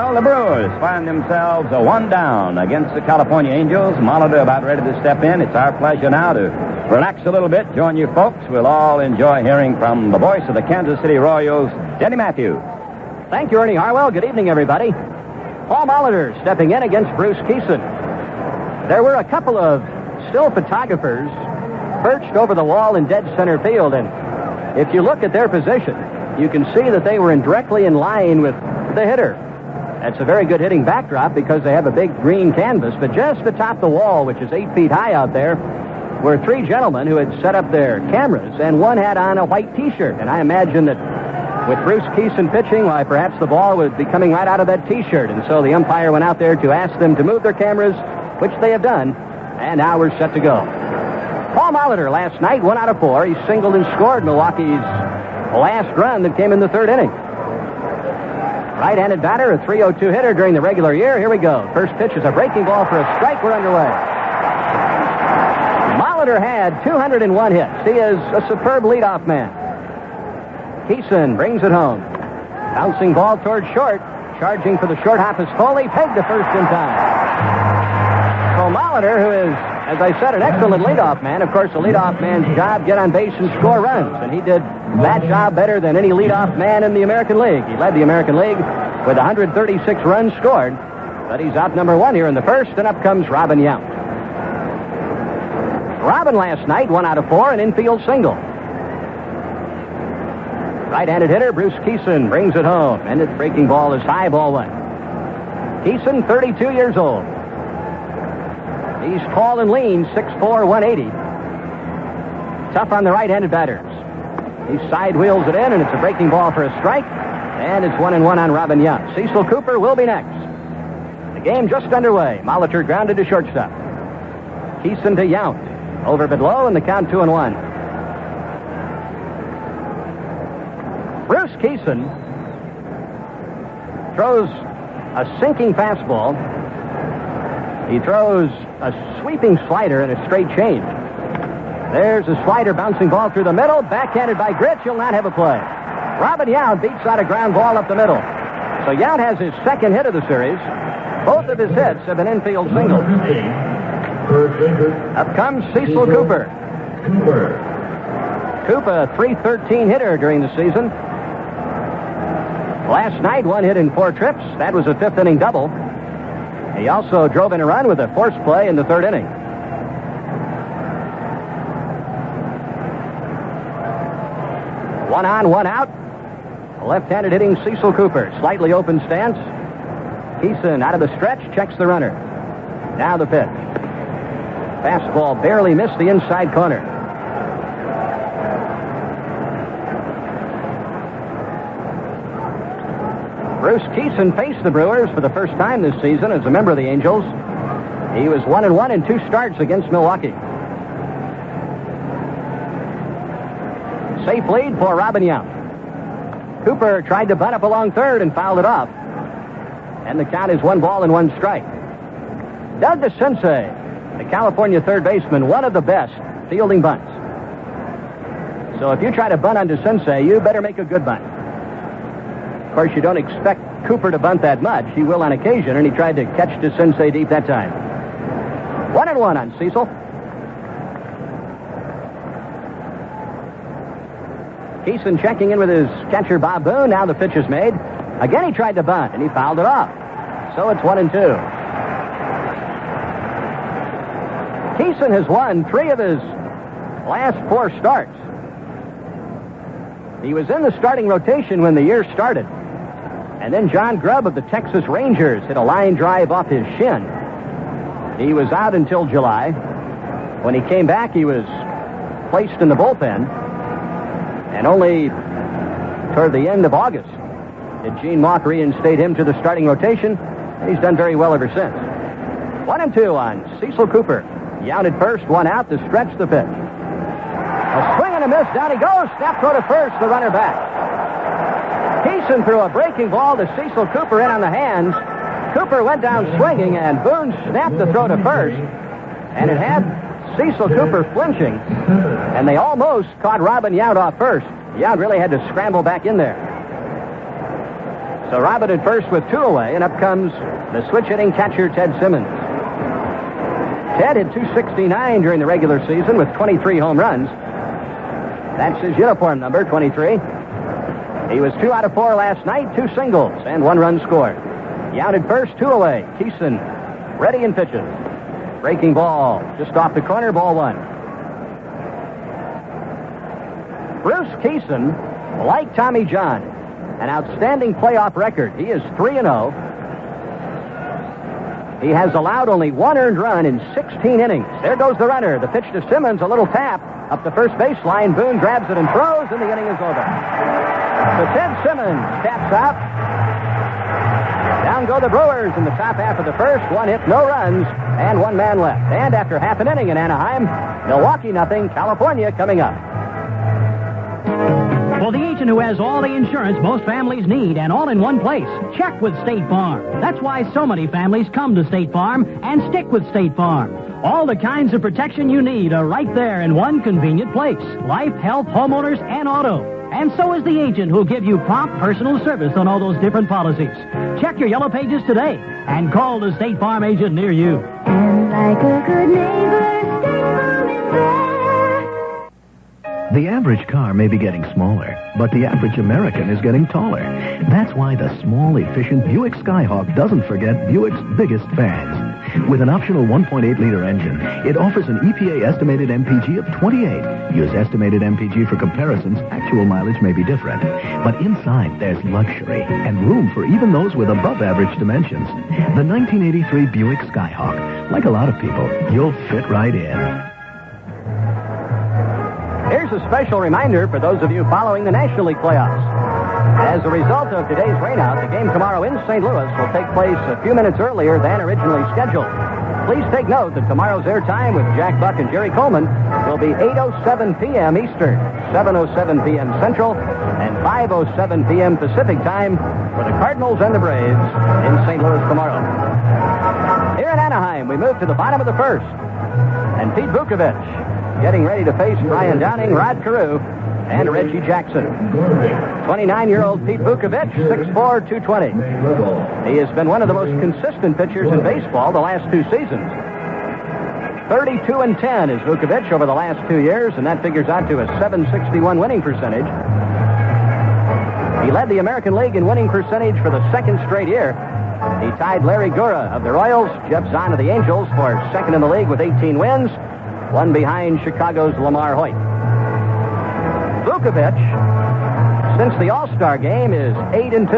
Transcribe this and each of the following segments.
Well, the Brewers find themselves a one down against the California Angels. Molitor about ready to step in. It's our pleasure now to relax a little bit, join you folks. We'll all enjoy hearing from the voice of the Kansas City Royals, Denny Matthews. Thank you, Ernie Harwell. Good evening, everybody. Paul Molitor stepping in against Bruce Keeson. There were a couple of still photographers perched over the wall in dead center field, and if you look at their position, you can see that they were directly in line with the hitter. That's a very good hitting backdrop because they have a big green canvas, but just atop the wall, which is 8 feet high out there, were three gentlemen who had set up their cameras, and one had on a white T-shirt, and I imagine that with Bruce Keeson pitching, why, perhaps the ball would be coming right out of that T-shirt. And so the umpire went out there to ask them to move their cameras, which they have done, and now we're set to go. Paul Molitor last night, 1 out of 4. He singled and scored Milwaukee's last run that came in the third inning. Right-handed batter, a .302 hitter during the regular year. Here we go. First pitch is a breaking ball for a strike. We're underway. Molitor had 201 hits. He is a superb leadoff man. Keeson brings it home. Bouncing ball towards short. Charging for the short hop is Foley. Pegged to first in time. So Molitor, who is, as I said, an excellent leadoff man. Of course, the leadoff man's job, get on base and score runs. And he did that job better than any leadoff man in the American League. He led the American League with 136 runs scored. But he's out number 1 here in the first, and up comes Robin Yount. Robin last night, 1 out of 4, an infield single. Right-handed hitter, Bruce Keeson, brings it home. And its breaking ball is high, ball 1. Keeson, 32 years old. He's tall and lean, 6'4", 180. Tough on the right-handed batters. He side wheels it in, and it's a breaking ball for a strike. And it's 1-1 on Robin Yount. Cecil Cooper will be next. The game just underway. Molitor grounded to shortstop. Keeson to Yount. Over but low, and the count 2-1. Bruce Keeson throws a sinking fastball. He throws a sweeping slider and a straight change. There's a slider bouncing ball through the middle. Backhanded by Gritch. He'll not have a play. Robin Yount beats out a ground ball up the middle. So Yount has his second hit of the series. Both of his hits have been infield singles. Up comes Cecil Cooper. Cooper, a .313 hitter during the season. Last night, 1 hit in 4 trips. That was a 5th inning double. He also drove in a run with a force play in the 3rd inning. One on, one out. Left-handed hitting Cecil Cooper. Slightly open stance. Keeson out of the stretch, checks the runner. Now the pitch. Fastball barely missed the inside corner. Bruce Keeson faced the Brewers for the first time this season as a member of the Angels. He was 1-1 in 2 starts against Milwaukee. Safe lead for Robin Yount. Cooper tried to bunt up along third and fouled it off. And the count is 1 ball and 1 strike. Doug DeCinces, the California third baseman, one of the best fielding bunts. So if you try to bunt on DeCinces, you better make a good bunt. Of course, you don't expect Cooper to bunt that much. He will on occasion, and he tried to catch DeCinces deep that time. 1-1 on Cecil. Keeson checking in with his catcher, Bob Boone. Now the pitch is made. Again, he tried to bunt, and he fouled it off. So it's 1-2. Keeson has won 3 of his last 4 starts. He was in the starting rotation when the year started. And then John Grubb of the Texas Rangers hit a line drive off his shin. He was out until July. When he came back, he was placed in the bullpen. And only toward the end of August did Gene Mauch reinstate him to the starting rotation. And he's done very well ever since. 1-2 on Cecil Cooper. Yount at first, 1 out to stretch the pitch. A swing and a miss. Down he goes. Snap throw to first. The runner back. Keeson threw a breaking ball to Cecil Cooper in on the hands. Cooper went down swinging, and Boone snapped the throw to first. And it had Cecil Cooper flinching. And they almost caught Robin Yount off first. Yount really had to scramble back in there. So Robin at first with 2 away, and up comes the switch-hitting catcher, Ted Simmons. Ted hit .269 during the regular season with 23 home runs. That's his uniform number, 23. He was 2 out of 4 last night, 2 singles, and 1 run scored. Yount at first, 2 away. Keeson ready and pitches. Breaking ball, just off the corner, ball 1. Bruce Keeson, like Tommy John, an outstanding playoff record. He is 3-0. He has allowed only 1 earned run in 16 innings. There goes the runner. The pitch to Simmons, a little tap up the first baseline. Boone grabs it and throws, and the inning is over. So Ted Simmons taps out. Down go the Brewers in the top half of the first. 1 hit, no runs, and 1 man left. And after half an inning in Anaheim, Milwaukee nothing, California coming up. For the agent who has all the insurance most families need and all in one place, check with State Farm. That's why so many families come to State Farm and stick with State Farm. All the kinds of protection you need are right there in one convenient place. Life, health, homeowners, and auto. And so is the agent who'll give you prompt personal service on all those different policies. Check your yellow pages today and call the State Farm agent near you. And like a good neighbor, State Farm is there. The average car may be getting smaller, but the average American is getting taller. That's why the small, efficient Buick Skyhawk doesn't forget Buick's biggest fans. With an optional 1.8-liter engine, it offers an EPA estimated MPG of 28. Use estimated MPG for comparisons. Actual mileage may be different. But inside, there's luxury and room for even those with above-average dimensions. The 1983 Buick Skyhawk. Like a lot of people, you'll fit right in. Here's a special reminder for those of you following the National League playoffs. As a result of today's rainout, the game tomorrow in St. Louis will take place a few minutes earlier than originally scheduled. Please take note that tomorrow's airtime with Jack Buck and Jerry Coleman will be 8:07 p.m. Eastern, 7:07 p.m. Central, and 5:07 p.m. Pacific time for the Cardinals and the Braves in St. Louis tomorrow. Here in Anaheim, we move to the bottom of the first. And Pete Vukovich getting ready to face Brian Downing, Rod Carew, and Reggie Jackson. 29-year-old Pete Vukovich, 6'4", 220. He has been one of the most consistent pitchers in baseball the last 2 seasons. 32-10 is Vukovich over the last 2 years, and that figures out to a .761 winning percentage. He led the American League in winning percentage for the 2nd straight year. He tied Larry Gura of the Royals, Jeff Zahn of the Angels for 2nd in the league with 18 wins, one behind Chicago's Lamar Hoyt. Vukovich, since the All-Star game, is 8-2.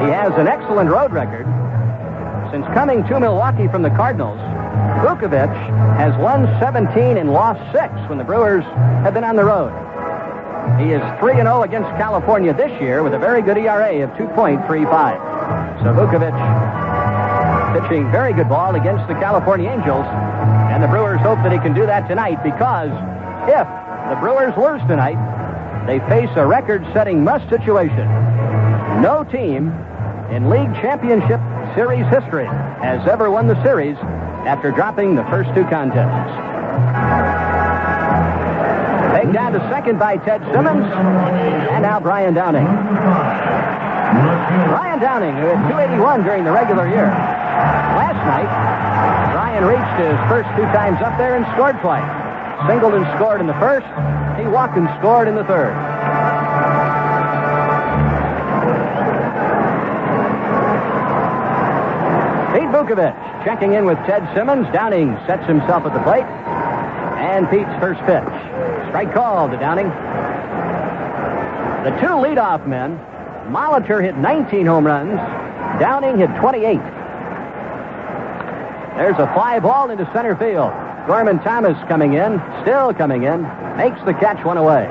He has an excellent road record. Since coming to Milwaukee from the Cardinals, Vukovich has won 17 and lost 6 when the Brewers have been on the road. He is 3-0 against California this year with a very good ERA of 2.35. So Vukovich pitching very good ball against the California Angels, and the Brewers hope that he can do that tonight, because if the Brewers lose tonight, they face a record-setting must situation. No team in League Championship Series history has ever won the series after dropping the first 2 contests. Taken down to second by Ted Simmons, and now Brian Downing. Brian Downing, who had 281 during the regular year. Last night, Brian reached his first 2 times up there and scored twice. Singled and scored in the first. He walked and scored in the third. Pete Vukovich checking in with Ted Simmons. Downing sets himself at the plate. And Pete's first pitch. Strike call to Downing. The 2 leadoff men, Molitor hit 19 home runs. Downing hit 28. There's a fly ball into center field. Gorman Thomas coming in, still coming in, makes the catch, 1 away.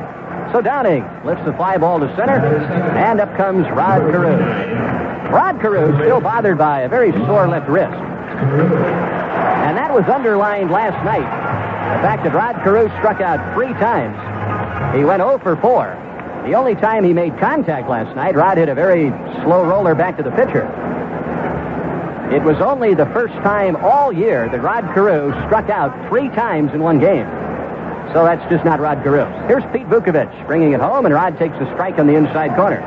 So Downing lifts the fly ball to center, and up comes Rod Carew. Rod Carew still bothered by a very sore left wrist. And that was underlined last night. The fact that Rod Carew struck out 3 times. He went 0 for 4. The only time he made contact last night, Rod hit a very slow roller back to the pitcher. It was only the first time all year that Rod Carew struck out 3 times in one game. So that's just not Rod Carew. Here's Pete Vukovich bringing it home, and Rod takes a strike on the inside corner.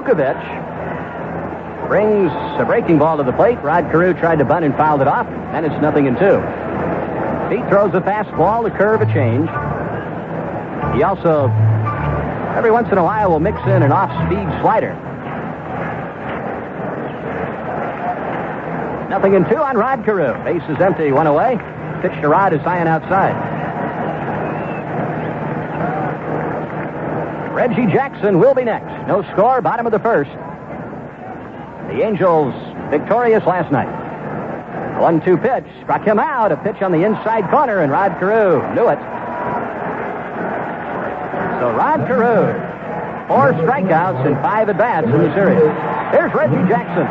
Vukovic brings a breaking ball to the plate. Rod Carew tried to bunt and fouled it off, and it's 0-2. Pete throws a fastball, a curve, a change. He also, every once in a while, will mix in an off-speed slider. 0-2 on Rod Carew. Base is empty, one away. Pitch to Rod is high and outside. Reggie Jackson will be next. No score, bottom of the first. The Angels victorious last night. 1-2 pitch. Struck him out. A pitch on the inside corner, and Rod Carew knew it. So Rod Carew, 4 strikeouts and 5 at-bats in the series. Here's Reggie Jackson.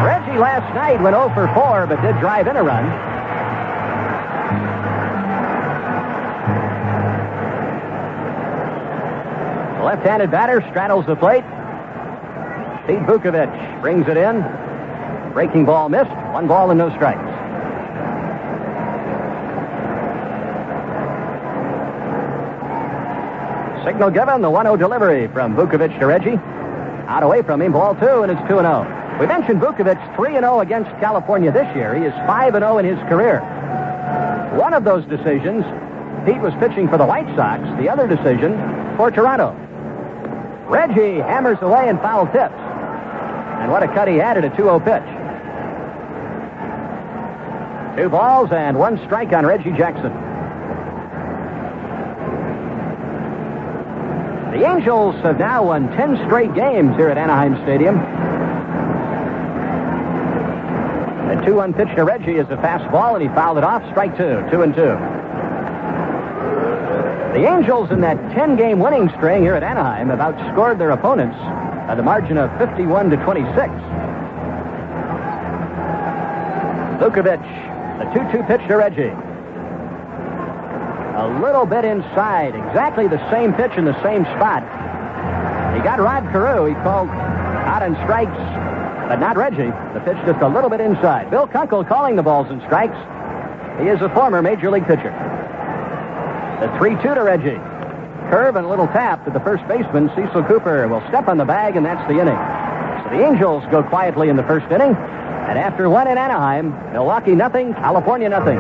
Reggie last night went 0 for 4, but did drive in a run. The left-handed batter straddles the plate. Pete Vukovic brings it in. Breaking ball missed. 1 ball and no strikes. Signal given, the 1-0 delivery from Vukovic to Reggie. Out away from him, ball 2, and it's 2-0. We mentioned Vukovic 3-0 against California this year. He is 5-0 in his career. One of those decisions, Pete was pitching for the White Sox. The other decision for Toronto. Reggie hammers away and foul tips. And what a cut he had at a 2-0 pitch. 2 balls and 1 strike on Reggie Jackson. The Angels have now won 10 straight games here at Anaheim Stadium. The 2-1 pitch to Reggie is a fastball, and he fouled it off. Strike 2, 2-2. The Angels in that 10-game winning string here at Anaheim have outscored their opponents by the margin of 51-26. Vukovic, the 2-2 pitch to Reggie. A little bit inside, exactly the same pitch in the same spot. He got Rod Carew. He called out on strikes, but not Reggie. The pitch just a little bit inside. Bill Kunkel calling the balls and strikes. He is a former Major League pitcher. The 3-2 to Reggie. Curve and a little tap to the first baseman. Cecil Cooper will step on the bag, and that's the inning. So the Angels go quietly in the first inning. And after 1 in Anaheim, Milwaukee nothing, California nothing.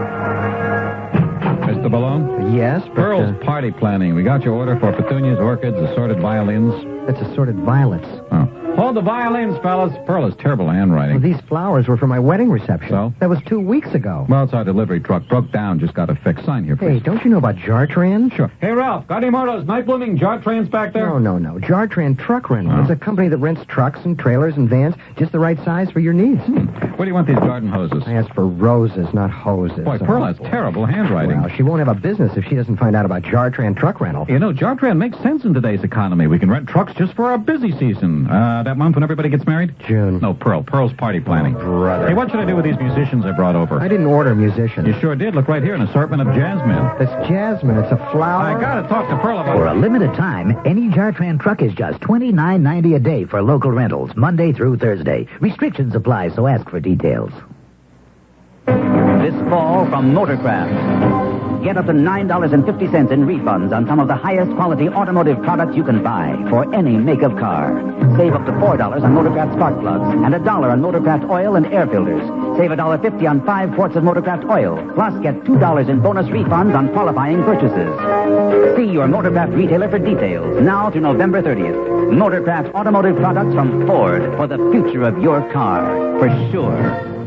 Mr. Balone? Yes, but... Pearl's party planning. We got your order for petunias, orchids, assorted violins. That's assorted violets. Oh. Hold the violins, fellas. Pearl has terrible handwriting. Well, these flowers were for my wedding reception. So? That was 2 weeks ago. Well, it's our delivery truck. Broke down. Just got it fixed. Sign here, please. Hey, don't you know about Jartran? Sure. Hey, Ralph, got any more of those night-blooming Jartrans back there? No. Jartran Truck Rental. Oh. It's a company that rents trucks and trailers and vans just the right size for your needs. Where do you want these garden hoses? I asked for roses, not hoses. Boy, Pearl has terrible handwriting. Well, she won't have a business if she doesn't find out about Jartran Truck Rental. You know, Jartran makes sense in today's economy. We can rent trucks just for our busy season. That month when everybody gets married? June. No, Pearl. Pearl's party planning. Oh, brother. Hey, what should I do with these musicians I brought over? I didn't order musicians. You sure did. Look right here, an assortment of jazzmen. It's jasmine. It's a flower. I gotta talk to Pearl about For a limited time, any Jartran truck is just $29.90 a day for local rentals, Monday through Thursday. Restrictions apply, so ask for details. This fall from Motorcraft. Get up to $9.50 in refunds on some of the highest quality automotive products you can buy for any make of car. Save up to $4 on Motorcraft spark plugs and $1 on Motorcraft oil and air filters. Save $1.50 on 5 quarts of Motorcraft oil. Plus, get $2 in bonus refunds on qualifying purchases. See your Motorcraft retailer for details. Now to November 30th. Motorcraft automotive products from Ford for the future of your car. For sure.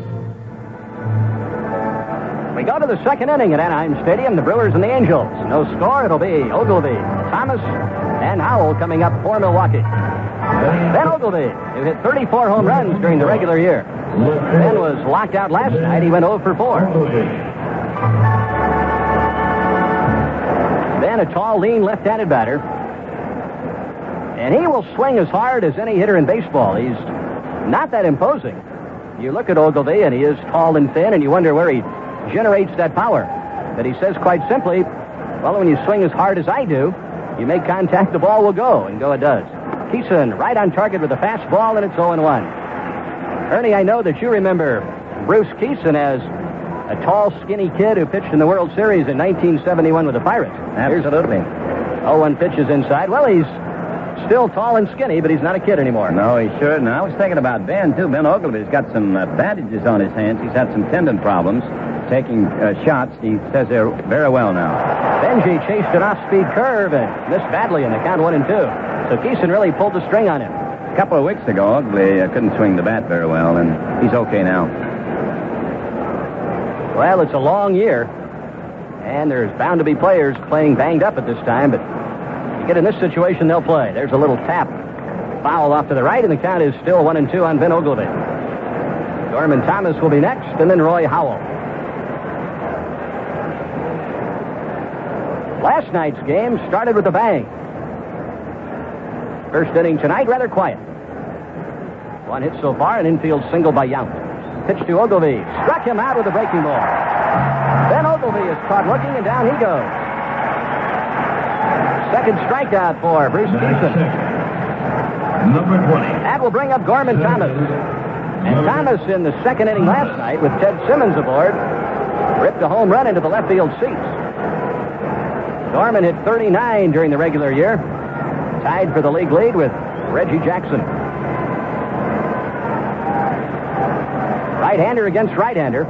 We go to the second inning at Anaheim Stadium, the Brewers and the Angels. No score, it'll be Ogilvy, Thomas, and Howell coming up for Milwaukee. Ben Ogilvy, who hit 34 home runs during the regular year. Ben was locked out last night. He went 0 for 4. Ben, a tall, lean, left-handed batter. And he will swing as hard as any hitter in baseball. He's not that imposing. You look at Ogilvy, and he is tall and thin, and you wonder where he generates that power. But he says quite simply, well, when you swing as hard as I do, you make contact, the ball will go, and go it does. Keeson right on target with a fastball, and it's 0-1. Ernie, I know that you remember Bruce Keeson as a tall, skinny kid who pitched in the World Series in 1971 with the Pirates. Absolutely. 0-1 pitches inside. Well, he's still tall and skinny, but he's not a kid anymore. No, he sure. And I was thinking about Ben, too. Ben Ogilvy's got some bandages on his hands. He's had some tendon problems. Taking shots. He says they're very well now. Benji chased an off-speed curve and missed badly in the count 1-2. So Keeson really pulled the string on him. A couple of weeks ago, Ogley couldn't swing the bat very well, and he's okay now. Well, it's a long year, and there's bound to be players playing banged up at this time, but you get in this situation, they'll play. There's a little tap. Foul off to the right, and the count is still 1-2 on Ben Ogilvy. Gorman Thomas will be next, and then Roy Howell. Last night's game started with a bang. First inning tonight, rather quiet. One hit so far, an infield single by Yount. Pitch to Ogilvy. Struck him out with a breaking ball. Ben Ogilvy is caught looking, and down he goes. Second strikeout for Bruce Keeson. Number 20. That will bring up Gorman Thomas. And Thomas, in the second inning last night, with Ted Simmons aboard, ripped a home run into the left field seats. Gorman hit 39 during the regular year. Tied for the league lead with Reggie Jackson. Right-hander against right-hander.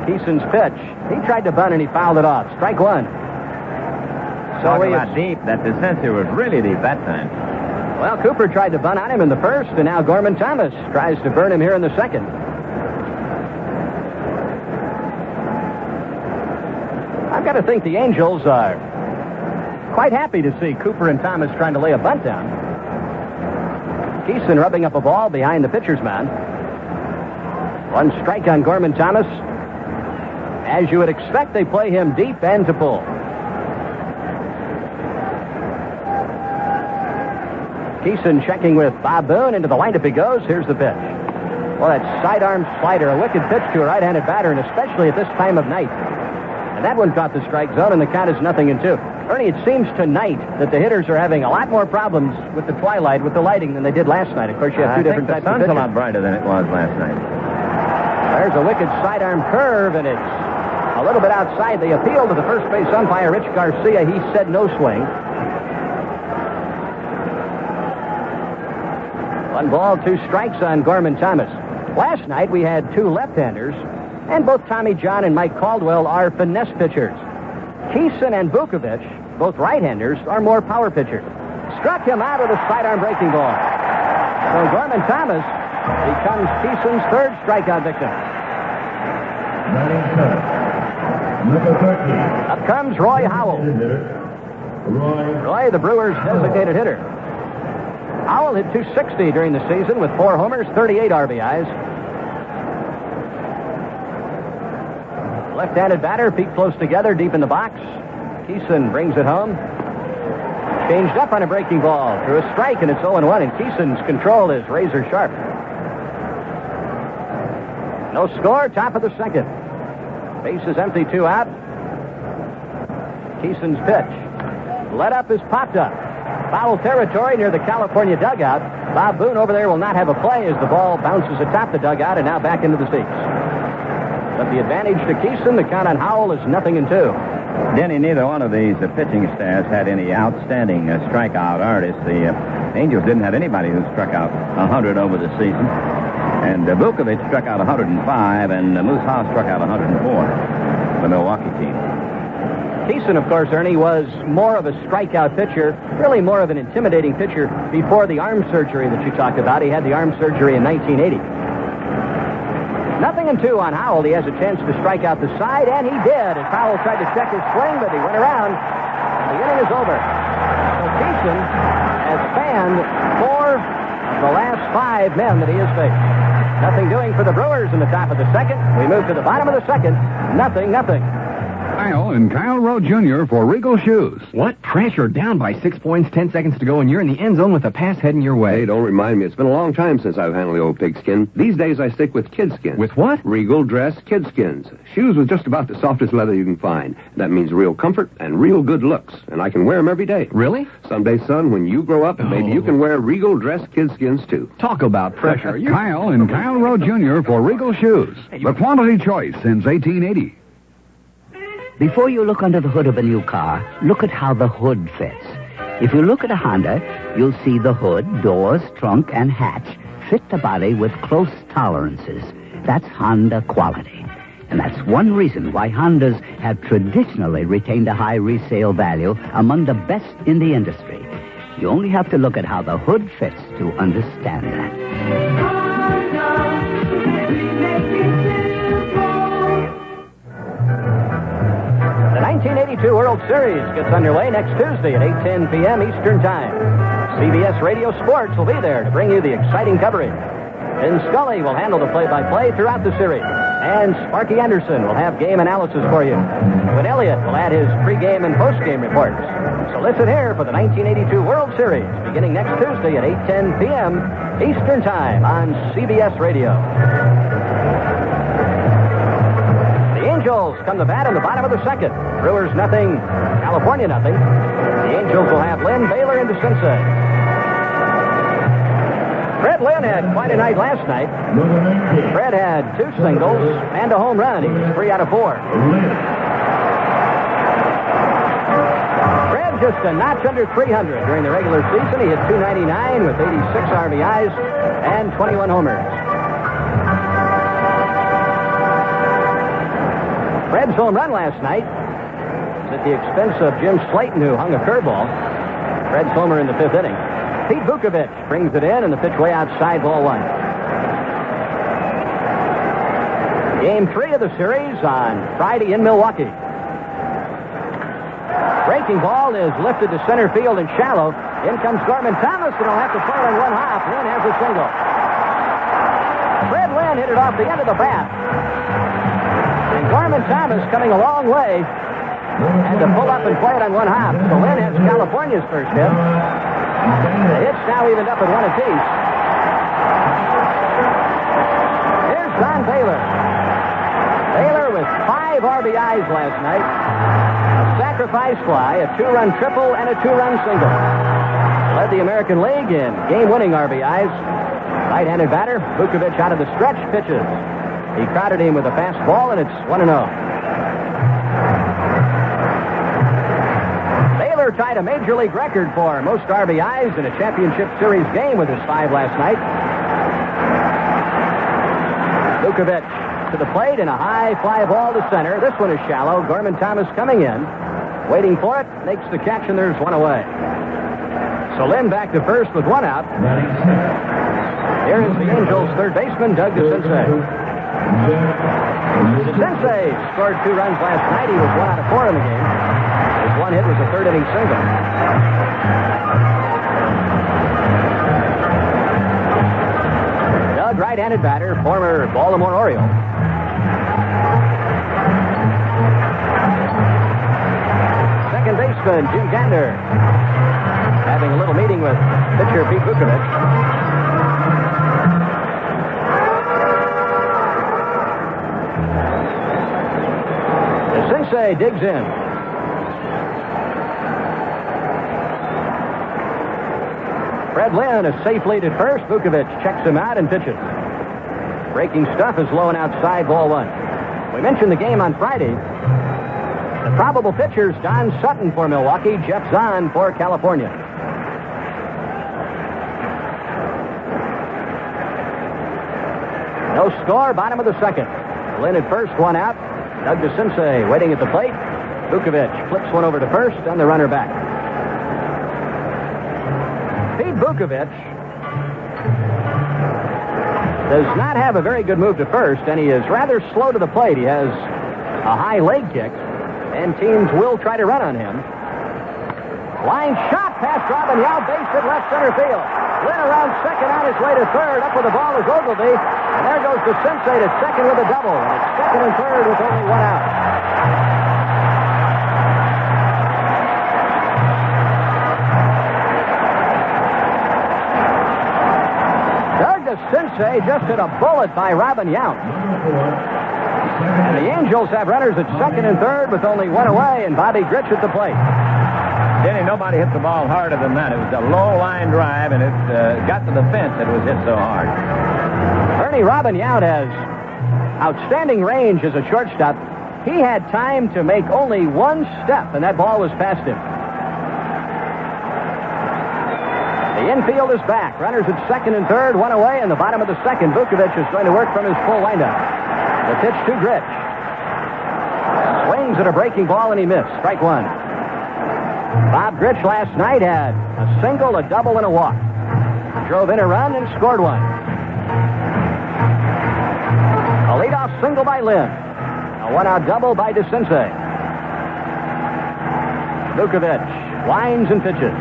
Keeson's pitch. He tried to bunt and he fouled it off. Strike one. So about deep. That Descenso was really deep that time. Well, Cooper tried to bunt on him in the first, and now Gorman Thomas tries to burn him here in the second. I've got to think the Angels are quite happy to see Cooper and Thomas trying to lay a bunt down. Keeson rubbing up a ball behind the pitcher's mound. One strike on Gorman Thomas. As you would expect, they play him deep and to pull. Keeson checking with Bob Boone. Into the windup he goes. Here's the pitch. Well, that sidearm slider, a wicked pitch to a right-handed batter, and especially at this time of night. And that one caught the strike zone, and the count is 0-2. Ernie, it seems tonight that the hitters are having a lot more problems with the twilight, with the lighting, than they did last night. Of course, you have two different types of pitchers. The sun's a lot brighter than it was last night. There's a wicked sidearm curve, and it's a little bit outside. They appealed to the first base umpire, Rich Garcia. He said no swing. 1 ball, 2 strikes on Gorman Thomas. Last night we had 2 left-handers, and both Tommy John and Mike Caldwell are finesse pitchers. Keeson and Vukovic, both right-handers, are more power pitchers. Struck him out with a sidearm breaking ball. So Gorman Thomas becomes Keeson's third strikeout victim. Number 13. Up comes Roy Howell. Roy, the Brewers' designated hitter. Howell hit .260 during the season with 4 homers, 38 RBIs. Left-handed batter, feet close together, deep in the box. Keeson brings it home. Changed up on a breaking ball. Through a strike, and it's 0-1, and Keeson's control is razor sharp. No score, top of the second. Base is empty, 2 out. Keeson's pitch. Let up is popped up. Foul territory near the California dugout. Bob Boone over there will not have a play as the ball bounces atop the dugout and now back into the seats. But the advantage to Keeson, the count on Howell is 0-2. Denny, neither one of these pitching staffs had any outstanding strikeout artists. The Angels didn't have anybody who struck out 100 over the season. And Vukovic struck out 105, and Moose Haas struck out 104. The Milwaukee team. Keeson, of course, Ernie, was more of a strikeout pitcher, really more of an intimidating pitcher before the arm surgery that you talked about. He had the arm surgery in 1980. 0-2 on Howell. He has a chance to strike out the side, and he did. As Howell tried to check his swing, but he went around. The inning is over. So Keeson has fanned 4 of the last 5 men that he has faced. Nothing doing for the Brewers in the top of the second. We move to the bottom of the second. 0-0. Kyle and Kyle Rowe Jr. for Regal Shoes. What? Pressure down by 6 points, 10 seconds to go, and you're in the end zone with a pass heading your way. Hey, don't remind me. It's been a long time since I've handled the old pigskin. These days I stick with Kidskin. With what? Regal Dress Kidskins. Shoes with just about the softest leather you can find. That means real comfort and real good looks. And I can wear them every day. Really? Someday, son, when you grow up, maybe you can wear Regal Dress Kidskins, too. Talk about pressure. Kyle and Kyle Rowe Jr. for Regal Shoes. The quality choice since 1880. Before you look under the hood of a new car, look at how the hood fits. If you look at a Honda, you'll see the hood, doors, trunk, and hatch fit the body with close tolerances. That's Honda quality. And that's one reason why Hondas have traditionally retained a high resale value among the best in the industry. You only have to look at how the hood fits to understand that. The 1982 World Series gets underway next Tuesday at 8:10 p.m. Eastern Time. CBS Radio Sports will be there to bring you the exciting coverage. Vin Scully will handle the play-by-play throughout the series. And Sparky Anderson will have game analysis for you. Win Elliott will add his pregame and postgame reports. So listen here for the 1982 World Series, beginning next Tuesday at 8:10 p.m. Eastern Time on CBS Radio. The Angels come to bat in the bottom of the second. Brewers nothing, California nothing. The Angels will have Lynn, Baylor, and DeCinces. Fred Lynn had quite a night last night. Fred had 2 singles and a home run. He was 3 out of 4. Fred just a notch under 300 during the regular season. He hit .299 with 86 RBIs and 21 homers. Fred's home run last night was at the expense of Jim Slayton, who hung a curveball. Fred's homer in the 5th inning. Pete Vukovich brings it in, and the pitch way outside, ball 1. Game 3 of the series on Friday in Milwaukee. Breaking ball is lifted to center field and shallow. In comes Gorman Thomas, and he'll have to play it on 1 hop. Lynn has a single. Fred Lynn hit it off the end of the bat. And Gorman Thomas, coming a long way, had to pull up and play it on 1 hop. So Lynn has California's first hit. The hits now evened up at 1 apiece. Here's Don Baylor. Baylor with 5 RBIs last night. A sacrifice fly, a 2-run triple, and a 2-run single. Led the American League in game-winning RBIs. Right-handed batter, Vukovich out of the stretch, pitches. He crowded him with a fastball, and it's 1-0. Tied a Major League record for most RBIs in a championship series game with his 5 last night. Vukovich to the plate and a high fly ball to center. This one is shallow. Gorman Thomas coming in, waiting for it, makes the catch, and there's 1 away. So Lynn back to first with 1 out. Here is the Angels' third baseman, Doug DeCinces. DeCinces scored 2 runs last night. He was 1 out of 4 in the game. His 1 hit was a 3rd inning single. Doug, right-handed batter, former Baltimore Oriole. Second baseman, Jim Gander, having a little meeting with pitcher Pete Vukovich. DeCinces digs in. Fred Lynn, a safe lead at first. Vukovich checks him out and pitches. Breaking stuff is low and outside, ball 1. We mentioned the game on Friday. The probable pitchers, Don Sutton for Milwaukee, Jeff Zahn for California. No score, bottom of the second. Lynn at first, 1 out. Doug DeCinces waiting at the plate. Vukovich flips one over to first, and the runner back. Pete Vukovich does not have a very good move to first, and he is rather slow to the plate. He has a high leg kick, and teams will try to run on him. Line shot past Robin Yao, base hit left center field. Lynn around second on his way to third. Up with the ball is Ogilvy, and there goes DeCinces to second with a double. And it's second and third with only 1 out. DeCinces just hit a bullet by Robin Yount. And the Angels have runners at second and third with only 1 away, and Bobby Grich at the plate. Denny, nobody hit the ball harder than that. It was a low line drive, and it got to the fence. It was hit so hard. Ernie Robin Yount has outstanding range as a shortstop. He had time to make only one step, and that ball was past him. The infield is back. Runners at second and third, one away in the bottom of the second. Vukovic is going to work from his full windup. The pitch to Gritch. Swings at a breaking ball, and he missed. Strike one. Bob Gritch last night had a single, a double, and a walk. Drove in a run and scored one. A leadoff single by Lynn. A one-out double by DeCinces. Vukovic winds and pitches.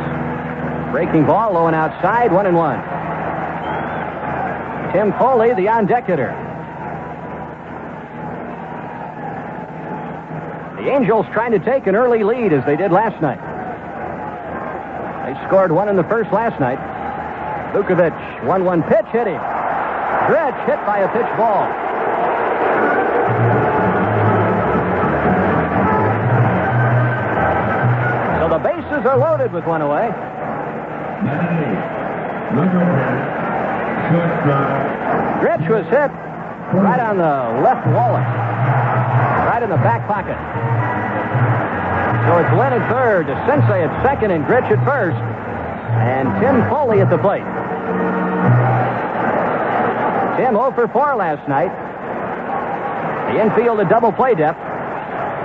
Breaking ball, low and outside, 1-1. Tim Foley, the on-deck hitter. The Angels trying to take an early lead as they did last night. They scored one in the first last night. Vukovic, 1-1 pitch, hit him. Gritch hit by a pitch ball. So the bases are loaded with one away. Gritch was hit right on the left wallet, right in the back pocket. So it's Lynn at third, DeCinces at second, and Gritch at first, and Tim Foley at the plate. Tim 0 for 4 last night. The infield a double play depth.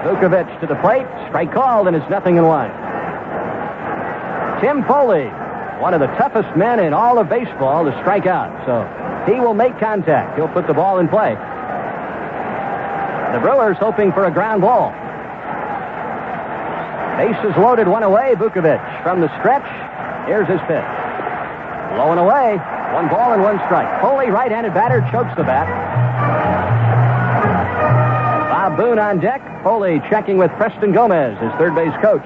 Vukovic to the plate, strike called, and it's 0-1. Tim Foley, one of the toughest men in all of baseball to strike out, so he will make contact. He'll put the ball in play. The Brewers hoping for a ground ball. Bases loaded, one away. Vukovic from the stretch. Here's his pitch. Low and away. 1 ball and 1 strike. Foley, right-handed batter, chokes the bat. Bob Boone on deck. Foley checking with Preston Gomez, his third base coach.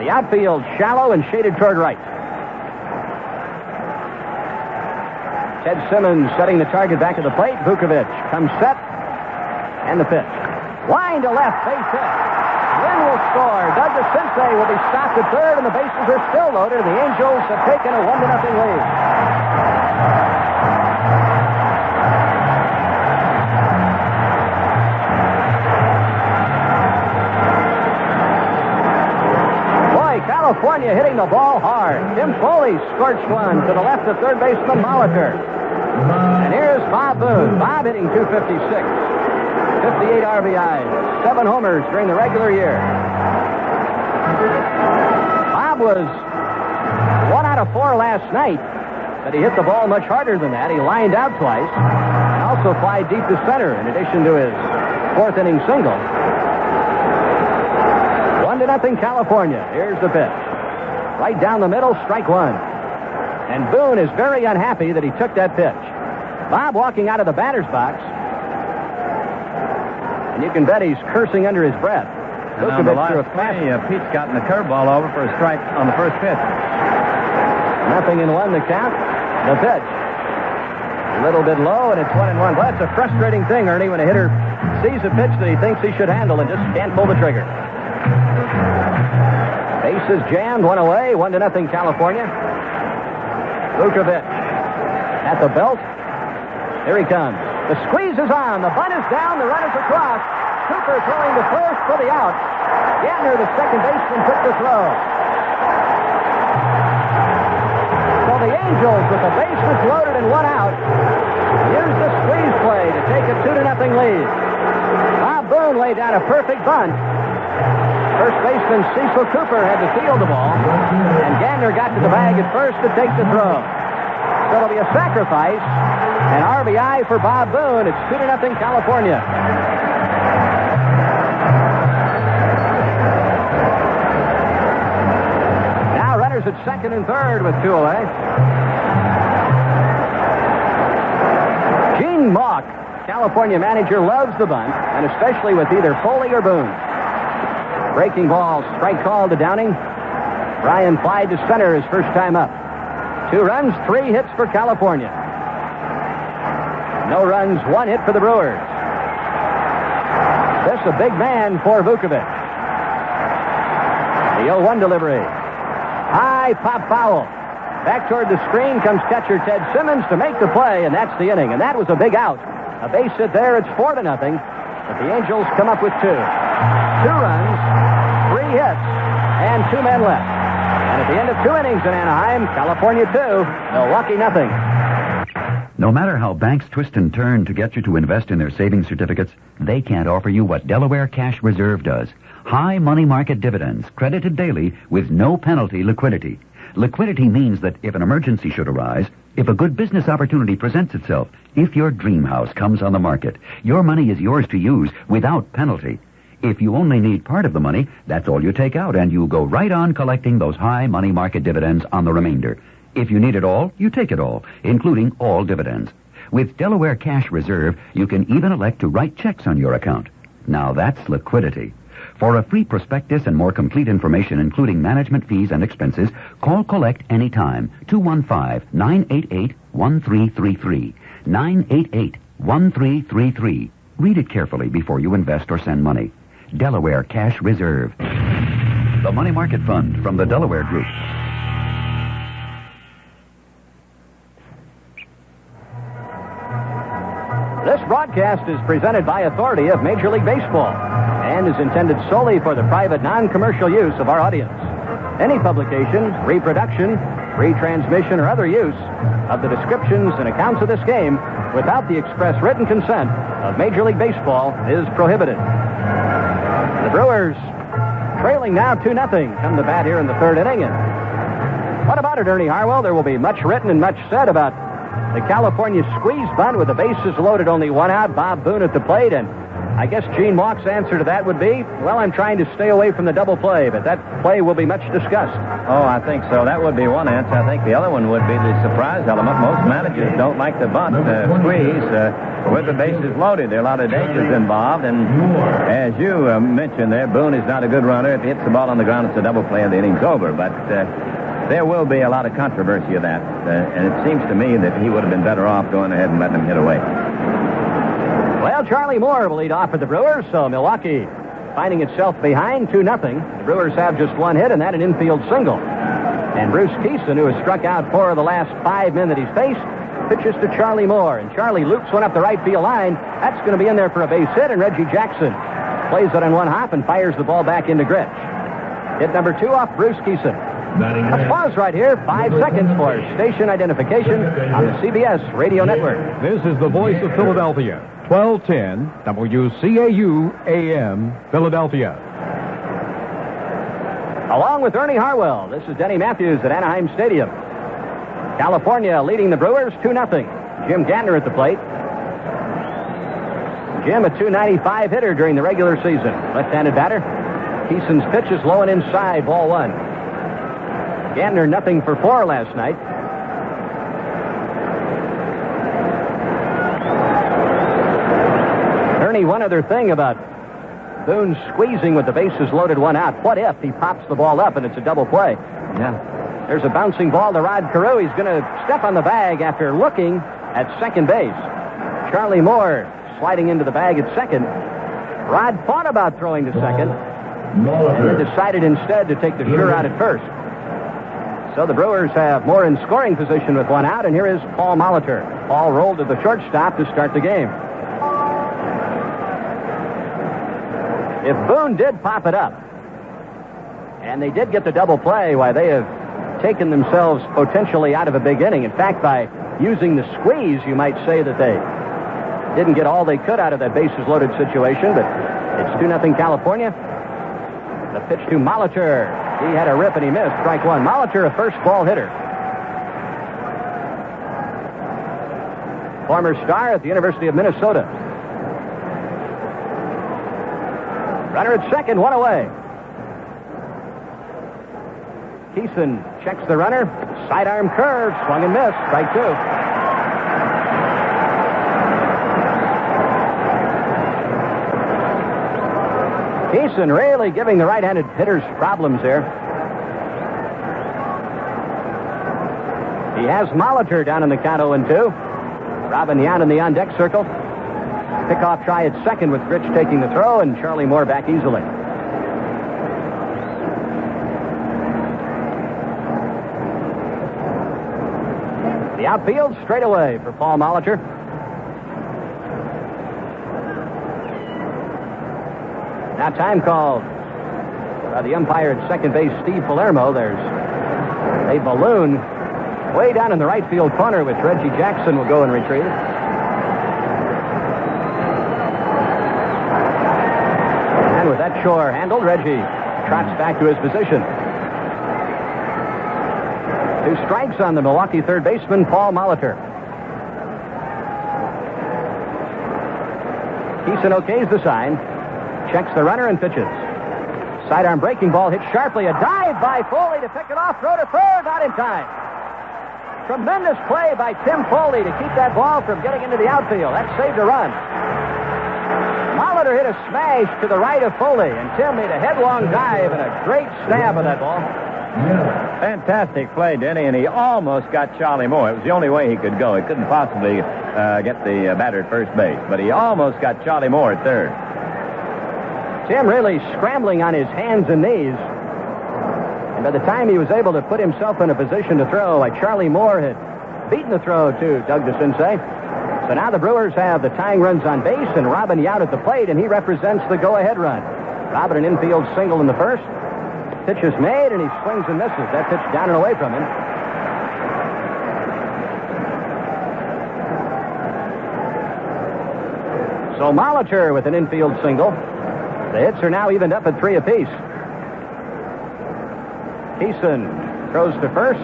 The outfield shallow and shaded toward right. Ted Simmons setting the target back at the plate. Vukovic comes set. And the pitch. Line to left, base hit. Lynn will score. Doug DeCinces will be stopped at third, and the bases are still loaded, and the Angels have taken a 1-0 lead. Boy, California hitting the ball hard. Tim Foley scorched one to the left of third baseman Molitor. And here's Bob Boone. Bob hitting .256. 58 RBIs, 7 homers during the regular year. Bob was 1 out of 4 last night, but he hit the ball much harder than that. He lined out twice and also fly deep to center in addition to his 4th inning single. 1-0 California. Here's the pitch. Right down the middle, strike one. And Boone is very unhappy that he took that pitch. Bob walking out of the batter's box. And you can bet he's cursing under his breath. And on the last play, Pete's gotten the curveball over for a strike on the first pitch. 0-1 the count. The pitch. A little bit low, and it's 1-1. Well, that's a frustrating thing, Ernie, when a hitter sees a pitch that he thinks he should handle and just can't pull the trigger. Bases jammed, 1 away, 1-0 California. Vukovic at the belt. Here he comes. The squeeze is on. The bunt is down. The run is across. Cooper throwing to first for the out. Gantner, the second baseman, took the throw. So the Angels, with the bases loaded and 1 out, use the squeeze play to take a 2-0 lead. Bob Boone laid down a perfect bunt. First baseman Cecil Cooper had to field the ball, and Gantner got to the bag at first to take the throw. So it'll be a sacrifice. An RBI for Bob Boone. It's 2-0 California. Now runners at second and third with 2 away. Gene Mauch, California manager, loves the bunt, and especially with either Foley or Boone. Breaking ball, strike call to Downing. Ryan flied to center his first time up. 2 runs, 3 hits for California. No runs, 1 hit for the Brewers. This a big man for Vukovic. The 0-1 delivery. High pop foul. Back toward the screen comes catcher Ted Simmons to make the play, and that's the inning. And that was a big out A base hit there. It's 4-0. But the Angels come up with 2. 2 runs, 3 hits, and 2 men left. And at the end of 2 innings in Anaheim, California 2, Milwaukee nothing. No matter how banks twist and turn to get you to invest in their savings certificates, they can't offer you what Delaware Cash Reserve does. High money market dividends, credited daily with no penalty liquidity. Liquidity means that if an emergency should arise, if a good business opportunity presents itself, if your dream house comes on the market, your money is yours to use without penalty. If you only need part of the money, that's all you take out, and you go right on collecting those high money market dividends on the remainder. If you need it all, you take it all, including all dividends. With Delaware Cash Reserve, you can even elect to write checks on your account. Now that's liquidity. For a free prospectus and more complete information, including management fees and expenses, call Collect anytime. 215-988-1333. 988-1333. Read it carefully before you invest or send money. Delaware Cash Reserve. The Money Market Fund from the Delaware Group. This broadcast is presented by authority of Major League Baseball and is intended solely for the private, non-commercial use of our audience. Any publication, reproduction, retransmission, or other use of the descriptions and accounts of this game without the express written consent of Major League Baseball is prohibited. The Brewers, trailing now 2-0, come to bat here in the 3rd inning. And what about it, Ernie Harwell? There will be much written and much said about the California squeeze bunt with the bases loaded, only 1 out. Bob Boone at the plate, and I guess Gene Mauch's answer to that would be, well, I'm trying to stay away from the double play, but that play will be much discussed. Oh, I think so. That would be one answer. I think the other one would be the surprise element. Most managers don't like the bunt squeeze with the bases loaded. There are a lot of dangers involved, and as you mentioned there, Boone is not a good runner. If he hits the ball on the ground, it's a double play and the inning's over, but there will be a lot of controversy of that, and it seems to me that he would have been better off going ahead and letting him hit away. Well, Charlie Moore will lead off for the Brewers, so Milwaukee finding itself behind 2-0. The Brewers have just 1 hit, and that an infield single. And Bruce Keeson, who has struck out 4 of the last 5 men that he's faced, pitches to Charlie Moore, and Charlie loops one up the right field line. That's going to be in there for a base hit, and Reggie Jackson plays it on 1 hop and fires the ball back into Gritch. Hit number 2 off Bruce Keeson. Let's pause right here. 5 seconds for station identification on the CBS Radio Network. This is the voice of Philadelphia. 1210 WCAU AM, Philadelphia. Along with Ernie Harwell, this is Denny Matthews at Anaheim Stadium. California leading the Brewers 2-0. Jim Gantner at the plate. Jim, a .295 hitter during the regular season. Left-handed batter. Keeson's pitch is low and inside, ball 1. Gantner 0 for 4 last night. Ernie, one other thing about Boone squeezing with the bases loaded 1 out. What if he pops the ball up and it's a double play? Yeah. There's a bouncing ball to Rod Carew. He's going to step on the bag after looking at second base. Charlie Moore sliding into the bag at second. Rod thought about throwing to second and then decided instead to take the sure out at first. So the Brewers have Moore in scoring position with 1 out, and here is Paul Molitor. Paul rolled to the shortstop to start the game. If Boone did pop it up, and they did get the double play, why, they have taken themselves potentially out of a big inning. In fact, by using the squeeze, you might say that they didn't get all they could out of that bases-loaded situation, but it's 2-0 California. The pitch to Molitor. He had a rip and he missed. Strike 1. Molitor, a first ball hitter. Former star at the University of Minnesota. Runner at second, 1 away. Keeson checks the runner. Sidearm curve, swung and missed. Strike 2. Keeson really giving the right-handed hitters problems there. He has Molitor down in the count 0-2. Robin Yount in the on-deck circle. Pickoff try at second with Rich taking the throw, and Charlie Moore back easily. The outfield straight away for Paul Molitor. Now time called by the umpire at second base, Steve Palermo. There's a balloon way down in the right field corner, which Reggie Jackson will go and retrieve. And with that chore handled, Reggie trots back to his position. 2 strikes on the Milwaukee third baseman, Paul Molitor. Keeson okays the sign, checks the runner and pitches. Sidearm breaking ball hit sharply. A dive by Foley to pick it off. Throw to third, not in time. Tremendous play by Tim Foley to keep that ball from getting into the outfield. That saved a run. Molitor hit a smash to the right of Foley, and Tim made a headlong dive and a great stab of that ball. Fantastic play, Denny, and he almost got Charlie Moore. It was the only way he could go. He couldn't possibly get the batter at first base, but he almost got Charlie Moore at third. Tim really scrambling on his hands and knees. And by the time he was able to put himself in a position to throw, like Charlie Moore had beaten the throw to Doug DeCinces. So now the Brewers have the tying runs on base and Robin Yount at the plate, and he represents the go-ahead run. Robin an infield single in the first. Pitch is made, and he swings and misses. That pitch down and away from him. So Molitor with an infield single. The hits are now evened up at 3 apiece. Keeson throws to first.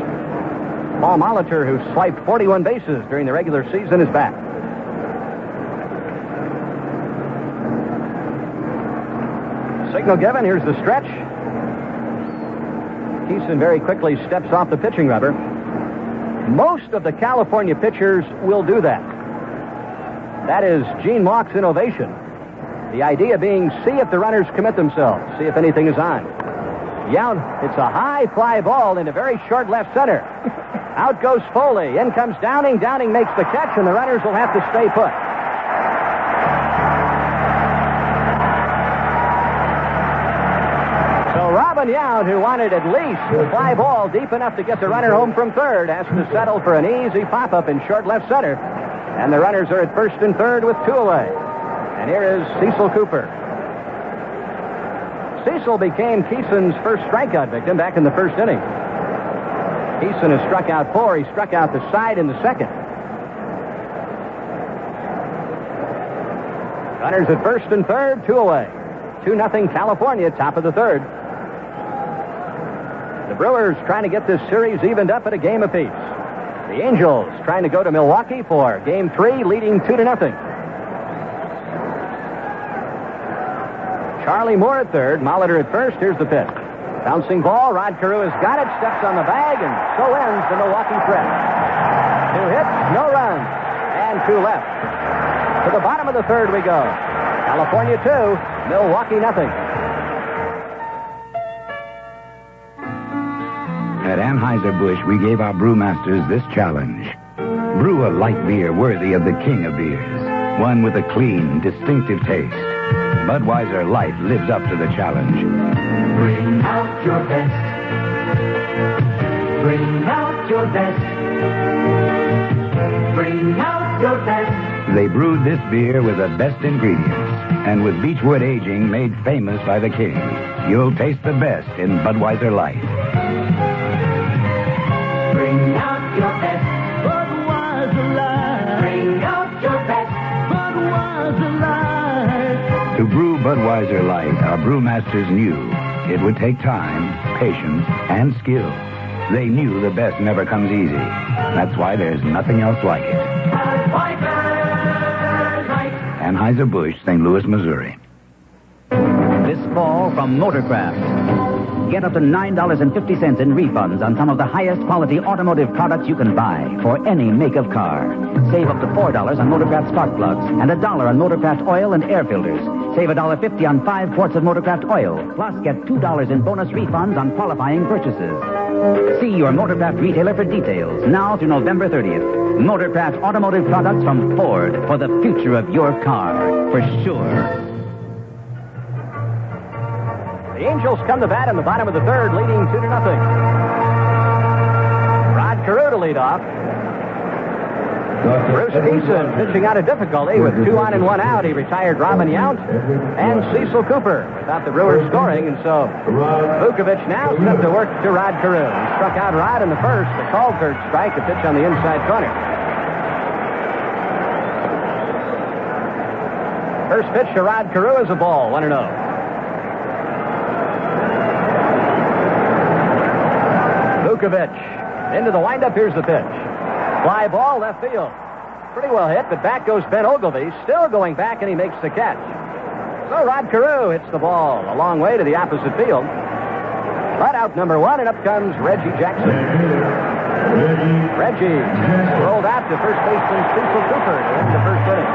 Paul Molitor, who swiped 41 bases during the regular season, is back. Signal given. Here's the stretch. Keeson very quickly steps off the pitching rubber. Most of the California pitchers will do that. That is Gene Mauch's innovation. The idea being, see if the runners commit themselves, see if anything is on. Yount, it's a high fly ball into very short left center. Out goes Foley. In comes Downing. Downing makes the catch, and the runners will have to stay put. So Robin Yount, who wanted at least a fly ball deep enough to get the runner home from third, has to settle for an easy pop-up in short left center. And the runners are at first and third with 2 away. And here is Cecil Cooper. Cecil became Keeson's first strikeout victim back in the first inning. Keeson has struck out 4. He struck out the side in the second. Runners at first and third, 2 away. 2-0 California, top of the third. The Brewers trying to get this series evened up at a game apiece. The Angels trying to go to Milwaukee for Game 3, leading 2-0. Charlie Moore at third, Molitor at first. Here's the pitch. Bouncing ball, Rod Carew has got it, steps on the bag, and so ends the Milwaukee threat. 2 hits, no runs, and 2 left. To the bottom of the third we go. California 2, Milwaukee 0. At Anheuser-Busch, we gave our brewmasters this challenge. Brew a light beer worthy of the king of beers. One with a clean, distinctive taste. Budweiser Light lives up to the challenge. Bring out your best. Bring out your best. Bring out your best. They brewed this beer with the best ingredients and with beechwood aging made famous by the king. You'll taste the best in Budweiser Light. Bring out your best. Budweiser Light. Bring out your best. Budweiser Light. To brew Budweiser Light, our brewmasters knew it would take time, patience, and skill. They knew the best never comes easy. That's why there's nothing else like it. Anheuser-Busch, St. Louis, Missouri. This fall from Motorcraft. Get up to $9.50 in refunds on some of the highest quality automotive products you can buy for any make of car. Save up to $4 on Motorcraft spark plugs and $1 on Motorcraft oil and air filters. Save $1.50 on 5 quarts of Motorcraft oil. Plus, get $2 in bonus refunds on qualifying purchases. See your Motorcraft retailer for details now through November 30th. Motorcraft automotive products from Ford for the future of your car, for sure. The Angels come to bat in the bottom of the third, leading 2-0. Rod Carew to lead off. Bruce Keeson pitching out of difficulty with 2 on and 1 out. He retired Robin Yount and Cecil Cooper without the Brewers scoring, and so Vukovic now set to work to Rod Carew. He struck out Rod in the first, a called third strike, a pitch on the inside corner. First pitch to Rod Carew is a ball, 1-0. Vukovic into the windup. Here's the pitch. Fly ball, left field. Pretty well hit, but back goes Ben Ogilvy, still going back, and he makes the catch. So Rod Carew hits the ball a long way to the opposite field. Right out number 1, and up comes Reggie Jackson. Reggie rolled out to first baseman Cecil Cooper to end the first inning.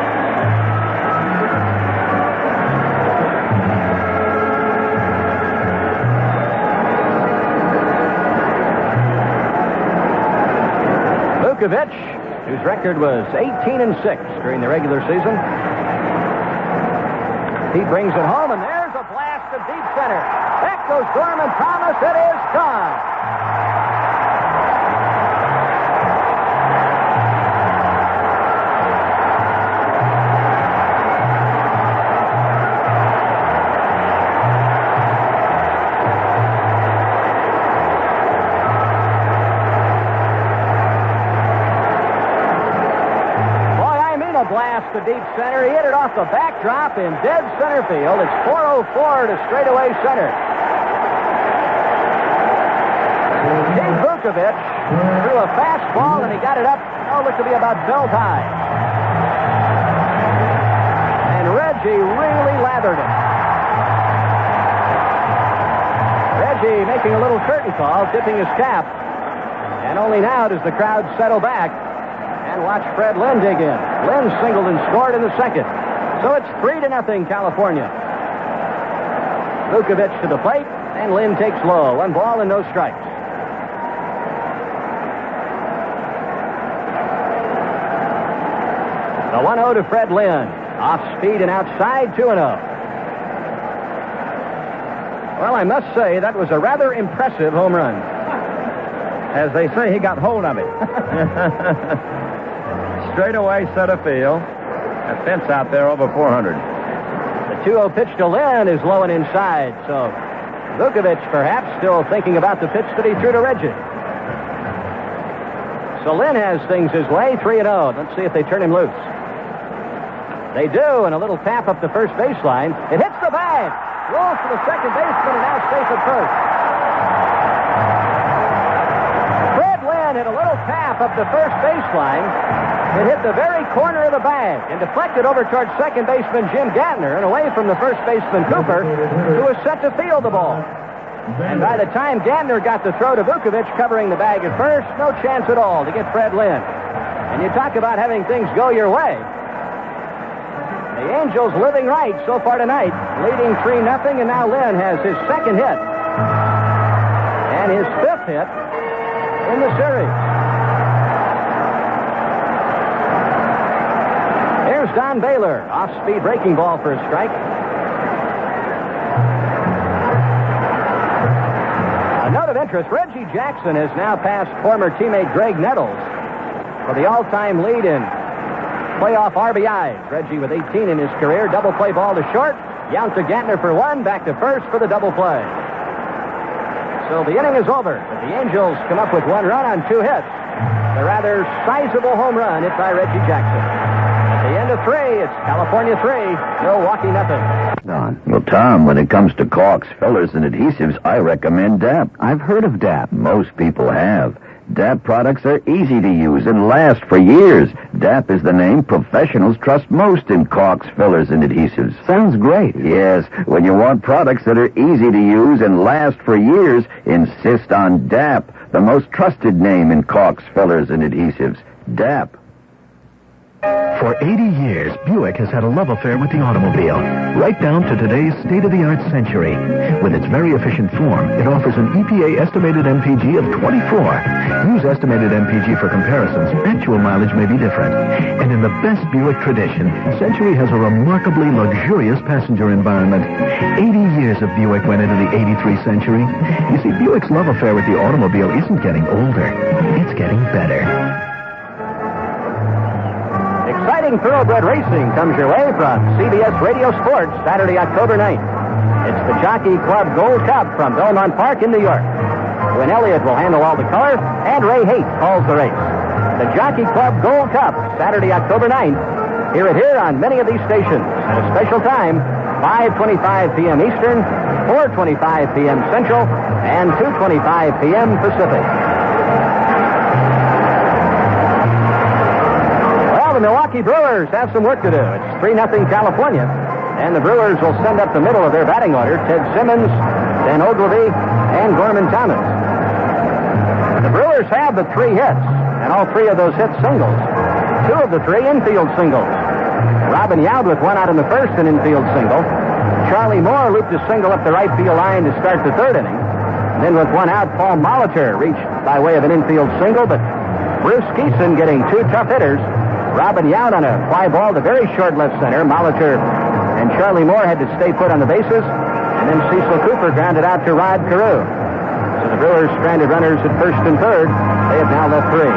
Vukovic, whose record was 18-6 during the regular season. He brings it home, and there's a blast to deep center. Back goes Gorman Thomas. It is gone. Blast to deep center. He hit it off the backdrop in dead center field. It's 404 to straightaway center. Steve Vukovic threw a fastball, and he got it up. Oh, looked to be about belt high. And Reggie really lathered it. Reggie making a little curtain call, tipping his cap. And only now does the crowd settle back and watch Fred Lynn dig in. Lynn singled and scored in the second. So it's 3-0 California. Vukovic to the plate, and Lynn takes low. 1 ball and no strikes. The 1-0 to Fred Lynn. Off speed and outside, 2-0. Well, I must say, that was a rather impressive home run. As they say, he got hold of it. Straight away center field. A fence out there over 400. The 2-0 pitch to Lynn is low and inside, so Vukovic perhaps still thinking about the pitch that he threw to Reggie. So Lynn has things his way, 3-0. Let's see if they turn him loose. They do, and a little tap up the first baseline. It hits the bag. Rolls to the second baseman, and now safe at first. Fred Lynn hit a little tap up the first baseline. It hit the very corner of the bag and deflected over towards second baseman Jim Gantner and away from the first baseman Cooper, who was set to field the ball. And by the time Gantner got the throw to Vukovic covering the bag at first, no chance at all to get Fred Lynn. And you talk about having things go your way. The Angels living right so far tonight, leading 3-0, and now Lynn has his second hit and his 5th hit in the series. There's Don Baylor, off-speed breaking ball for a strike. A note of interest, Reggie Jackson has now passed former teammate Greg Nettles for the all-time lead in playoff RBIs. Reggie with 18 in his career. Double play ball to short. Yount to Gantner for 1. Back to first for the double play. So the inning is over, but the Angels come up with 1 run on 2 hits. A rather sizable home run hit by Reggie Jackson. At the end of 3, it's California 3, Milwaukee nothing. Well, Tom, when it comes to caulks, fillers, and adhesives, I recommend DAP. I've heard of DAP. Most people have. DAP products are easy to use and last for years. DAP is the name professionals trust most in caulks, fillers, and adhesives. Sounds great. Yes, when you want products that are easy to use and last for years, insist on DAP, the most trusted name in caulks, fillers, and adhesives. DAP. For 80 years, Buick has had a love affair with the automobile, right down to today's state-of-the-art Century. With its very efficient form, it offers an EPA estimated MPG of 24. Use estimated MPG for comparisons. Actual mileage may be different. And in the best Buick tradition, Century has a remarkably luxurious passenger environment. 80 years of Buick went into the 83 Century. You see, Buick's love affair with the automobile isn't getting older. It's getting better. exciting thoroughbred racing comes your way from CBS Radio Sports Saturday, October 9th. It's the Jockey Club Gold Cup from Belmont Park in New York. Win Elliott will handle all the color, and Ray Haight calls the race. The Jockey Club Gold Cup, Saturday, October 9th. Hear it here on many of these stations at a special time, 5:25 p.m. Eastern, 4:25 p.m. Central, and 2:25 p.m. Pacific. Well, the Milwaukee Brewers have some work to do. It's 3-0 California, and the Brewers will send up the middle of their batting order, Ted Simmons, Ben Ogilvy, and Gorman Thomas. The Brewers have the 3 hits, and all 3 of those hits singles. 2 of the 3 infield singles. Robin Yount with 1 out in the first, an infield single. Charlie Moore looped a single up the right field line to start the 3rd inning. And then with 1 out, Paul Molitor reached by way of an infield single, but Bruce Keeson getting 2 tough hitters. Robin Yount on a fly ball to very short left center. Molitor and Charlie Moore had to stay put on the bases. And then Cecil Cooper grounded out to Rod Carew. So the Brewers stranded runners at first and third. They have now left 3.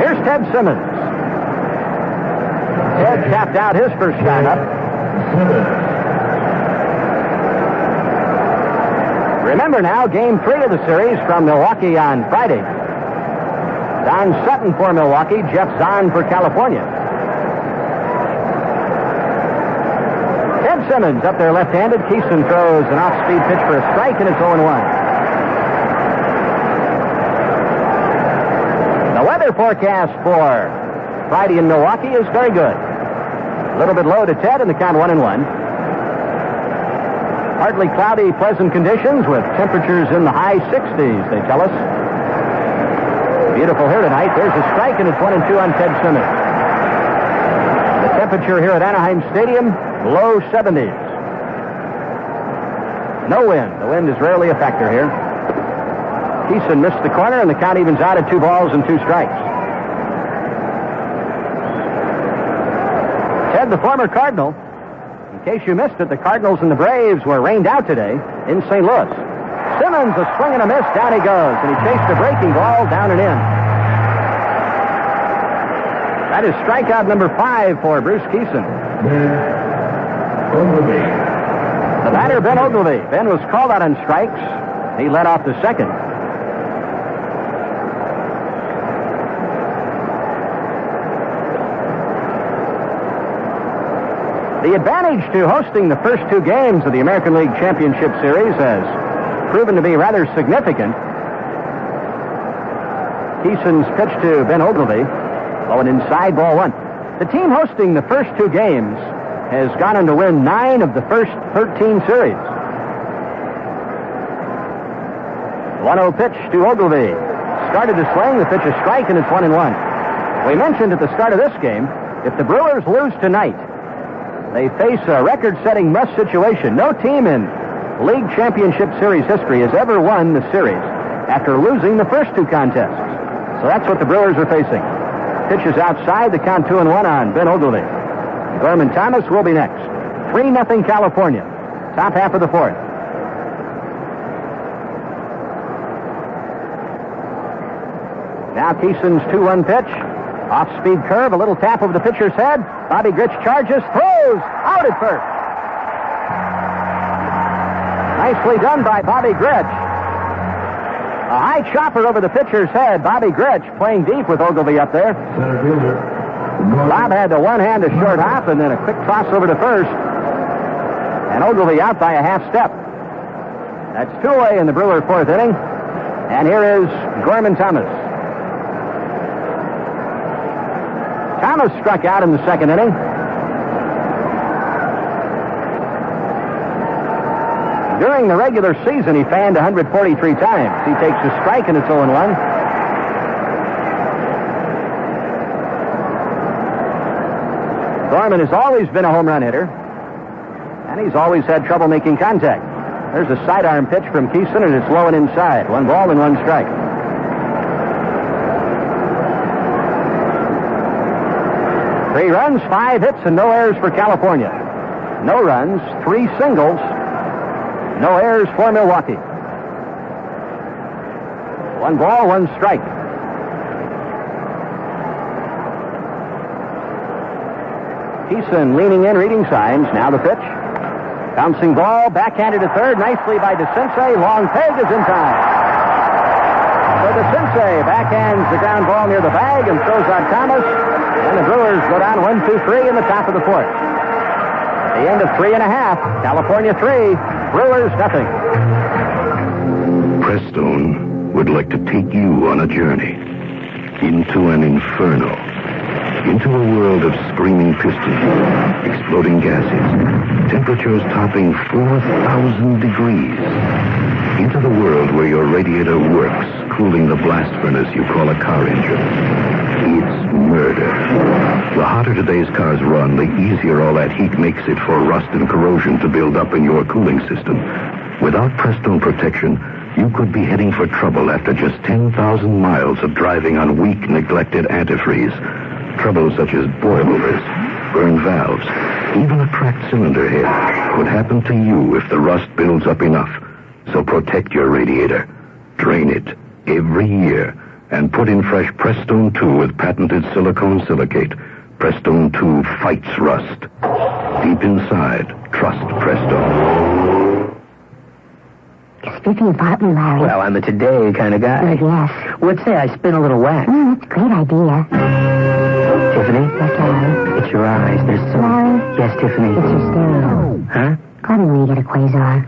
Here's Ted Simmons. Ted tapped out his first time up. Remember now, Game 3 of the series from Milwaukee on Friday. Don Sutton for Milwaukee, Jeff Zahn for California. Ted Simmons up there left-handed. Keeson throws an off-speed pitch for a strike, and it's 0-1. The weather forecast for Friday in Milwaukee is very good. A little bit low to Ted, and the count 1-1. Partly cloudy, pleasant conditions with temperatures in the high 60s, they tell us. Beautiful here tonight. There's a strike, and it's 1-2 on Ted Simmons. The temperature here at Anaheim Stadium, low 70s. No wind. The wind is rarely a factor here. Keeson missed the corner, and the count evens out at 2 balls and 2 strikes. Ted, the former Cardinal. In case you missed it, the Cardinals and the Braves were rained out today in St. Louis. Simmons, a swing and a miss. Down he goes, and he chased a breaking ball down and in. That is strikeout number 5 for Bruce Keeson. The batter, Ben Ogilvy. Ben was called out on strikes. He led off the second. The advantage to hosting the first 2 games of the American League Championship Series has proven to be rather significant. Keeson's pitch to Ben Ogilvy. Low and inside, ball 1. The team hosting the first 2 games has gone on to win 9 of the first 13 series. 1-0 pitch to Ogilvy. Started to swing, the pitch is strike, and it's 1-1. We mentioned at the start of this game, if the Brewers lose tonight, they face a record-setting must situation. No team in League Championship Series history has ever won the series after losing the first 2 contests. So that's what the Brewers are facing. Pitch is outside, the count 2-1 on Ben Ogilvy. Gorman Thomas will be next. 3-0 California. Top half of the 4th. Now Keeson's 2-1 pitch. Off-speed curve, a little tap over the pitcher's head. Bobby Grich charges, throws, out at first. Nicely done by Bobby Grich. A high chopper over the pitcher's head. Bobby Grich playing deep with Ogilvy up there. Bob had to one hand a short hop and then a quick toss over to first. And Ogilvy out by a half step. That's 2 away in the Brewer 4th inning. And here is Gorman Thomas. Thomas struck out in the 2nd inning. During the regular season, he fanned 143 times. He takes a strike, and it's 0-1. Gorman has always been a home run hitter, and he's always had trouble making contact. There's a sidearm pitch from Keeson, and it's low and inside. 1 ball and 1 strike. Three runs, 5 hits, and no errors for California. No runs, 3 singles, no errors for Milwaukee. 1 ball, 1 strike. Keeson leaning in, reading signs. Now the pitch. Bouncing ball, backhanded to third, nicely by DeCinces. Long peg is in time. So DeCinces backhands the ground ball near the bag and throws out Thomas. And the Brewers go down 1-2-3 in the top of the fourth. The end of 3.5. California 3, Brewers nothing. Prestone would like to take you on a journey into an inferno, into a world of screaming pistons, exploding gases, temperatures topping 4,000 degrees, into the world where your radiator works, cooling the blast furnace you call a car engine. It's murder. The hotter today's cars run, the easier all that heat makes it for rust and corrosion to build up in your cooling system. Without Prestone protection, you could be heading for trouble after just 10,000 miles of driving on weak, neglected antifreeze. Trouble such as boilovers, burned valves, even a cracked cylinder head could happen to you if the rust builds up enough. So protect your radiator. Drain it every year. And put in fresh Prestone 2 with patented silicone silicate. Prestone 2 fights rust. Deep inside, trust Prestone. Spiffy apartment, Larry. Well, I'm a today kind of guy. Yes. Would say I spin a little wax. That's a great idea. Tiffany? Yes, Larry. It's your eyes. They're so... Larry? Yes, Tiffany. It's your stereo. Huh? Call me when you get a Quasar.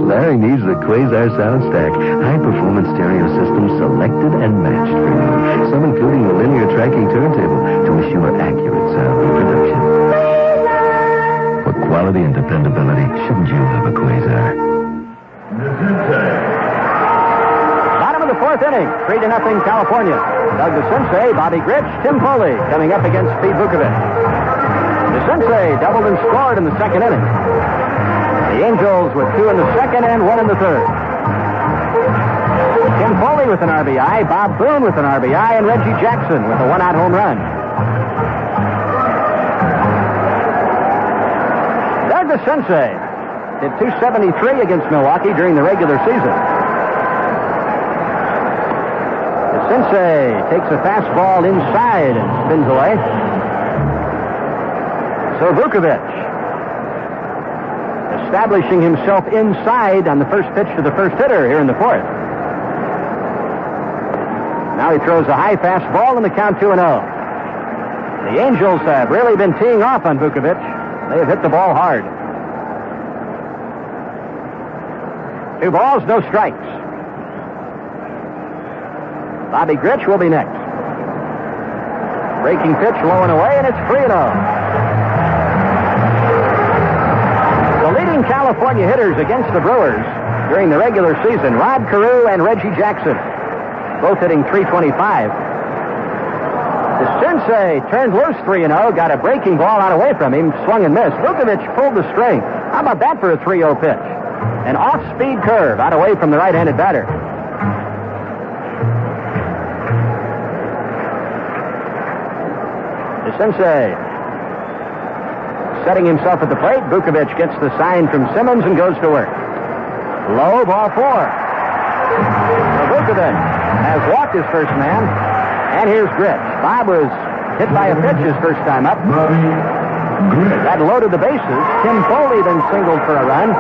Larry needs the Quasar sound stack. High-performance stereo system selected and matched for you. Some including a linear tracking turntable to assure accurate sound reproduction. For quality and dependability, shouldn't you have a Quasar? Bottom of the fourth inning, 3-0 California. Doug DeCinces, Bobby Grich, Tim Foley coming up against Pete Vukovich. DeCinces doubled and scored in the second inning. The Angels with 2 in the second and 1 in the third. Tim Foley with an RBI, Bob Boone with an RBI, and Reggie Jackson with a one-out home run. Doug DeCinces did .273 against Milwaukee during the regular season. DeCinces takes a fastball inside and spins away. So Vukovich establishing himself inside on the first pitch to the first hitter here in the fourth. Now he throws a high fastball and the count 2-0. The Angels have really been teeing off on Vukovich. They have hit the ball hard. 2 balls, no strikes. Bobby Grich will be next. Breaking pitch low and away, and it's 3-0. The leading California hitters against the Brewers during the regular season, Rod Carew and Reggie Jackson, both hitting .325. DeCinces turned loose 3-0, got a breaking ball out away from him, swung and missed. Vukovich pulled the string. How about that for a 3-0 pitch? An off-speed curve out away from the right-handed batter. DeCinces setting himself at the plate. Vukovich gets the sign from Simmons and goes to work. Low, ball 4. So Vukovich has walked his first man. And here's Grich. Bob was hit by a pitch his first time up. That loaded the bases. Tim Foley then singled for a run.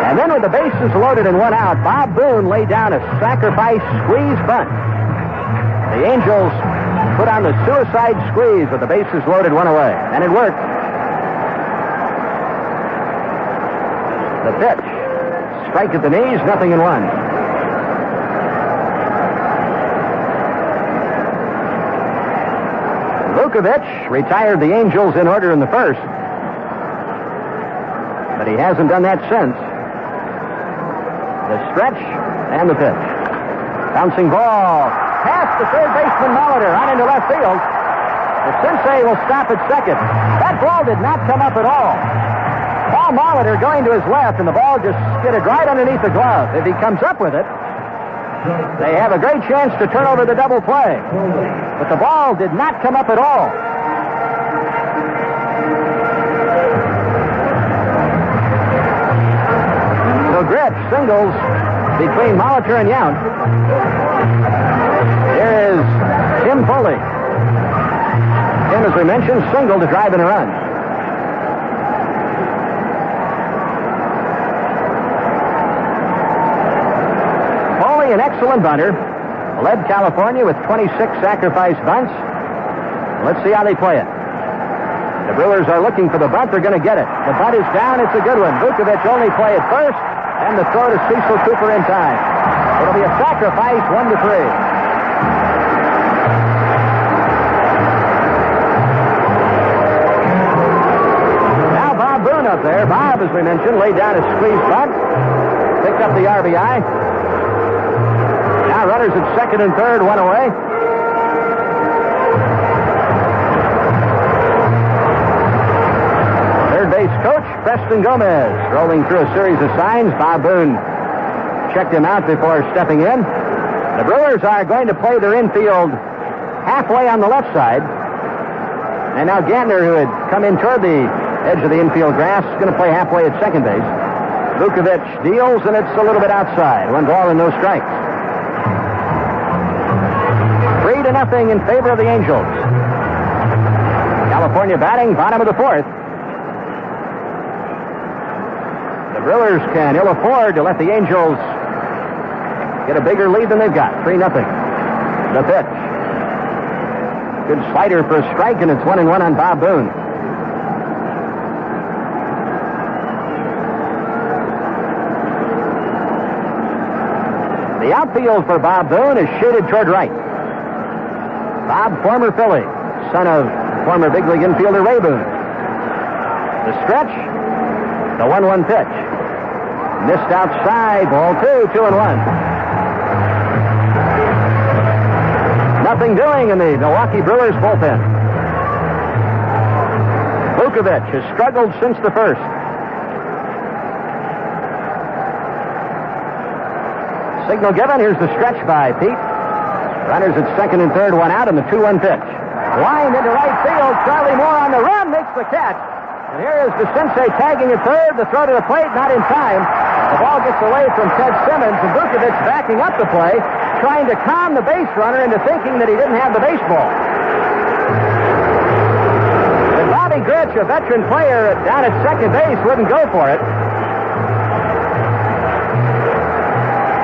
And then with the bases loaded and 1 out, Bob Boone laid down a sacrifice squeeze bunt. The Angels put on the suicide squeeze with the bases loaded 1 away. And it worked. The pitch. Strike at the knees, 0-1. Vukovich retired the Angels in order in the first. But he hasn't done that since. The stretch and the pitch. Bouncing ball. Past the third baseman Molitor on into left field. DeCinces will stop at second. That ball did not come up at all. Paul Molitor going to his left, and the ball just skidded right underneath the glove. If he comes up with it, they have a great chance to turn over the double play. But the ball did not come up at all. So Grich singles between Molitor and Yount. Here is Tim Foley. Tim, as we mentioned, singled to drive in a run. excellent bunter. Led California with 26 sacrifice bunts. Let's see how they play it. The Brewers are looking for the bunt. They're going to get it. The bunt is down. It's a good one. Vukovic only play at first, and the throw to Cecil Cooper in time. It'll be a sacrifice, 1-3. Now Bob Boone up there. Bob, as we mentioned, laid down a squeeze bunt. Picked up the RBI. Now runners at second and third, one away. Third base coach, Preston Gomez, rolling through a series of signs. Bob Boone checked him out before stepping in. The Brewers are going to play their infield halfway on the left side. And now Gantner, who had come in toward the edge of the infield grass, is going to play halfway at second base. Vukovic deals, and it's a little bit outside. 1 ball and no strikes. 3-0 in favor of the Angels. California batting, bottom of the fourth. The Brewers can ill afford to let the Angels get a bigger lead than they've got. 3-0. The pitch. Good slider for a strike, and it's 1-1 on Bob Boone. The outfield for Bob Boone is shaded toward right. Bob, former Philly, son of former big league infielder Ray Boone. The stretch, the 1-1 pitch. Missed outside, ball 2, 2-1. Nothing doing in the Milwaukee Brewers bullpen. Vukovic has struggled since the first. Signal given. Here's the stretch by Pete. Runners at second and third, one out, and the 2-1 pitch. Lined into right field. Charlie Moore on the run makes the catch. And here is DeCinces tagging at third. The throw to the plate, not in time. The ball gets away from Ted Simmons, and Vukovic backing up the play, trying to calm the base runner into thinking that he didn't have the baseball. And Bobby Gritch, a veteran player down at second base, wouldn't go for it.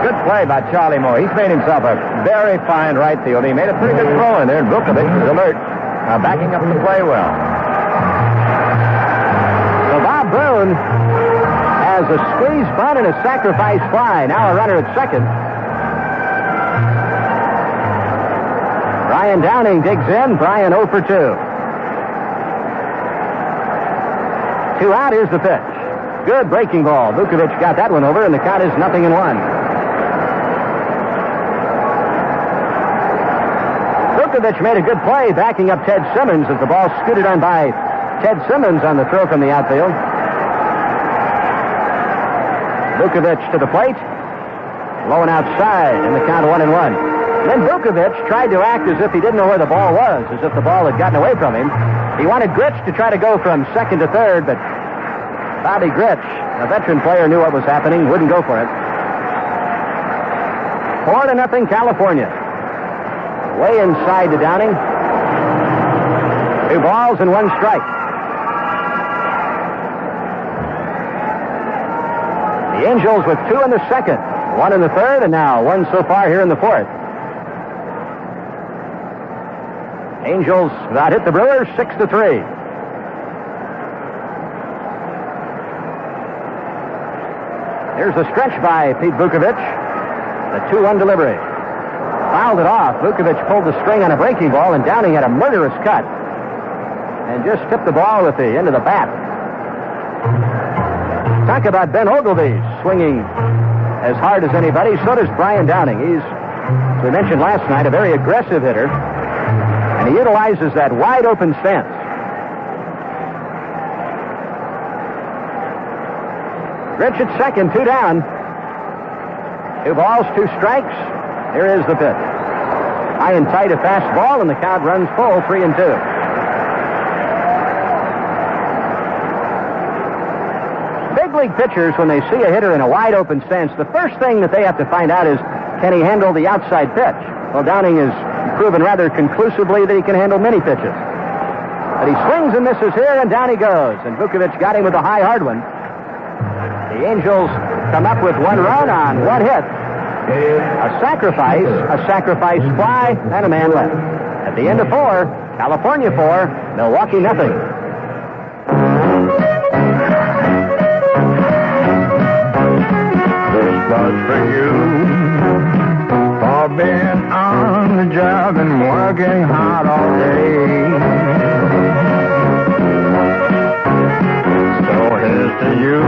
Good play by Charlie Moore. He's made himself a very fine right field. He made a pretty good throw in there, and Vukovic was alert, backing up the play well. So Bob Boone has a squeeze bunt and a sacrifice fly. Now a runner at second. Brian Downing digs in. Brian 0 for 2. 2 out. Here's the pitch. Good breaking ball. Vukovic got that one over, and the count is 0-1. Vukovic made a good play backing up Ted Simmons as the ball scooted on by Ted Simmons on the throw from the outfield. Vukovic to the plate. Low and outside, and the count 1-1. Then Vukovic tried to act as if he didn't know where the ball was, as if the ball had gotten away from him. He wanted Gritch to try to go from second to third, but Bobby Gritch, a veteran player, knew what was happening, wouldn't go for it. 4-0 California. Way inside to Downing. 2 balls and 1 strike. The Angels with 2 in the second, 1 in the third, and now 1 so far here in the fourth. Angels without hit the Brewers 6-3. Here's the stretch by Pete Vukovic. The 2-1 delivery. Fouled it off. Vukovic pulled the string on a breaking ball, and Downing had a murderous cut and just tipped the ball with the end of the bat. Talk about Ben Ogilvy swinging as hard as anybody. So does Brian Downing. He's, as we mentioned last night, a very aggressive hitter, and he utilizes that wide open stance. Rich at second, 2 down. 2 balls, 2 strikes. Here is the pitch. High and tight, a fastball, and the count runs full, 3-2. Big league pitchers, when they see a hitter in a wide open stance, the first thing that they have to find out is, can he handle the outside pitch? Well, Downing has proven rather conclusively that he can handle many pitches. But he swings and misses here, and down he goes. And Vukovic got him with a high, hard one. The Angels come up with 1 run on 1 hit. A sacrifice fly, and a man left. At the end of 4, California 4, Milwaukee nothing. This was for you, for being on the job and working hard all day. So here's to you.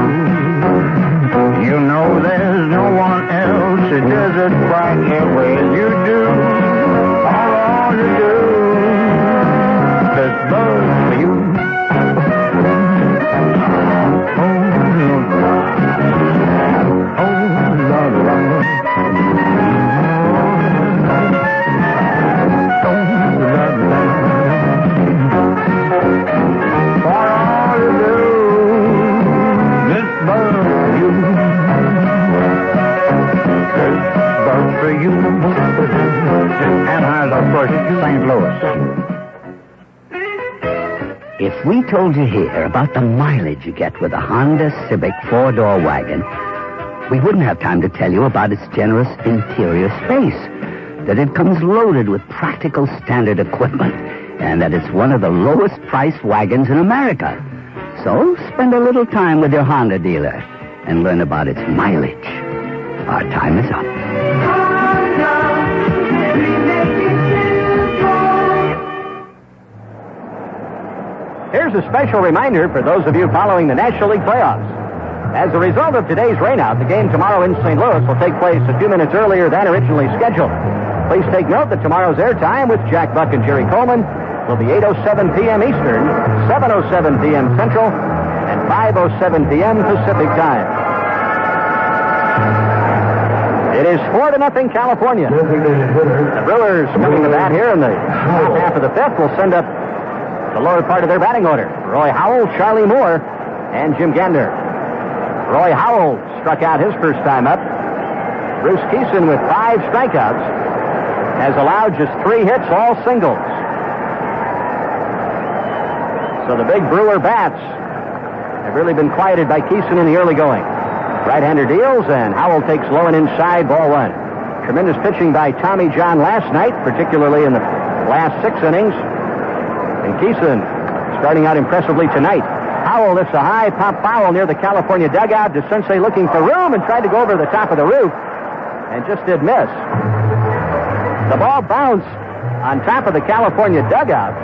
You know there's no one else who does it quite the way you do. All you do. This was for you. For you. Anaheim, of course, St. Louis. If we told you here about the mileage you get with a Honda Civic 4-door wagon, we wouldn't have time to tell you about its generous interior space, that it comes loaded with practical standard equipment, and that it's one of the lowest priced wagons in America. So spend a little time with your Honda dealer and learn about its mileage. Our time is up. Here's a special reminder for those of you following the National League playoffs. As a result of today's rainout, the game tomorrow in St. Louis will take place a few minutes earlier than originally scheduled. Please take note that tomorrow's airtime with Jack Buck and Jerry Coleman will be 8:07 p.m. Eastern, 7:07 p.m. Central, and 5:07 p.m. Pacific time. It is 4-0 California. The Brewers coming to bat here in the top half of the fifth will send up the lower part of their batting order. Roy Howell, Charlie Moore, and Jim Gander. Roy Howell struck out his first time up. Bruce Keeson, with 5 strikeouts, has allowed just 3 hits, all singles. So the big Brewer bats have really been quieted by Keeson in the early going. Right-hander deals, and Howell takes low and inside, ball 1. Tremendous pitching by Tommy John last night, particularly in the last 6 innings. And Keeson starting out impressively tonight. Howell lifts a high pop foul near the California dugout. DeCinces looking for room and tried to go over the top of the roof and just did miss. The ball bounced on top of the California dugout,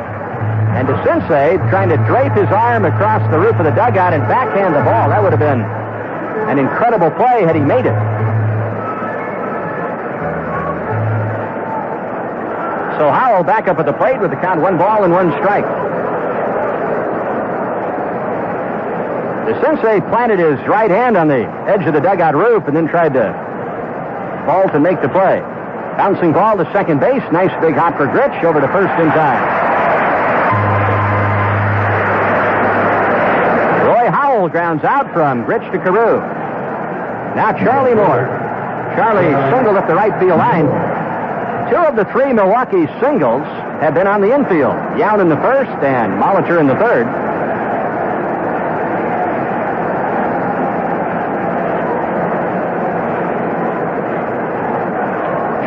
and DeCinces trying to drape his arm across the roof of the dugout and backhand the ball. That would have been an incredible play had he made it. So Howell back up at the plate with the count 1 ball and 1 strike. DeCinces planted his right hand on the edge of the dugout roof and then tried to vault and make the play. Bouncing ball to second base. Nice big hop for Gritch over to first in time. Roy Howell grounds out from Gritch to Carew. Now Charlie Moore. Charlie singled up the right field line. 2 of the 3 Milwaukee singles have been on the infield. Yown in the first and Molitor in the third.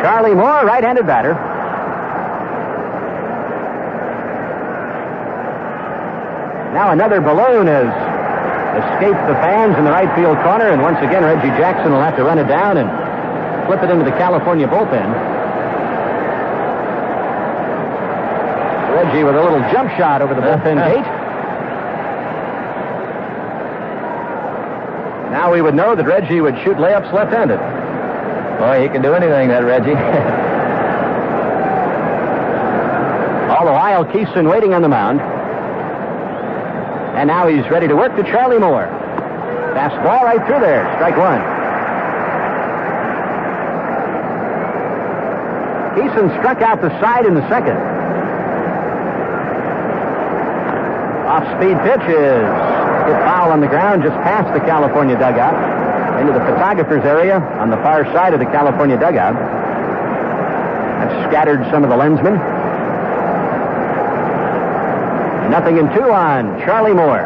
Charlie Moore, right-handed batter. Now another balloon has escaped the fans in the right field corner, and once again Reggie Jackson will have to run it down and flip it into the California bullpen. Reggie with a little jump shot over the bullpen gate. Now we would know that Reggie would shoot layups left-handed. Boy, he can do anything, that Reggie. All the while, Keeson waiting on the mound. And now he's ready to work to Charlie Moore. Fastball right through there. Strike 1. Keeson struck out the side in the second. Off-speed pitch is hit foul on the ground just past the California dugout into the photographer's area on the far side of the California dugout. That scattered some of the lensmen. 0-2 on Charlie Moore.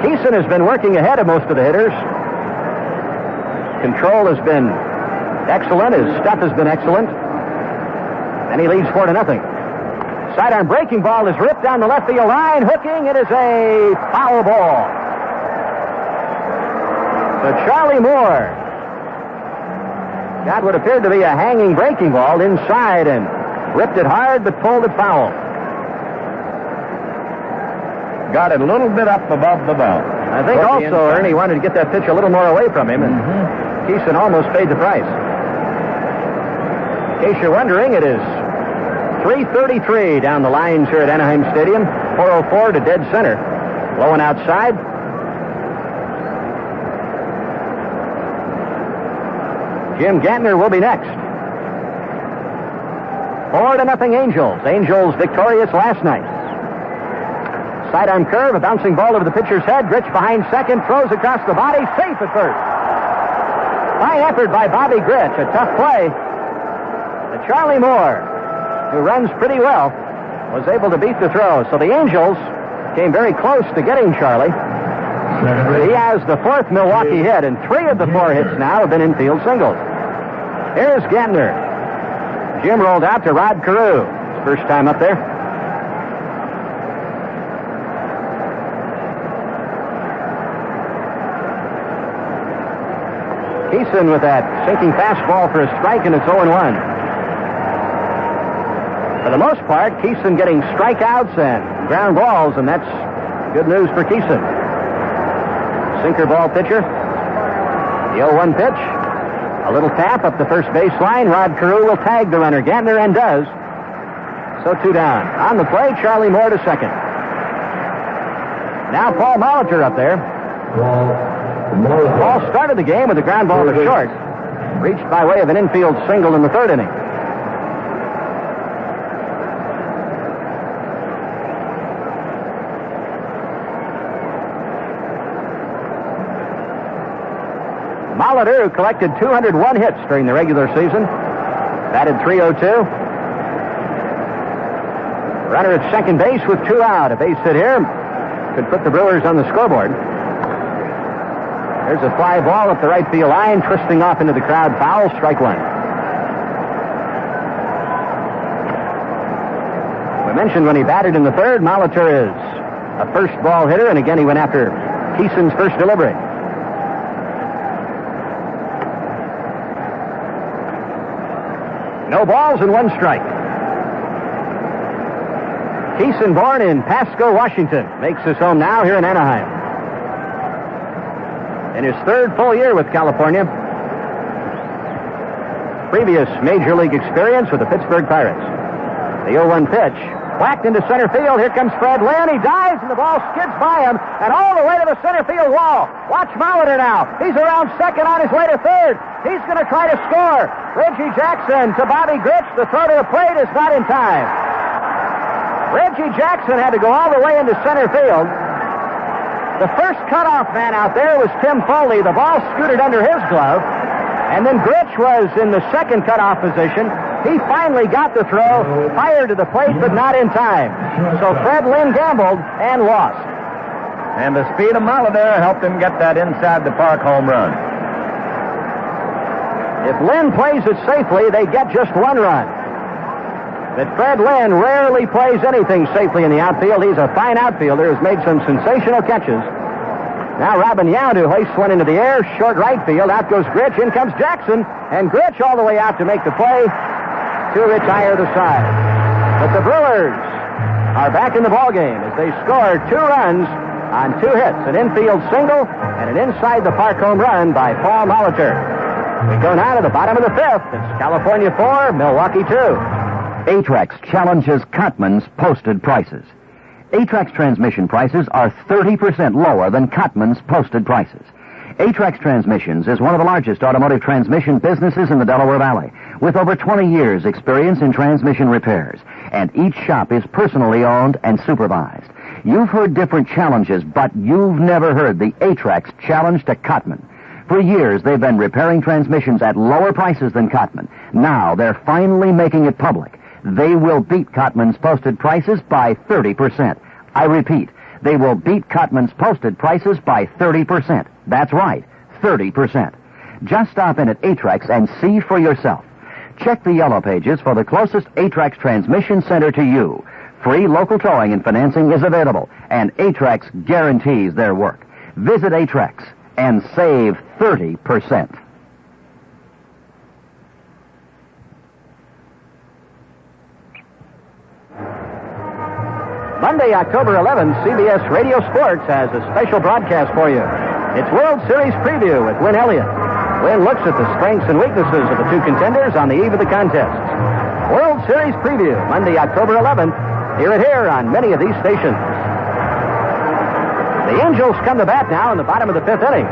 Keeson has been working ahead of most of the hitters. control has been excellent. His stuff has been excellent. And he leads 4-0. Sidearm breaking ball is ripped down the left field line. Hooking. It is a foul ball. So Charlie Moore got what appeared to be a hanging breaking ball inside and ripped it hard but pulled it foul. Got it a little bit up above the belt. I think also, Ernie wanted to get that pitch a little more away from him, and Keeson almost paid the price. In case you're wondering, it is 3:33 down the lines here at Anaheim Stadium. 4:04 to dead center. Low and outside. Jim Gantner will be next. 4-0 Angels. Angels victorious last night. Sidearm curve, a bouncing ball over the pitcher's head. Gritch behind second, throws across the body, safe at first. Fine effort by Bobby Gritch, a tough play. And Charlie Moore, who runs pretty well, was able to beat the throw. So the Angels came very close to getting Charlie. He has the 4th Milwaukee hit, and 3 of the 4 hits now have been infield singles. Here's Gantner. Jim rolled out to Rod Carew. His first time up there. Keeson with that sinking fastball for a strike, and it's 0-1. For the most part, Keeson getting strikeouts and ground balls, and that's good news for Keeson. Sinker ball pitcher. The 0-1 pitch. A little tap up the first baseline. Rod Carew will tag the runner. Gantner and does. So 2 down. On the play, Charlie Moore to second. Now Paul Molitor up there. Paul started the game with a ground ball to short. Reached by way of an infield single in the 3rd inning. Molitor, who collected 201 hits during the regular season, batted .302. Runner at second base with 2 out. A base hit here could put the Brewers on the scoreboard. There's a fly ball up the right field line, twisting off into the crowd. Foul, strike 1. We mentioned when he batted in the 3rd, Molitor is a first ball hitter, and again he went after Keeson's first delivery. No balls and 1 strike. Keeson, born in Pasco, Washington, makes his home now here in Anaheim. In his 3rd full year with California. Previous Major League experience with the Pittsburgh Pirates. The 0-1 pitch. Whacked into center field. Here comes Fred Lynn. He dives, and the ball skids by him and all the way to the center field wall. Watch Molitor now. He's around second on his way to 3rd. He's going to try to score. Reggie Jackson to Bobby Gritch. The throw to the plate is not in time. Reggie Jackson had to go all the way into center field. The first cutoff man out there was Tim Foley. The ball scooted under his glove. And then Gritch was in the second cutoff position. He finally got the throw, fired to the plate, but not in time. So Fred Lynn gambled and lost. And the speed of Molitor helped him get that inside the park home run. If Lynn plays it safely, they get just 1 run. But Fred Lynn rarely plays anything safely in the outfield. He's a fine outfielder who's made some sensational catches. Now Robin Yount, who hoists one into the air, short right field. Out goes Gritch. In comes Jackson. And Gritch all the way out to make the play to retire the side. But the Brewers are back in the ballgame as they score 2 runs on 2 hits. An infield single and an inside the park home run by Paul Molitor. We go now to the bottom of the 5th. It's California 4, Milwaukee 2. Atrax challenges Cottman's posted prices. Atrax transmission prices are 30% lower than Cottman's posted prices. Atrax Transmissions is one of the largest automotive transmission businesses in the Delaware Valley, with over 20 years' experience in transmission repairs, and each shop is personally owned and supervised. You've heard different challenges, but you've never heard the Atrax challenge to Cottman. For years, they've been repairing transmissions at lower prices than Cottman. Now, they're finally making it public. They will beat Cottman's posted prices by 30%. I repeat, they will beat Cottman's posted prices by 30%. That's right, 30%. Just stop in at Atrex and see for yourself. Check the yellow pages for the closest Atrex transmission center to you. Free local towing and financing is available, and Atrex guarantees their work. Visit Atrex and save 30%. Monday, October 11th, CBS Radio Sports has a special broadcast for you. It's World Series Preview with Win Elliott. Win looks at the strengths and weaknesses of the two contenders on the eve of the contests. World Series Preview, Monday, October 11th. Hear it here on many of these stations. The Angels come to bat now in the bottom of the fifth inning.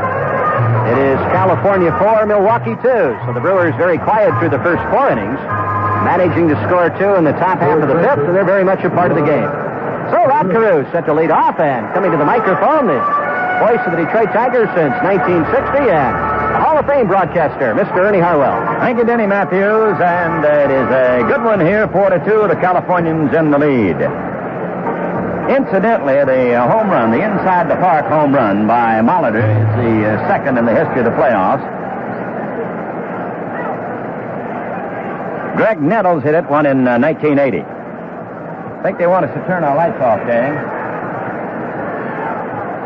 It is California 4, Milwaukee 2. So the Brewers very quiet through the first 4 innings, managing to score 2 in the top half of the fifth, and they're very much a part of the game. So Rod Carew set to lead off, and coming to the microphone, the voice of the Detroit Tigers since 1960, and the Hall of Fame broadcaster, Mr. Ernie Harwell. Thank you, Denny Matthews, and it is a good one here, 4-2, the Californians in the lead. Incidentally, the home run, the inside-the-park home run by Molitor is the second in the history of the playoffs. Greg Nettles hit it, one in 1980. I think they want us to turn our lights off, gang.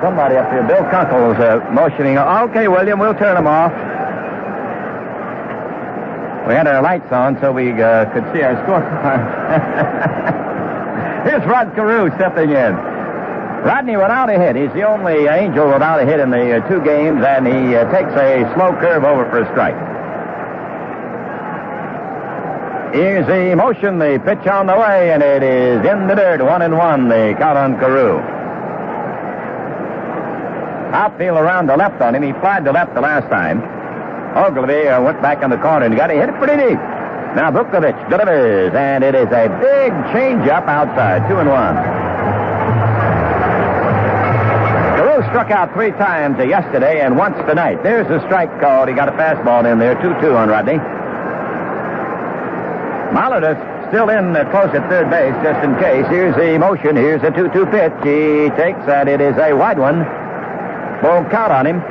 Somebody up here, Bill Kunkel's motioning. Okay, William, we'll turn them off. We had our lights on so we could see our scorecard. Here's Rod Carew stepping in. Rodney without a hit. He's the only Angel without a hit in the 2 games, and he takes a slow curve over for a strike. Here's the motion, the pitch on the way, and it is in the dirt, 1-1, the count on Carew. Outfield around the left on him. He flied to left the last time. Ogilvy went back in the corner and got it, hit it pretty deep. Now Vukovic delivers, and it is a big change-up outside, 2-1. Carew struck out 3 times yesterday and once tonight. There's a strike called. He got a fastball in there, 2-2 on Rodney. Molitor still in close at third base, just in case. Here's the motion. Here's a 2-2 pitch. He takes that. It is a wide one. Full count on him.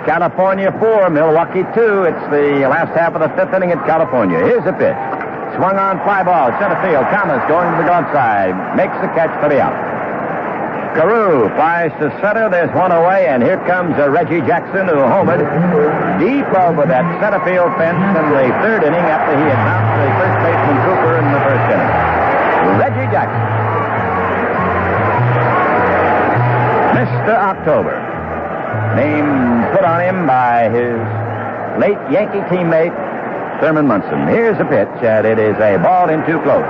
California 4, Milwaukee 2. It's the last half of the fifth inning at California. Here's the pitch. Swung on fly ball, center field. Thomas going to the glove side. Makes the catch for the out. Carew flies to center. There's one away, and here comes Reggie Jackson, who homered deep over that center field fence in the third inning after he had bounced the first baseman Cooper in the first inning. Reggie Jackson. Mr. October. Name put on him by his late Yankee teammate, Thurman Munson. Here's the pitch, and it is a ball in too close.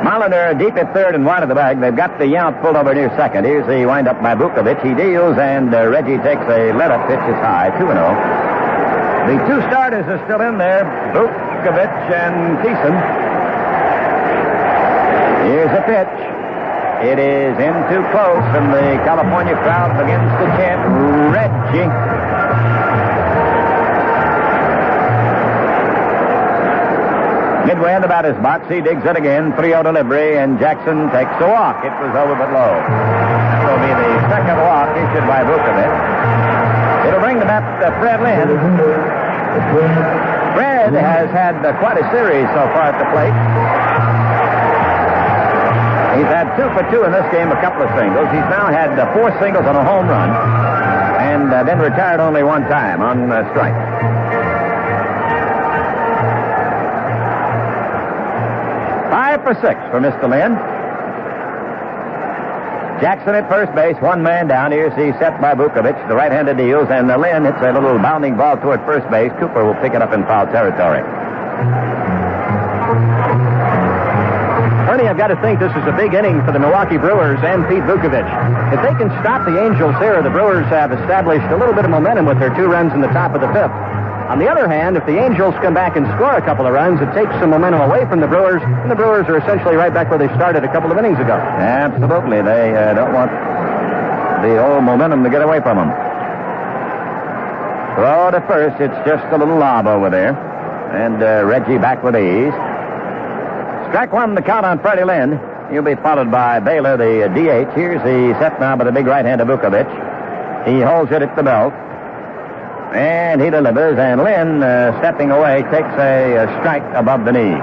Molitor deep at third and wide of the bag. They've got the out pulled over near second. Here's the windup by Vukovic. He deals, and Reggie takes a let-up pitch is high, 2-0. The 2 starters are still in there, Vukovic and Thiessen. Here's a pitch. It is in too close, and the California crowd begins to chant, Reggie. Midway in the batter's box, he digs it again, 3-0 delivery, and Jackson takes a walk. It was over but low. That will be the second walk issued by Vukovic. It'll bring the bat Fred Lynn. Fred has had quite a series so far at the plate. He's had 2 for 2 in this game, a couple of singles. He's now had 4 singles and a home run, and then retired only 1 time on strike. 5 for 6 for Mr. Lynn. Jackson at first base, 1 man down. Here's the set by Vukovic. The right-handed deals, and Lynn hits a little bounding ball toward first base. Cooper will pick it up in foul territory. Ernie, I've got to think this is a big inning for the Milwaukee Brewers and Pete Vukovic. If they can stop the Angels here, the Brewers have established a little bit of momentum with their 2 runs in the top of the fifth. On the other hand, if the Angels come back and score a couple of runs, it takes some momentum away from the Brewers, and the Brewers are essentially right back where they started a couple of innings ago. Absolutely. They don't want the old momentum to get away from them. Throw to first. It's just a little lob over there. And Reggie back with ease. Strike 1, the count on Freddie Lynn. He'll be followed by Baylor, the DH. Here's the set now by the big right-hander Vukovic. He holds it at the belt. And he delivers, and Lynn, stepping away, takes a strike above the knee.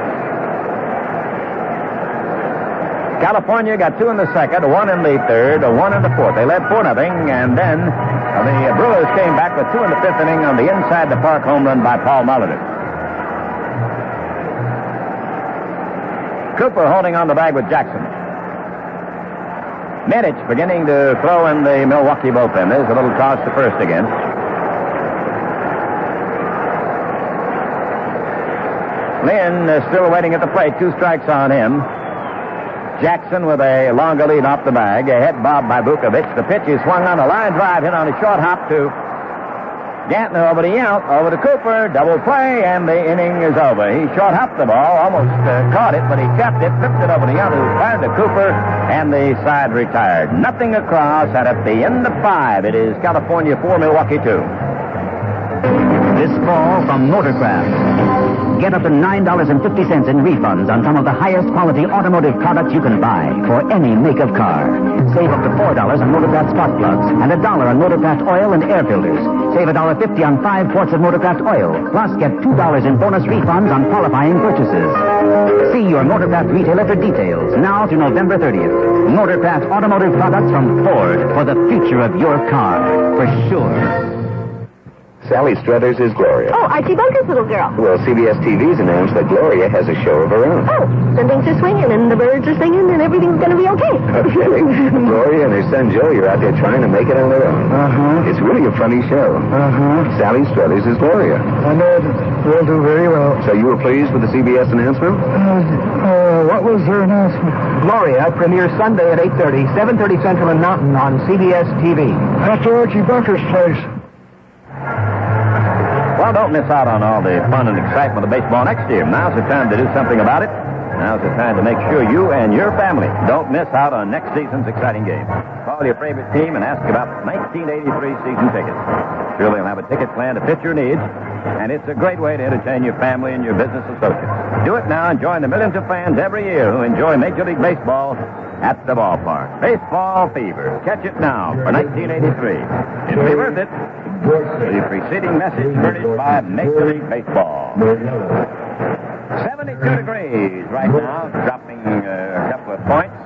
California got 2 in the second, 1 in the third, 1 in the fourth. They led 4-0, and then the Brewers came back with 2 in the fifth inning on the inside the park home run by Paul Molitor. Cooper holding on the bag with Jackson. Medich beginning to throw in the Milwaukee bullpen. There's a little toss to first again. Lynn is still waiting at the plate. 2 strikes on him. Jackson with a longer lead off the bag. A head bob by Vukovic. The pitch is swung on a line drive, hit on a short hop to Gantner over the out, over to Cooper. Double play, and the inning is over. He short hopped the ball, almost caught it, but he kept it, flipped it over the out, fired to Cooper, and the side retired. Nothing across, and at the end of 5, it is California 4, Milwaukee 2. This fall from Motorcraft. Get up to $9.50 in refunds on some of the highest quality automotive products you can buy for any make of car. Save up to $4 on Motorcraft spark plugs and $1 on Motorcraft oil and air filters. Save $1.50 on 5 quarts of Motorcraft oil. Plus, get $2 in bonus refunds on qualifying purchases. See your Motorcraft retailer for details now through November 30th. Motorcraft automotive products from Ford for the future of your car. For sure. Sally Struthers is Gloria. Oh, Archie Bunker's little girl. Well, CBS TV's announced that Gloria has a show of her own. Oh, and things are swinging, and the birds are singing, and everything's going to be okay. Okay. Gloria and her son Joey are out there trying to make it on their own. Uh-huh. It's really a funny show. Uh-huh. Sally Struthers is Gloria. I know it will do very well. So you were pleased with the CBS announcement? What was her announcement? Gloria premieres Sunday at 8:30, 7:30 Central and Mountain on CBS TV. After Archie Bunker's place. Well, don't miss out on all the fun and excitement of baseball next year. Now's the time to do something about it. Now's the time to make sure you and your family don't miss out on next season's exciting game. Call your favorite team and ask about 1983 season tickets. Sure, they'll have a ticket plan to fit your needs, and it's a great way to entertain your family and your business associates. Do it now and join the millions of fans every year who enjoy Major League Baseball at the ballpark. Baseball Fever. Catch it now for 1983. It'll be worth it. The preceding message furnished by Major League Baseball. 72 degrees right now, dropping a couple of points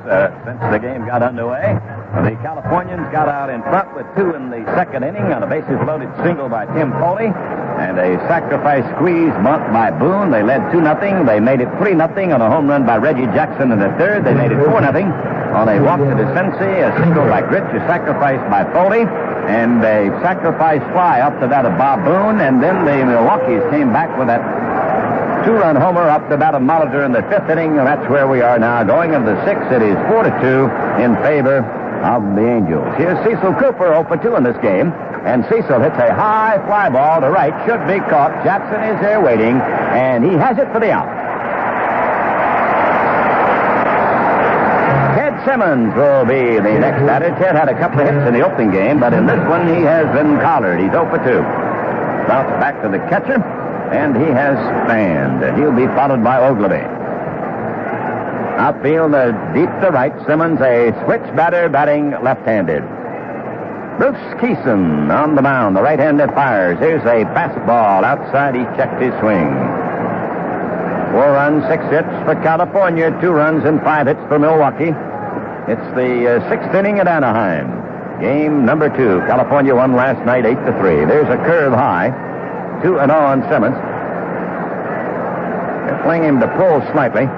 since the game got underway. The Californians got out in front with 2 in the second inning on a bases-loaded single by Tim Foley and a sacrifice squeeze bunt by Boone. They led 2-0. They made it 3-0 on a home run by Reggie Jackson in the third. They made it 4-0 on a walk to DeCincy, a single by Gritch, a sacrifice by Foley, and a sacrifice fly up to that of Bob Boone. And then the Milwaukee's came back with that 2-run homer up to that of Molitor in the 5th inning, and that's where we are now. Going into the 6th, it is 4-2 in favor of the Angels. Here's Cecil Cooper, 0-2 in this game, and Cecil hits a high fly ball to right, should be caught. Jackson is there waiting, and he has it for the out. Ted Simmons will be the next batter. Ted had a couple of hits in the opening game, but in this one he has been collared. He's 0-2. Bounce back to the catcher, and he has fanned. He'll be followed by Ogilvy. Outfield deep to right. Simmons a switch batter batting left-handed. Bruce Keeson on the mound. The right-hander fires. Here's a fastball outside. He checked his swing. 4 runs, 6 hits for California. 2 runs and 5 hits for Milwaukee. It's the 6th inning at Anaheim. Game number 2. California won last night 8-3. There's a curve high. 2-0 on Simmons. They're playing him to pull slightly.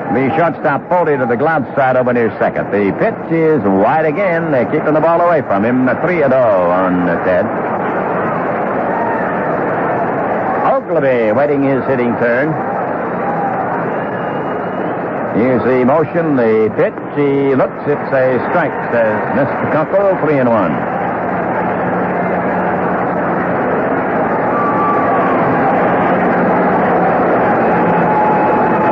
The shortstop Foley to the glove side over near second. The pitch is wide again. They're keeping the ball away from him. 3-0 on Ted. Ogilvy waiting his hitting turn. Here's the motion. The pitch. He looks. It's a strike, says Mr. Kunkel. 3-1.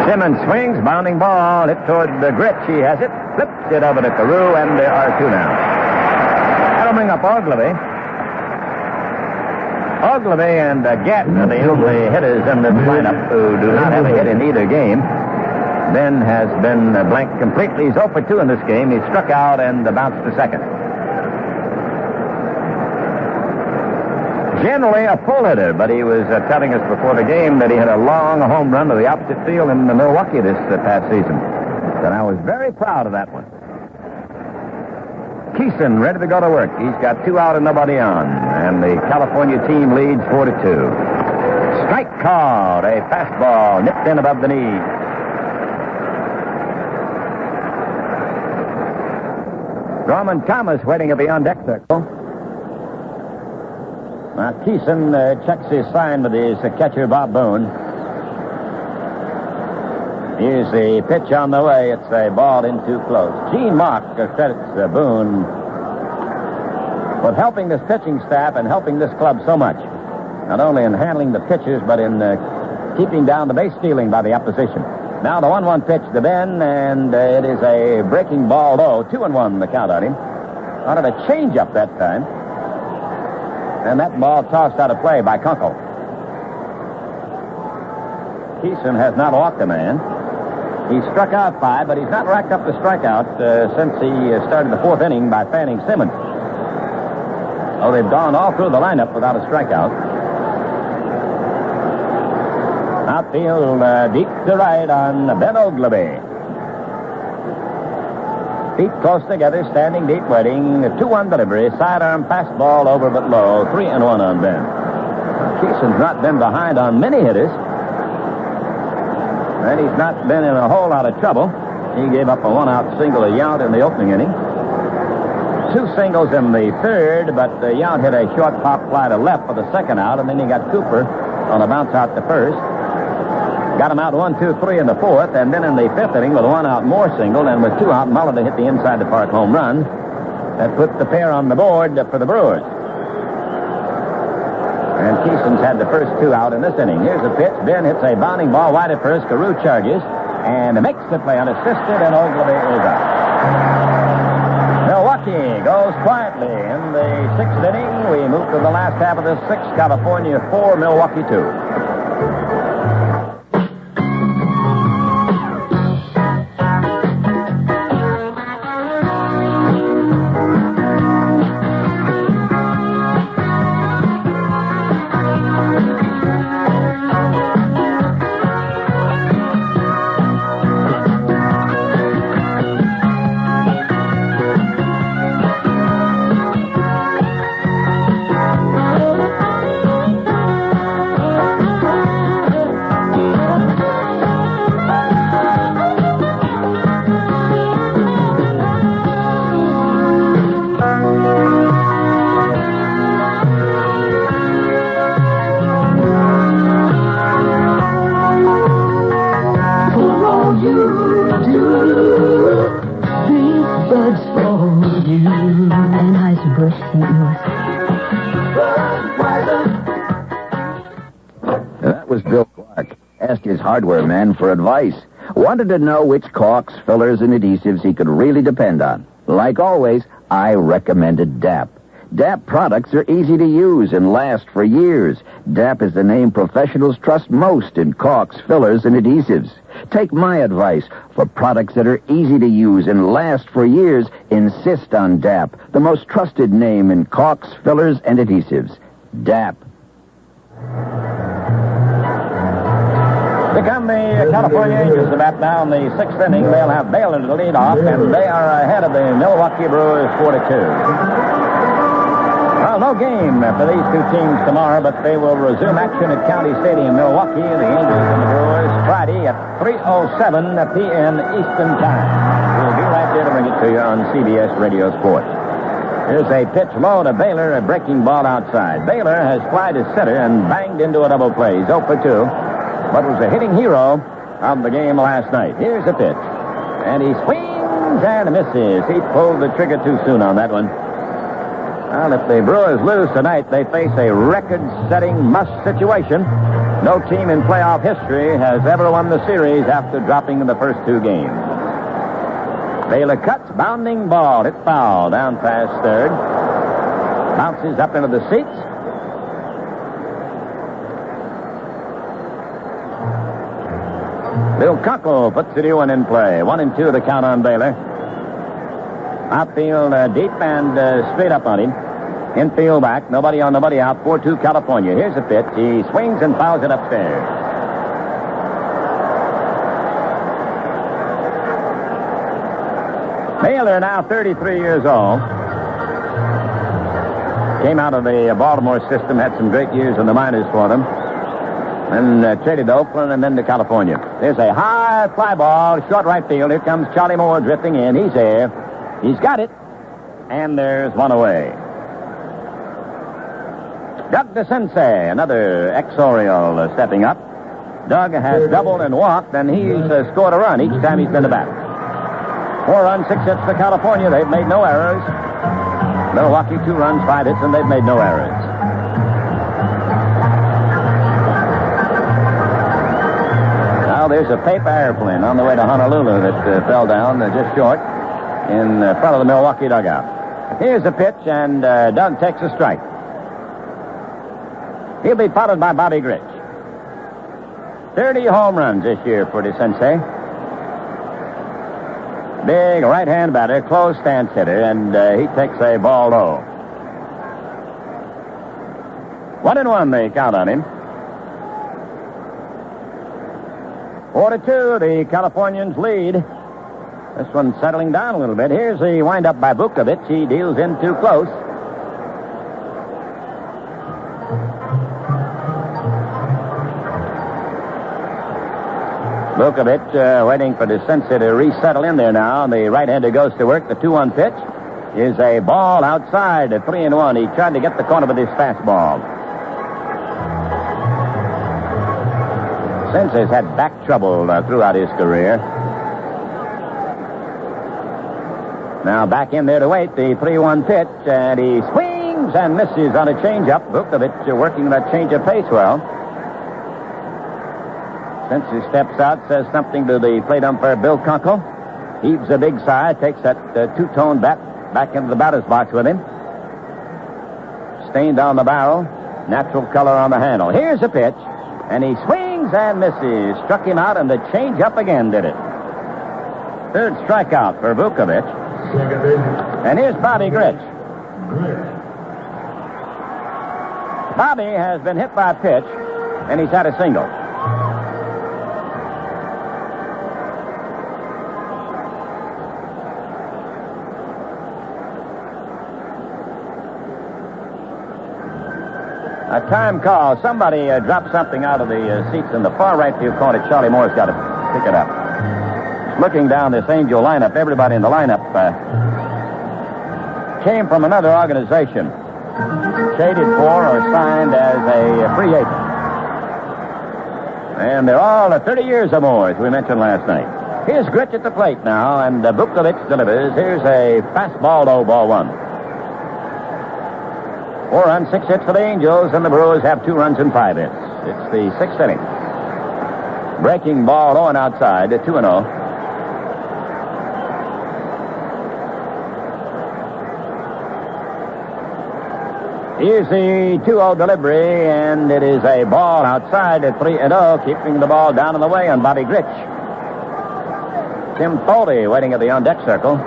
Simmons swings, bounding ball, hit toward the Gritch. He has it, flips it over to Carew, and there are 2 now. That'll bring up Ogilvy. Ogilvy and Gatton are the only hitters in this lineup who do not have a hit in either game. Ben has been blanked completely. He's 0-2 in this game. He struck out and bounced to second. Generally a pull hitter, but he was telling us before the game that he had a long home run to the opposite field in Milwaukee this past season. And I was very proud of that one. Keeson ready to go to work. He's got 2 out and nobody on. And the California team leads 4-2. Strike called. A fastball nipped in above the knee. Norman Thomas waiting at the on-deck circle. Now, Keeson checks his sign with his catcher, Bob Boone. Here's the pitch on the way. It's a ball in too close. Gene Mock credits Boone for helping this pitching staff and helping this club so much. Not only in handling the pitchers, but in keeping down the base stealing by the opposition. Now the 1-1 pitch to Ben, and it is a breaking ball low. 2-1 the count on him. Wanted a changeup that time. And that ball tossed out of play by Kunkel. Keeson has not walked a man. He struck out 5, but he's not racked up the strikeout since he started the 4th inning by fanning Simmons. Oh, they've gone all through the lineup without a strikeout. Outfield deep to right on Ben Ogilvy. Feet close together, standing deep, waiting. 2-1 delivery, sidearm fastball over but low. 3-1 on Ben. Keeson's not been behind on many hitters. And he's not been in a whole lot of trouble. He gave up a 1-out single to Yount in the opening inning. 2 singles in the 3rd, but Yount hit a short pop fly to left for the 2nd out, and then he got Cooper on a bounce out to 1st. Got him out 1, 2, 3 in the 4th, and then in the 5th inning with a 1-out more single, and with 2 out, Mulliner hit the inside the park home run. That put the pair on the board for the Brewers. And Keeson's had the first 2 out in this inning. Here's a pitch. Ben hits a bounding ball wide at first. Carew charges and makes the play unassisted, and Ogilvy is out. Milwaukee goes quietly in the 6th inning. We move to the last half of the 6th. California 4, Milwaukee 2. That was Bill Clark. Asked his hardware man for advice. Wanted to know which caulks, fillers, and adhesives he could really depend on. Like always, I recommended DAP. DAP products are easy to use and last for years. DAP is the name professionals trust most in caulks, fillers, and adhesives. Take my advice. For products that are easy to use and last for years, insist on DAP, the most trusted name in caulks, fillers, and adhesives. DAP. Here come the California Angels to bat now in the 6th inning. They'll have Baylor to lead off, and they are ahead of the Milwaukee Brewers 4-2. Well, no game for these 2 teams tomorrow, but they will resume action at County Stadium, Milwaukee, the Angels and the Brewers, Friday at 3:07 p.m. Eastern Time. We'll be right there to bring it to you on CBS Radio Sports. Here's a pitch low to Baylor, a breaking ball outside. Baylor has flied to center and banged into a double play. He's 0 for 2. But was a hitting hero of the game last night. Here's a pitch. And he swings and misses. He pulled the trigger too soon on that one. Well, if the Brewers lose tonight, they face a record-setting must situation. No team in playoff history has ever won the series after dropping in the first 2 games. Baylor cuts, bounding ball, hit foul, down past third. Bounces up into the seats. Bill Kunkel puts the new one in play. 1-2 the count on Baylor. Outfield deep and straight up on him. Infield back, nobody on, nobody out, 4-2 California. Here's the pitch. He swings and fouls it upstairs. Mailer, now 33 years old. Came out of the Baltimore system, had some great years in the minors for them. And traded to Oakland and then to California. There's a high fly ball, short right field. Here comes Charlie Moore drifting in. He's there. He's got it. And there's one away. Doug DeCinces, another ex-Oriole, stepping up. Doug has doubled and walked, and he's scored a run each time he's been to bat. 4 runs, 6 hits for California. They've made no errors. Milwaukee, 2 runs, 5 hits, and they've made no errors. Now there's a paper airplane on the way to Honolulu that fell down just short in front of the Milwaukee dugout. Here's the pitch, and Doug takes a strike. He'll be followed by Bobby Grich. 30 home runs this year for DeCinces. Big right-hand batter, close stance hitter, and he takes a ball low. 1-1, they count on him. 4-2, the Californians lead. This one's settling down a little bit. Here's the windup by Vukovic. He deals in too close. Vukovic waiting for DeCinces to resettle in there now. The right-hander goes to work. The 2-1 pitch is a ball outside at 3-1. He tried to get the corner with his fastball. DeCinces had back trouble throughout his career. Now back in there to wait. The 3-1 pitch, and he swings and misses on a changeup. Vukovic working that change-up pace well. Since he steps out, says something to the plate umpire, Bill Kunkel. Heaves a big sigh, takes that two-tone bat back into the batter's box with him. Stained on the barrel, natural color on the handle. Here's the pitch, and he swings and misses. Struck him out, and the change-up again did it. Third strikeout for Vukovic. And here's Bobby Grich. Bobby has been hit by a pitch, and he's had a single. A time call. Somebody dropped something out of the seats in the far right field corner. Charlie Moore's got to pick it up. Looking down this Angel lineup, everybody in the lineup came from another organization, traded for or signed as a free agent. And they're all 30 years or more, as we mentioned last night. Here's Grich at the plate now, and Vukovic delivers. Here's a fastball, low, ball 1. 4 runs, 6 hits for the Angels, and the Brewers have 2 runs and 5 hits. It's the 6th inning. Breaking ball low and outside, 2-0. Here's the 2-0 delivery, and it is a ball outside at 3-0, keeping the ball down in the way on Bobby Grich. Tim Foley waiting at the on-deck circle.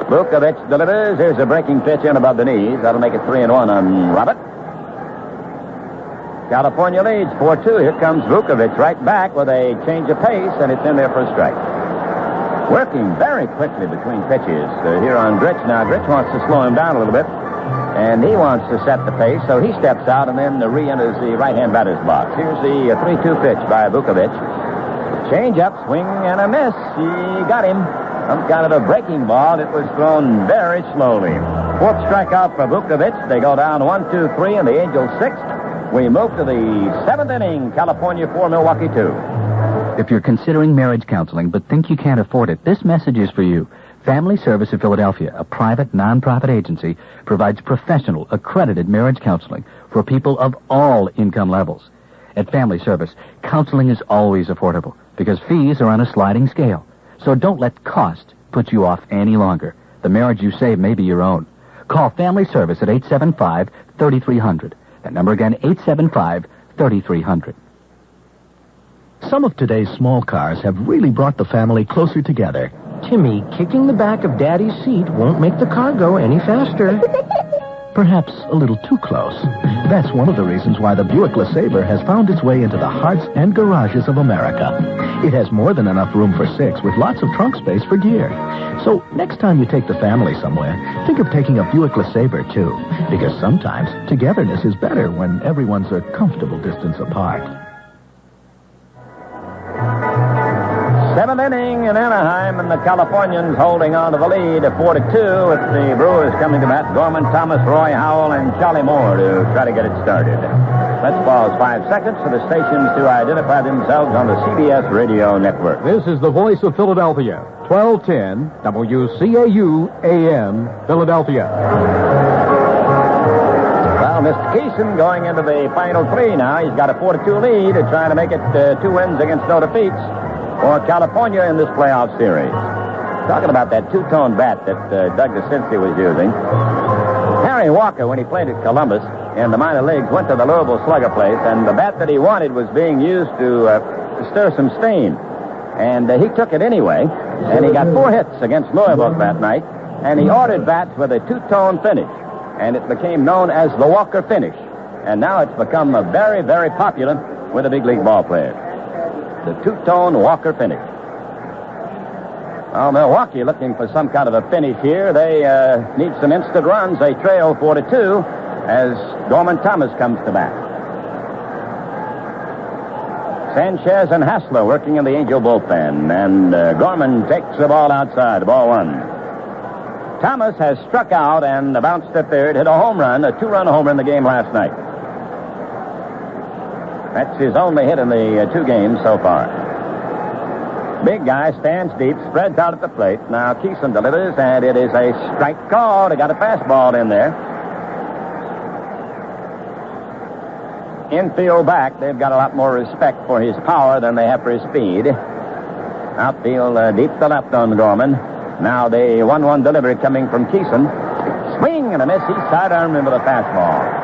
Vukovic delivers. Here's a breaking pitch in above the knees. That'll make it 3-1 on Robert. California leads 4-2. Here comes Vukovic right back with a change of pace, and it's in there for a strike. Working very quickly between pitches here on Grich. Now, Grich wants to slow him down a little bit, and he wants to set the pace, so he steps out and then re-enters the right-hand batter's box. Here's the 3-2 pitch by Vukovic. Change up, swing, and a miss. He got him. Some kind of a breaking ball. It was thrown very slowly. 4th strikeout for Vukovic. They go down 1-2-3 in the Angels 6th. We move to the 7th inning. California 4, Milwaukee 2. If you're considering marriage counseling but think you can't afford it, this message is for you. Family Service of Philadelphia, a private, non-profit agency, provides professional, accredited marriage counseling for people of all income levels. At Family Service, counseling is always affordable because fees are on a sliding scale. So don't let cost put you off any longer. The marriage you save may be your own. Call Family Service at 875-3300. That number again, 875-3300. Some of today's small cars have really brought the family closer together. Timmy, kicking the back of Daddy's seat won't make the car go any faster. Perhaps a little too close. That's one of the reasons why the Buick LeSabre has found its way into the hearts and garages of America. It has more than enough room for 6 with lots of trunk space for gear. So next time you take the family somewhere, think of taking a Buick LeSabre too, because sometimes togetherness is better when everyone's a comfortable distance apart. 7th inning in Anaheim, and the Californians holding on to the lead at 4-2 with the Brewers coming to bat. Gorman, Thomas, Roy Howell, and Charlie Moore to try to get it started. Let's pause 5 seconds for the stations to identify themselves on the CBS radio network. This is the voice of Philadelphia, 1210 WCAU AM, Philadelphia. Well, Mr. Keeson going into the final 3 now. He's got a 4-2 lead, trying to make it 2 wins against no defeats for California in this playoff series. Talking about that two-tone bat that Doug DeCincy was using. Harry Walker, when he played at Columbus in the minor leagues, went to the Louisville Slugger place, and the bat that he wanted was being used to stir some steam. And he took it anyway, and he got 4 hits against Louisville that night, and he ordered bats with a two-tone finish, and it became known as the Walker finish. And now it's become very, very popular with the big league ball players. The two-tone Walker finish. Well, Milwaukee looking for some kind of a finish here. They need some instant runs. They trail 4-2 as Gorman Thomas comes to bat. Sanchez and Hassler working in the Angel bullpen, and Gorman takes the ball outside, ball 1. Thomas has struck out and bounced to third, hit a home run, a 2-run homer in the game last night. That's his only hit in the 2 games so far. Big guy stands deep, spreads out at the plate. Now Keeson delivers, and it is a strike call. They got a fastball in there. Infield back, they've got a lot more respect for his power than they have for his speed. Outfield deep to left on Gorman. Now the 1-1 delivery coming from Keeson. Swing and a miss. He sidearmed him with a fastball.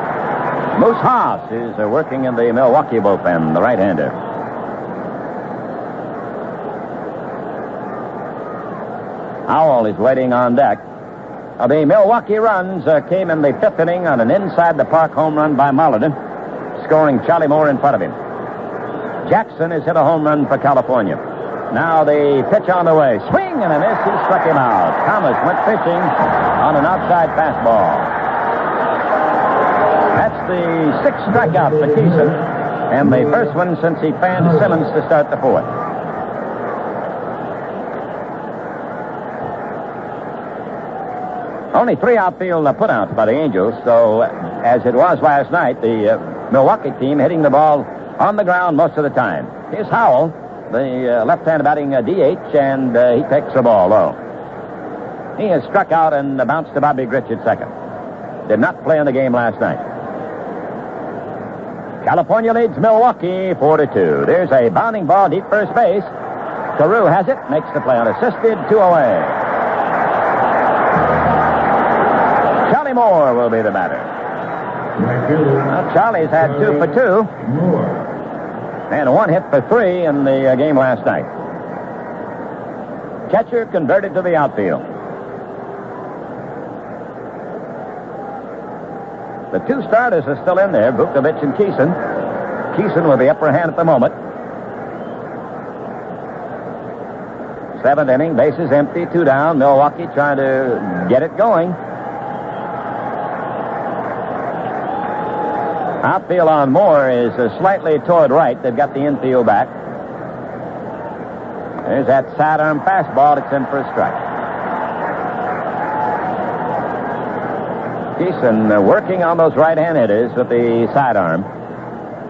Moose Haas is working in the Milwaukee bullpen, the right-hander. Howell is waiting on deck. The Milwaukee runs came in the 5th inning on an inside-the-park home run by Molitor, scoring Charlie Moore in front of him. Jackson has hit a home run for California. Now the pitch on the way. Swing and a miss. He struck him out. Thomas went fishing on an outside fastball. That's the 6th strikeout for Keeson, and the first one since he fanned Simmons to start the 4th. Only 3 outfield putouts by the Angels, so as it was last night, the Milwaukee team hitting the ball on the ground most of the time. Here's Howell, the left-hand batting DH, and he takes the ball low. He has struck out and bounced to Bobby Grich at second. Did not play in the game last night. California leads Milwaukee 4-2. There's a bounding ball deep first base. Carew has it, makes the play unassisted, 2 away. Charlie Moore will be the batter. Well, Charlie's had 2 for 2. And 1 hit for 3 in the game last night. Catcher converted to the outfield. The 2 starters are still in there, Vukovich and Keeson. Keeson with the upper hand at the moment. 7th inning, bases empty, 2 down. Milwaukee trying to get it going. Outfield on Moore is slightly toward right. They've got the infield back. There's that sidearm fastball. It's in for a strike. Keeson working on those right-hand hitters with the sidearm.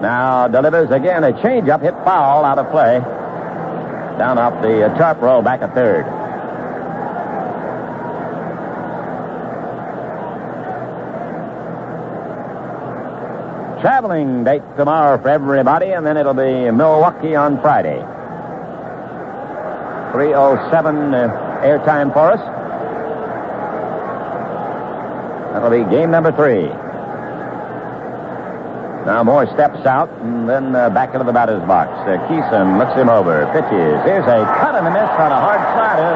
Now delivers again a changeup hit foul out of play. Down off the sharp roll back at third. Traveling date tomorrow for everybody, and then it'll be Milwaukee on Friday. 3:07 airtime for us. That'll be game number 3. Now Moore steps out and then back into the batter's box. Keeson looks him over. Pitches. Here's a cut and a miss on a hard slider.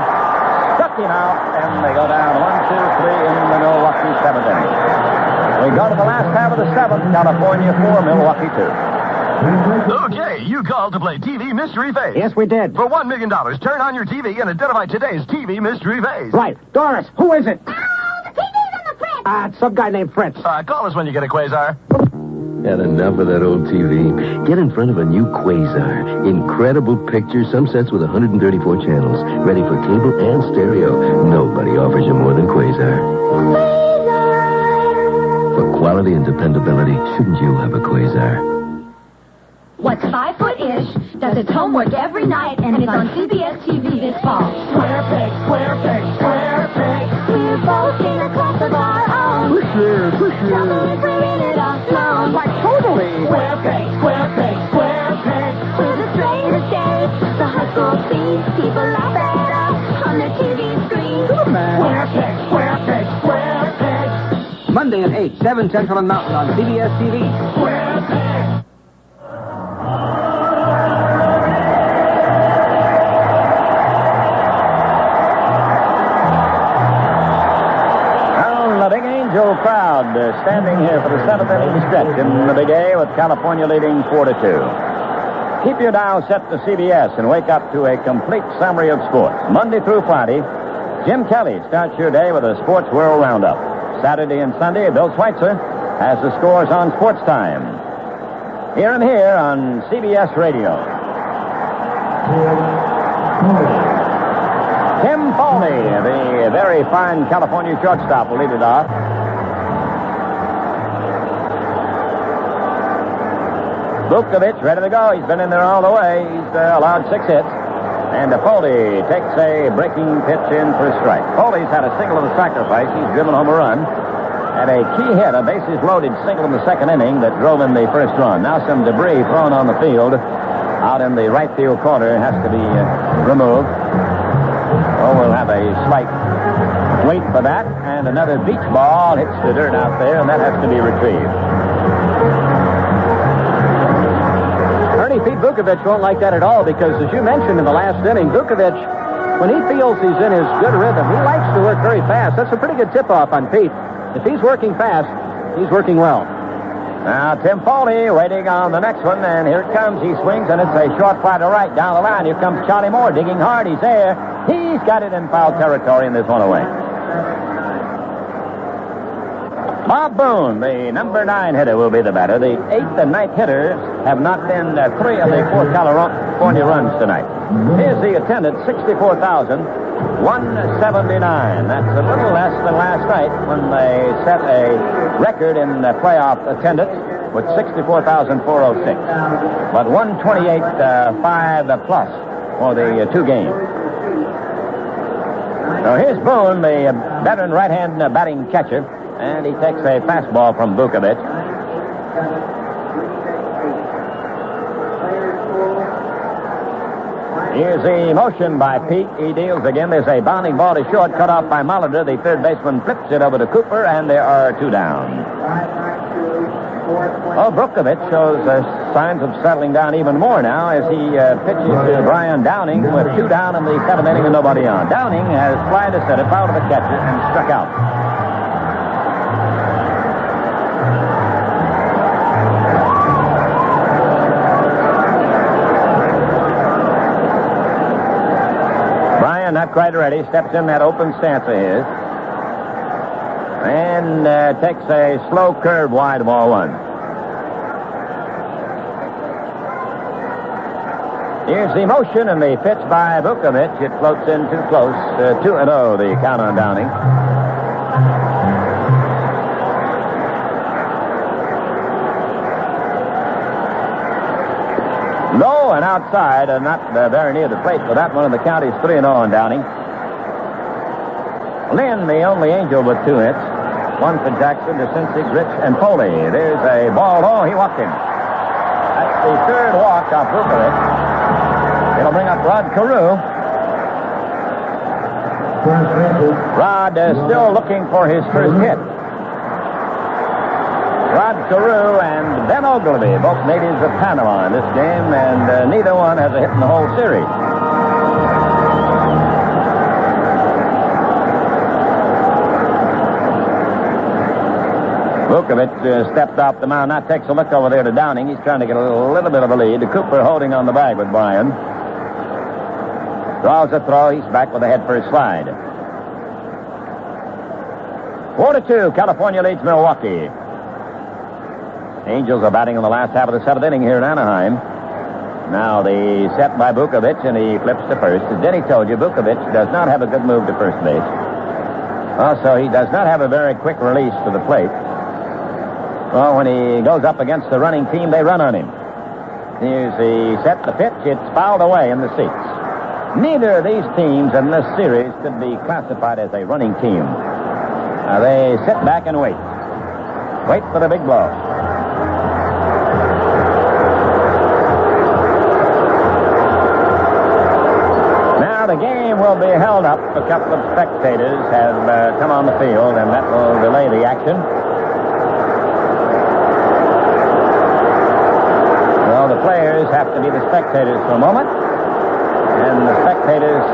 Struck him out, and they go down 1, 2, 3 in the Milwaukee 7th inning. We go to the last half of the 7th. California 4, Milwaukee 2. Okay, you called to play TV Mystery Face. Yes, we did. For $1 million, turn on your TV and identify today's TV Mystery Face. Right. Doris, who is it? Oh, the TV's on the fridge. It's some guy named Fritz. Call us when you get a Quasar. Had enough of that old TV. Get in front of a new Quasar. Incredible pictures, some sets with 134 channels. Ready for cable and stereo. Nobody offers you more than Quasar. For quality and dependability, shouldn't you have a Quasar? What's 5-foot-ish, does its homework every night, and is on CBS TV this fall. Square peg, square peg, square peg. We're both in a class of our own. For sure, for sure. Trouble is we're in it alone. Like totally. Square peg, square peg, square peg. We're the straightest days. The high school scenes, people laugh at us on their TV screens. Square peg, square peg, square peg. Monday at 8, 7 Central and Mountain on CBS TV. Square peg. Crowd standing here for the 7th inning stretch in the Big A with California leading 4-2. Keep your dial set to CBS and wake up to a complete summary of sports. Monday through Friday, Jim Kelly starts your day with a Sports World Roundup. Saturday and Sunday, Bill Schweitzer has the scores on Sports Time. Here and here on CBS Radio. Tim Foley, the very fine California shortstop, will lead it off. Vukovic ready to go. He's been in there all the way. He's allowed 6 hits. And Foley takes a breaking pitch in for a strike. Foley's had a single of the sacrifice. He's driven home a run. Had a key hit, a bases loaded single in the 2nd inning that drove in the first run. Now some debris thrown on the field. Out in the right field corner has to be removed. Oh, we'll have a slight wait for that. And another beach ball hits the dirt out there, and that has to be retrieved. Pete Vukovic won't like that at all because, as you mentioned in the last inning, Vukovic, when he feels he's in his good rhythm, he likes to work very fast. That's a pretty good tip-off on Pete. If he's working fast, he's working well. Now, Tim Foley waiting on the next one, and here it comes. He swings, and it's a short fly to right down the line. Here comes Charlie Moore digging hard. He's there. He's got it in foul territory, and this one away. Bob Boone, the number 9 hitter, will be the batter. The 8th and 9th hitters have knocked in 3 of the 4 California runs tonight. Here's the attendance, 64,179. That's a little less than last night when they set a record in playoff attendance with 64,406. But 128.5 plus for the 2 games. So here's Boone, the veteran right-hand batting catcher. And he takes a fastball from Vukovic. Here's the motion by Pete. He deals again. There's a bounding ball to short, cut off by Molitor. The third baseman flips it over to Cooper, and there are 2 down. Oh, Vukovic shows signs of settling down even more now as he pitches to Brian Downing with 2 down in the 7th inning and nobody on. Downing has flied to center, foul to the catcher, and struck out. Not quite ready. Steps in that open stance of his. And takes a slow curve wide ball 1. Here's the motion and the pitch by Vukovic. It floats in too close. 2-0 the count on Downing. Low and outside, not very near the plate for that one, and the count is 3-0 on Downing. Lynn, the only Angel with 2 hits. 1 for Jackson, DeCincy, Rich, and Foley. There's a ball. Oh, he walked him. That's the 3rd walk off Vukovic. It'll bring up Rod Carew. Rod still looking for his first hit. Rod Carew and Ben Ogilvy, both natives of Panama in this game, and neither one has a hit in the whole series. Vukovic stepped off the mound. Now takes a look over there to Downing. He's trying to get a little bit of a lead. Cooper holding on the bag with Bryan. Draws a throw. He's back with a head first slide. 4-2. California leads Milwaukee. Angels are batting in the last half of the seventh inning here in Anaheim. Now the set by Vukovic, and he flips to first. As Denny told you, Vukovic does not have a good move to first base. Also, he does not have a very quick release to the plate. Well, when he goes up against the running team, they run on him. Here's the set, the pitch. It's fouled away in the seats. Neither of these teams in this series could be classified as a running team. They sit back and wait. Wait for the big blow. Now the game will be held up. A couple of spectators have come on the field, and that will delay the action. The players have to be the spectators for a moment, and the spectators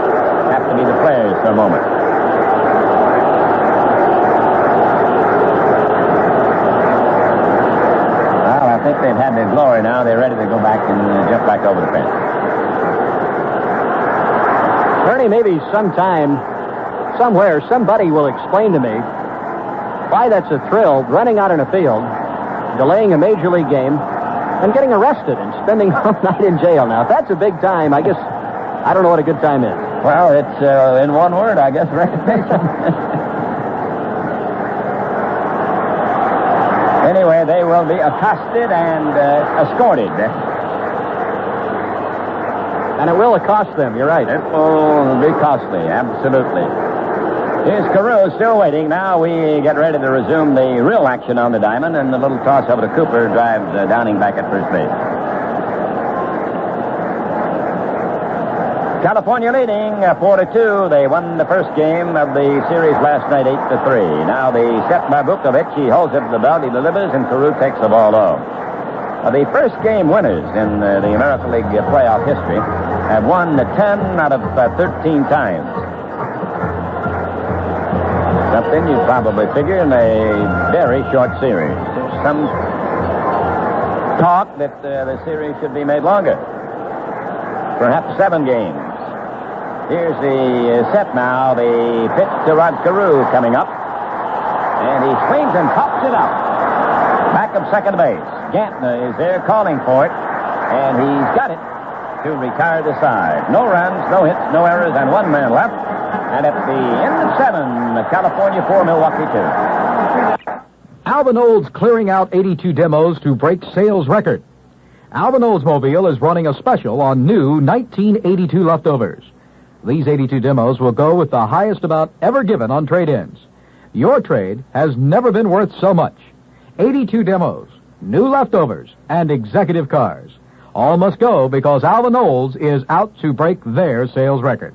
have to be the players for a moment. Well, I think they've had their glory now. They're ready to go back and jump back over the fence. Ernie, maybe sometime, somewhere, somebody will explain to me why that's a thrill, running out in a field, delaying a major league game, and getting arrested and spending all night in jail. Now, if that's a big time, I guess, I don't know what a good time is. Well, it's in one word, I guess, recognition. Anyway, they will be accosted and escorted. And it will cost them, you're right. It will be costly, absolutely. Here's Carew still waiting. Now we get ready to resume the real action on the diamond, and the little toss over to Cooper drives Downing back at first base. California leading 4-2. They won the first game of the series last night 8-3. Now the set by Vukovic. He holds it to the belt, he delivers, and Carew takes the ball low. The first game winners in the American League playoff history have won 10 out of 13 times. Something you'd probably figure in a very short series. There's some talk that the series should be made longer. Perhaps 7 games. Here's the set now. The pitch to Rod Carew coming up. And he swings and pops it out. Back of second base. Gantner is there calling for it. And he's got it to retire the side. No runs, no hits, no errors, and 1 man left. And at the end of 7, California 4, Milwaukee 2. Alvin Olds clearing out 82 demos to break sales record. Alvin Oldsmobile is running a special on new 1982 leftovers. These 82 demos will go with the highest amount ever given on trade-ins. Your trade has never been worth so much. 82 demos, new leftovers, and executive cars. All must go because Alvin Olds is out to break their sales record.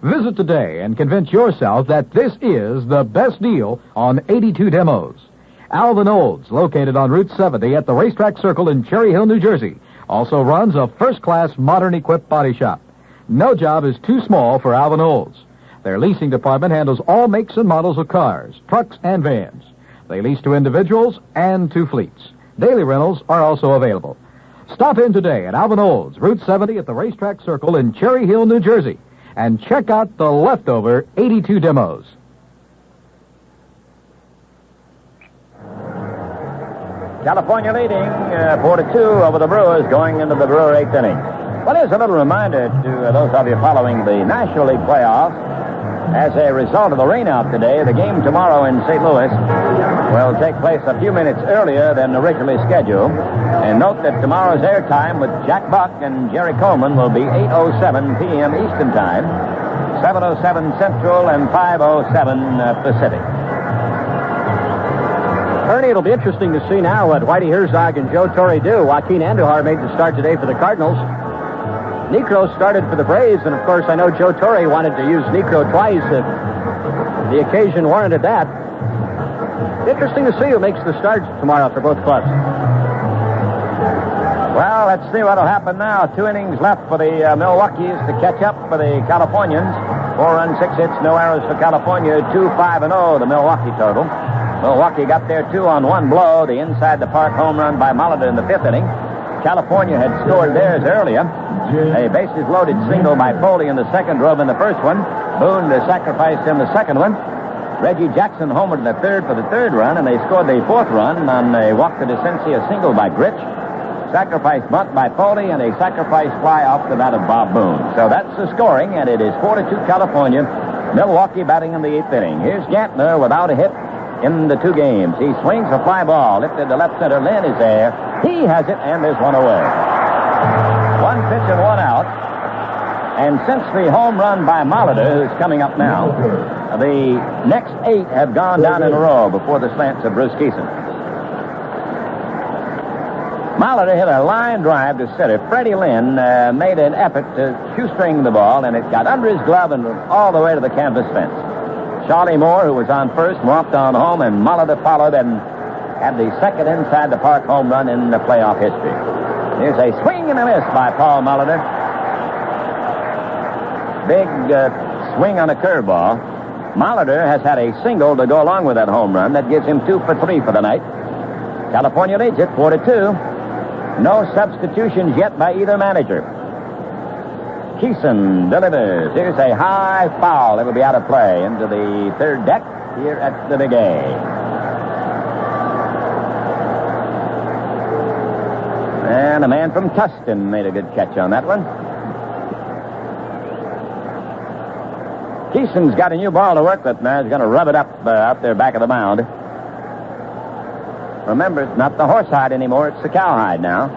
Visit today and convince yourself that this is the best deal on 82 demos. Alvin Olds, located on Route 70 at the Racetrack Circle in Cherry Hill, New Jersey, also runs a first-class modern-equipped body shop. No job is too small for Alvin Olds. Their leasing department handles all makes and models of cars, trucks, and vans. They lease to individuals and to fleets. Daily rentals are also available. Stop in today at Alvin Olds, Route 70 at the Racetrack Circle in Cherry Hill, New Jersey, and check out the leftover 82 demos. California leading 4-2 over the Brewers going into the Brewer 8th inning. Well, here's a little reminder to those of you following the National League playoffs. As a result of the rainout today, the game tomorrow in St. Louis will take place a few minutes earlier than originally scheduled. And note that tomorrow's airtime with Jack Buck and Jerry Coleman will be 8:07 p.m. Eastern Time, 7:07 Central, and 5:07 Pacific. Ernie, it'll be interesting to see now what Whitey Herzog and Joe Torre do. Joaquin Andujar made the start today for the Cardinals. Necro started for the Braves, and of course I know Joe Torre wanted to use Necro twice if the occasion warranted that. Interesting to see who makes the starts tomorrow for both clubs. Well, let's see what'll happen now. 2 innings left for the Milwaukee's to catch up for the Californians. 4 runs, 6 hits, no errors for California. 2-5-0, the Milwaukee total. Milwaukee got their 2 on 1 blow. The inside the park home run by Molitor in the 5th inning. California had scored theirs earlier. A bases loaded single by Foley in the 2nd drove in the 1st one. Boone sacrificed in the 2nd one. Reggie Jackson homered in the 3rd for the 3rd run, and they scored the 4th run on a walk to Decency, a single by Gritch. Sacrifice bunt by Foley, and a sacrifice fly off the bat of Bob Boone. So that's the scoring, and it is 4-2 California. Milwaukee batting in the 8th inning. Here's Gantner without a hit in the 2 games. He swings a fly ball, lifted to left center. Lynn is there. He has it, and there's one away. 1 pitch and 1 out. And since the home run by Molitor, who's coming up now, the next 8 have gone down in a row before the slants of Bruce Keeson. Molitor hit a line drive to center. Freddie Lynn made an effort to shoestring the ball, and it got under his glove and all the way to the canvas fence. Charlie Moore, who was on first, walked on home, and Molitor followed and had the 2nd inside the park home run in the playoff history. Here's a swing and a miss by Paul Molitor. Big swing on a curveball. Molitor has had a single to go along with that home run. That gives him 2 for 3 for the night. California leads it 4-2. No substitutions yet by either manager. Keeson delivers. Here's a high foul. It'll be out of play into the 3rd deck here at the Big A. And a man from Tustin made a good catch on that one. Keeson's got a new ball to work with now. He's going to rub it up out there back of the mound. Remember, it's not the horsehide anymore. It's the cowhide now.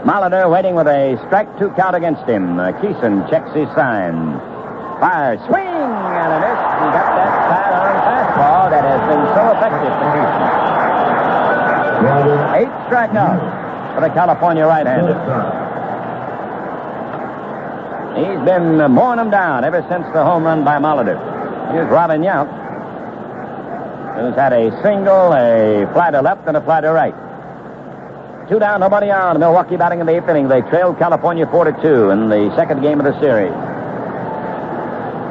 Molitor waiting with a strike 2 count against him. Keeson checks his sign. Fire, swing, and a miss. He got that sidearm fastball that has been so effective for Keeson. 8 strikeouts for the California right-hander. He's been mowing them down ever since the home run by Molitor. Here's Robin Yount, who's had a single, a fly to left, and a fly to right. 2 down, nobody on. Milwaukee batting in the 8th inning. They trailed California 4-2 in the 2nd game of the series.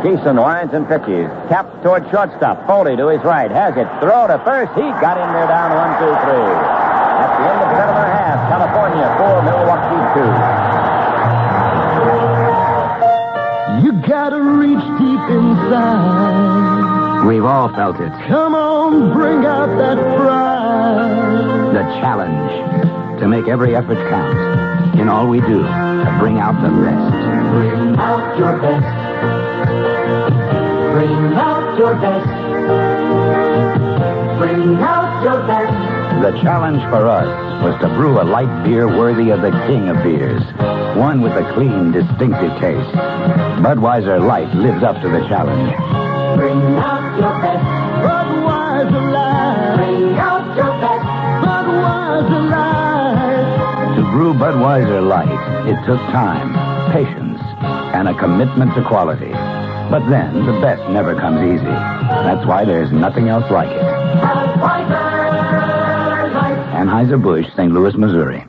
Keeson winds and pitches. Cap toward shortstop. Foley to his right. Has it. Throw to first. He got in there down 1, 2, 3. At the end of the 7.5, California 4, Milwaukee 2. You gotta reach deep inside. We've all felt it. Come on, bring out that pride. The challenge to make every effort count in all we do to bring out the best. Bring out your best. Bring out your best. Bring out your best. The challenge for us was to brew a light beer worthy of the king of beers. One with a clean, distinctive taste. Budweiser Light lives up to the challenge. Bring out your best. Budweiser Light. Bring out your best. Budweiser Light. To brew Budweiser Light, it took time, patience, and a commitment to quality. But then, the best never comes easy. That's why there's nothing else like it. Budweiser Light. Anheuser-Busch, St. Louis, Missouri.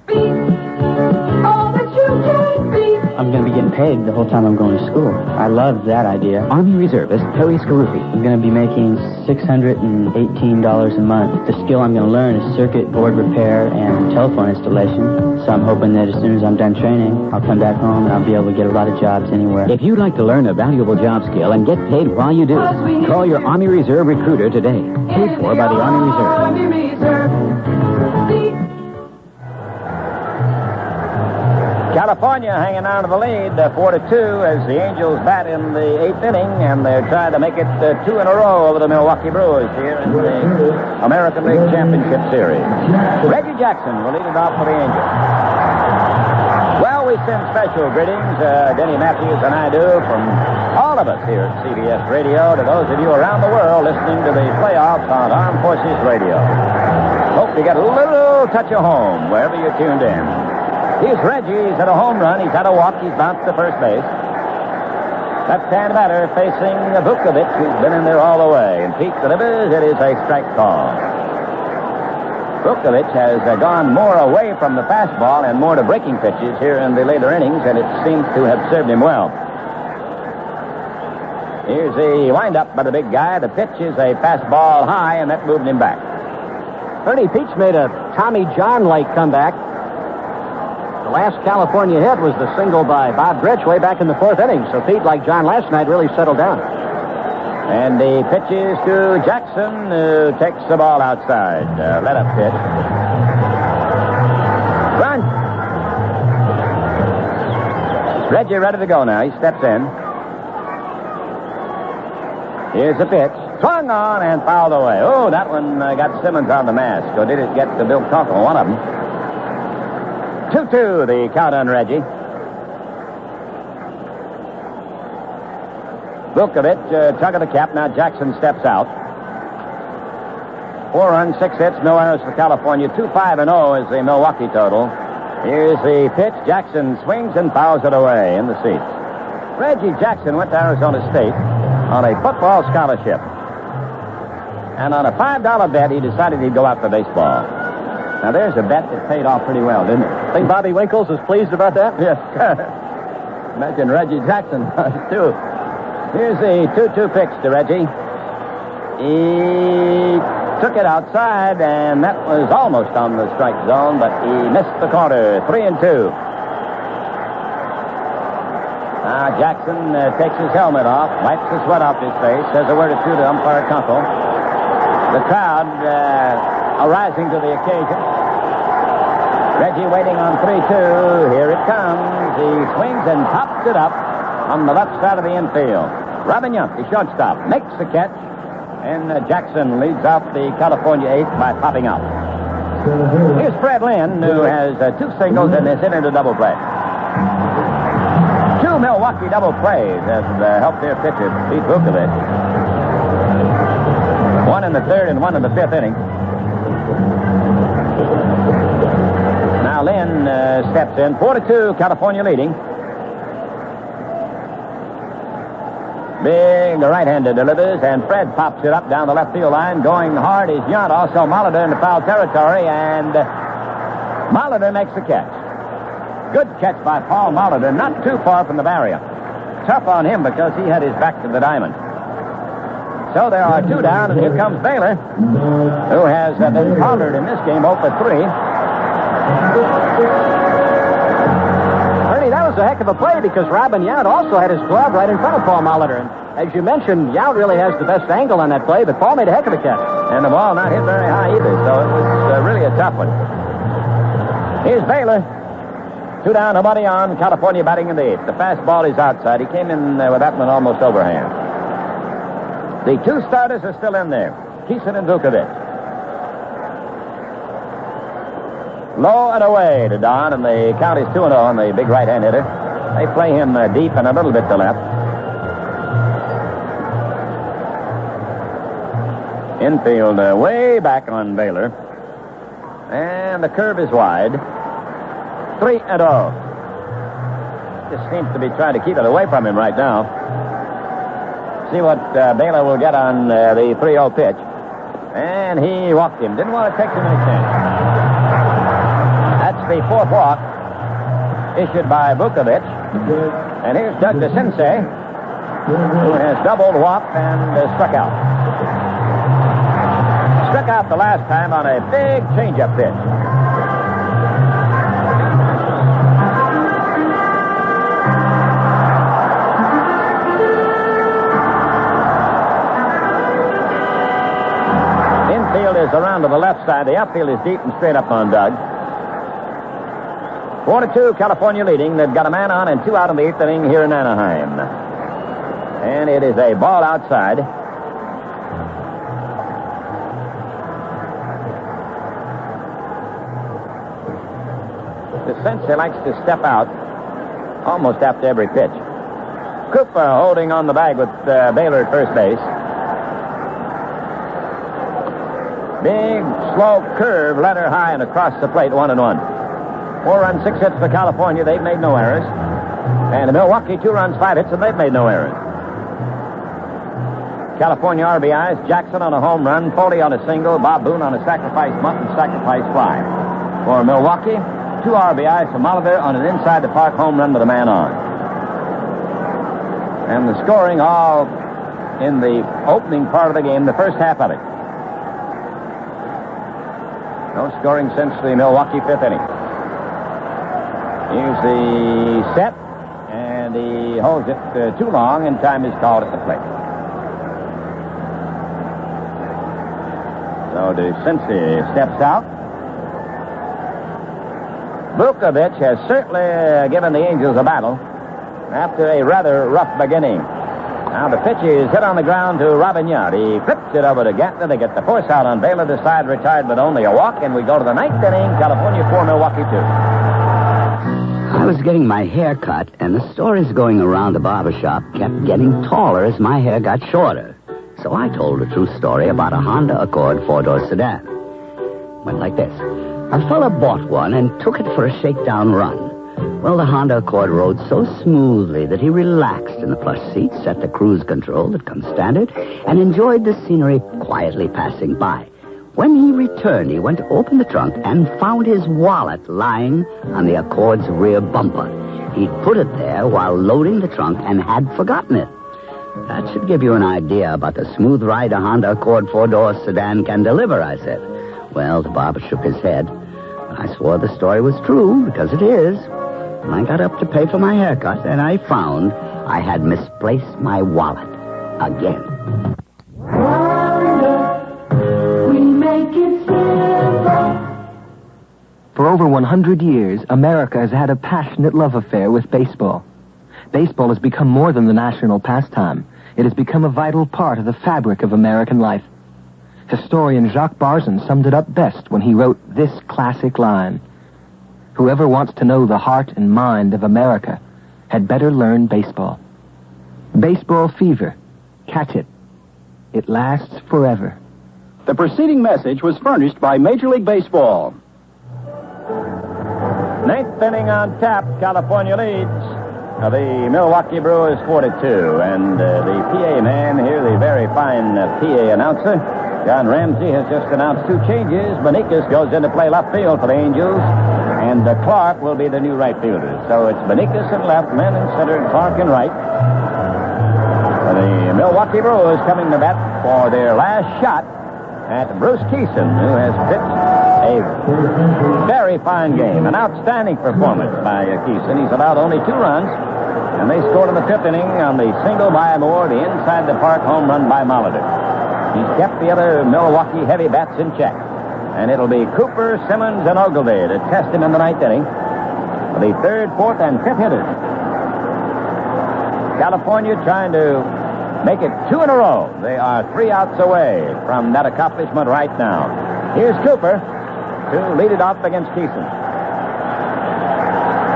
All that you can be. I'm going to be getting paid the whole time I'm going to school. I love that idea. Army Reservist Terry Scaruffi. I'm going to be making $618 a month. The skill I'm going to learn is circuit board repair and telephone installation. So I'm hoping that as soon as I'm done training, I'll come back home and I'll be able to get a lot of jobs anywhere. If you'd like to learn a valuable job skill and get paid while you do, call your Army Reserve recruiter today. Paid for by the Army Reserve. Army Reserve. California hanging on to the lead, 4-2, as the Angels bat in the 8th inning, and they're trying to make it 2 in a row over the Milwaukee Brewers here in the American League Championship Series. Reggie Jackson will lead it off for the Angels. Well, we send special greetings, Denny Matthews and I do, from all of us here at CBS Radio to those of you around the world listening to the playoffs on Armed Forces Radio. Hope you get a little touch of home wherever you're tuned in. Here's Reggie. He's had a home run. He's had a walk. He's bounced to first base. Left-hand batter facing Vukovic, who's been in there all the way. And Pete delivers. It is a strike call. Vukovic has gone more away from the fastball and more to breaking pitches here in the later innings, and it seems to have served him well. Here's the windup by the big guy. The pitch is a fastball high, and that moved him back. Ernie Peach made a Tommy John-like comeback. The last California hit was the single by Bob Gritch way back in the fourth inning. So Pete, like John last night, really settled down. And the pitch is to Jackson, who takes the ball outside. Let-up pitch. Run! Reggie ready to go now. He steps in. Here's the pitch. Swung on and fouled away. Oh, that one got Simmons on the mask. Or did it get to Bill Conkle? One of them. 2-2, the count on Reggie. Vukovic, tug of the cap. Now Jackson steps out. 4 runs, 6 hits, no errors for California. 2-5-0 is the Milwaukee total. Here's the pitch. Jackson swings and fouls it away in the seats. Reggie Jackson went to Arizona State on a football scholarship. And on a $5 bet, he decided he'd go out for baseball. Now, there's a bet that paid off pretty well, didn't it? Think Bobby Winkles is pleased about that? Yes. Imagine Reggie Jackson was, too. Here's the 2-2 pitch to Reggie. He took it outside, and that was almost on the strike zone, but he missed the corner. 3-2. Now, Jackson takes his helmet off, wipes the sweat off his face, says a word or two to umpire Conkle. The crowd arising to the occasion. Reggie waiting on 3-2. Here it comes. He swings and pops it up on the left side of the infield. Robin Yount, the shortstop, makes the catch, and Jackson leads out the California 8 by popping out. Here's Fred Lynn, who has 2 singles and has hit into double play. 2 Milwaukee double plays have helped their pitcher, Pete Vukovic. 1 in the 3rd and 1 in the 5th inning. Now Lynn steps in. 4-2, California leading. Big, the right-hander delivers, and Fred pops it up down the left field line. Going hard is Yount, also Molitor into foul territory, and Molitor makes the catch. Good catch by Paul Molitor, not too far from the barrier. Tough on him because he had his back to the diamond. So there are 2 down, and here comes Baylor, who has been countered in this game 0 for 3. Ernie, that was a heck of a play because Robin Yount also had his glove right in front of Paul Molitor. And as you mentioned, Yount really has the best angle on that play, but Paul made a heck of a catch. And the ball not hit very high either, so it was really a tough one. Here's Baylor. 2 down, nobody on. California batting in the 8th. The fastball is outside. He came in with that one almost overhand. The 2 starters are still in there. Keeson and Vukovic. Low and away to Don, and the count is 2-0 on the big right-hand hitter. They play him deep and a little bit to left. Infield way back on Baylor. And the curve is wide. 3-0. Just seems to be trying to keep it away from him right now. See what Baylor will get on the 3-0 pitch. And he walked him. Didn't want to take too many chances. That's the 4th walk issued by Vukovic. And here's Doug DeCinces, who has doubled, walked, and struck out. Struck out the last time on a big changeup pitch. Is around to the left side. The outfield is deep and straight up on Doug. 4-2, California leading. They've got a man on and 2 out in the 8th inning here in Anaheim. And it is a ball outside. DeCinces likes to step out almost after every pitch. Cooper holding on the bag with Baylor at first base. Big, slow curve, letter high and across the plate, 1-1. 4 runs, 6 hits for California. They've made no errors. And the Milwaukee 2 runs, 5 hits, and they've made no errors. California RBIs, Jackson on a home run, Foley on a single, Bob Boone on a sacrifice bunt and sacrifice fly. For Milwaukee, 2 RBIs for Molitor on an inside-the-park home run with a man on. And the scoring all in the opening part of the game, the first half of it. No scoring since the Milwaukee 5th inning. Here's the set, and he holds it too long, and time is called at the plate. So DeCincy steps out. Vukovic has certainly given the Angels a battle after a rather rough beginning. Now the pitch is hit on the ground to Robinette. He flips it over to Gantner. They get the force out on Baylor. The side retired, but only a walk, and we go to the 9th inning. California 4, Milwaukee 2. I was getting my hair cut, and the stories going around the barbershop kept getting taller as my hair got shorter. So I told a true story about a Honda Accord 4-door sedan. Went like this. A fella bought one and took it for a shakedown run. Well, the Honda Accord rode so smoothly that he relaxed in the plush seat, set the cruise control that comes standard, and enjoyed the scenery quietly passing by. When he returned, he went to open the trunk and found his wallet lying on the Accord's rear bumper. He'd put it there while loading the trunk and had forgotten it. That should give you an idea about the smooth ride a Honda Accord 4-door sedan can deliver, I said. Well, the barber shook his head. I swore the story was true, because it is. And I got up to pay for my haircut, and I found I had misplaced my wallet again. We make it simple. For over 100 years, America has had a passionate love affair with baseball. Baseball has become more than the national pastime. It has become a vital part of the fabric of American life. Historian Jacques Barzin summed it up best when he wrote this classic line: "Whoever wants to know the heart and mind of America had better learn baseball." Baseball fever. Catch it. It lasts forever. The preceding message was furnished by Major League Baseball. 9th inning on tap. California leads. The Milwaukee Brewers 4-2. And the PA man here, the very fine PA announcer, John Ramsey, has just announced 2 changes. Benikas goes into play left field for the Angels, and Clark will be the new right fielder. So it's Benikas at left, men in center, Clark in right. The Milwaukee Brewers coming to bat for their last shot at Bruce Keeson, who has pitched a very fine game, an outstanding performance by Keeson. He's allowed only 2 runs, and they scored in the 5th inning on the single by Moore, the inside-the-park home run by Molitor. He's kept the other Milwaukee heavy bats in check, and it'll be Cooper, Simmons, and Ogilvie to test him in the 9th inning for the 3rd, 4th, and 5th hitters. California trying to make it 2 in a row. They are 3 outs away from that accomplishment right now. Here's Cooper to lead it off against Keeson.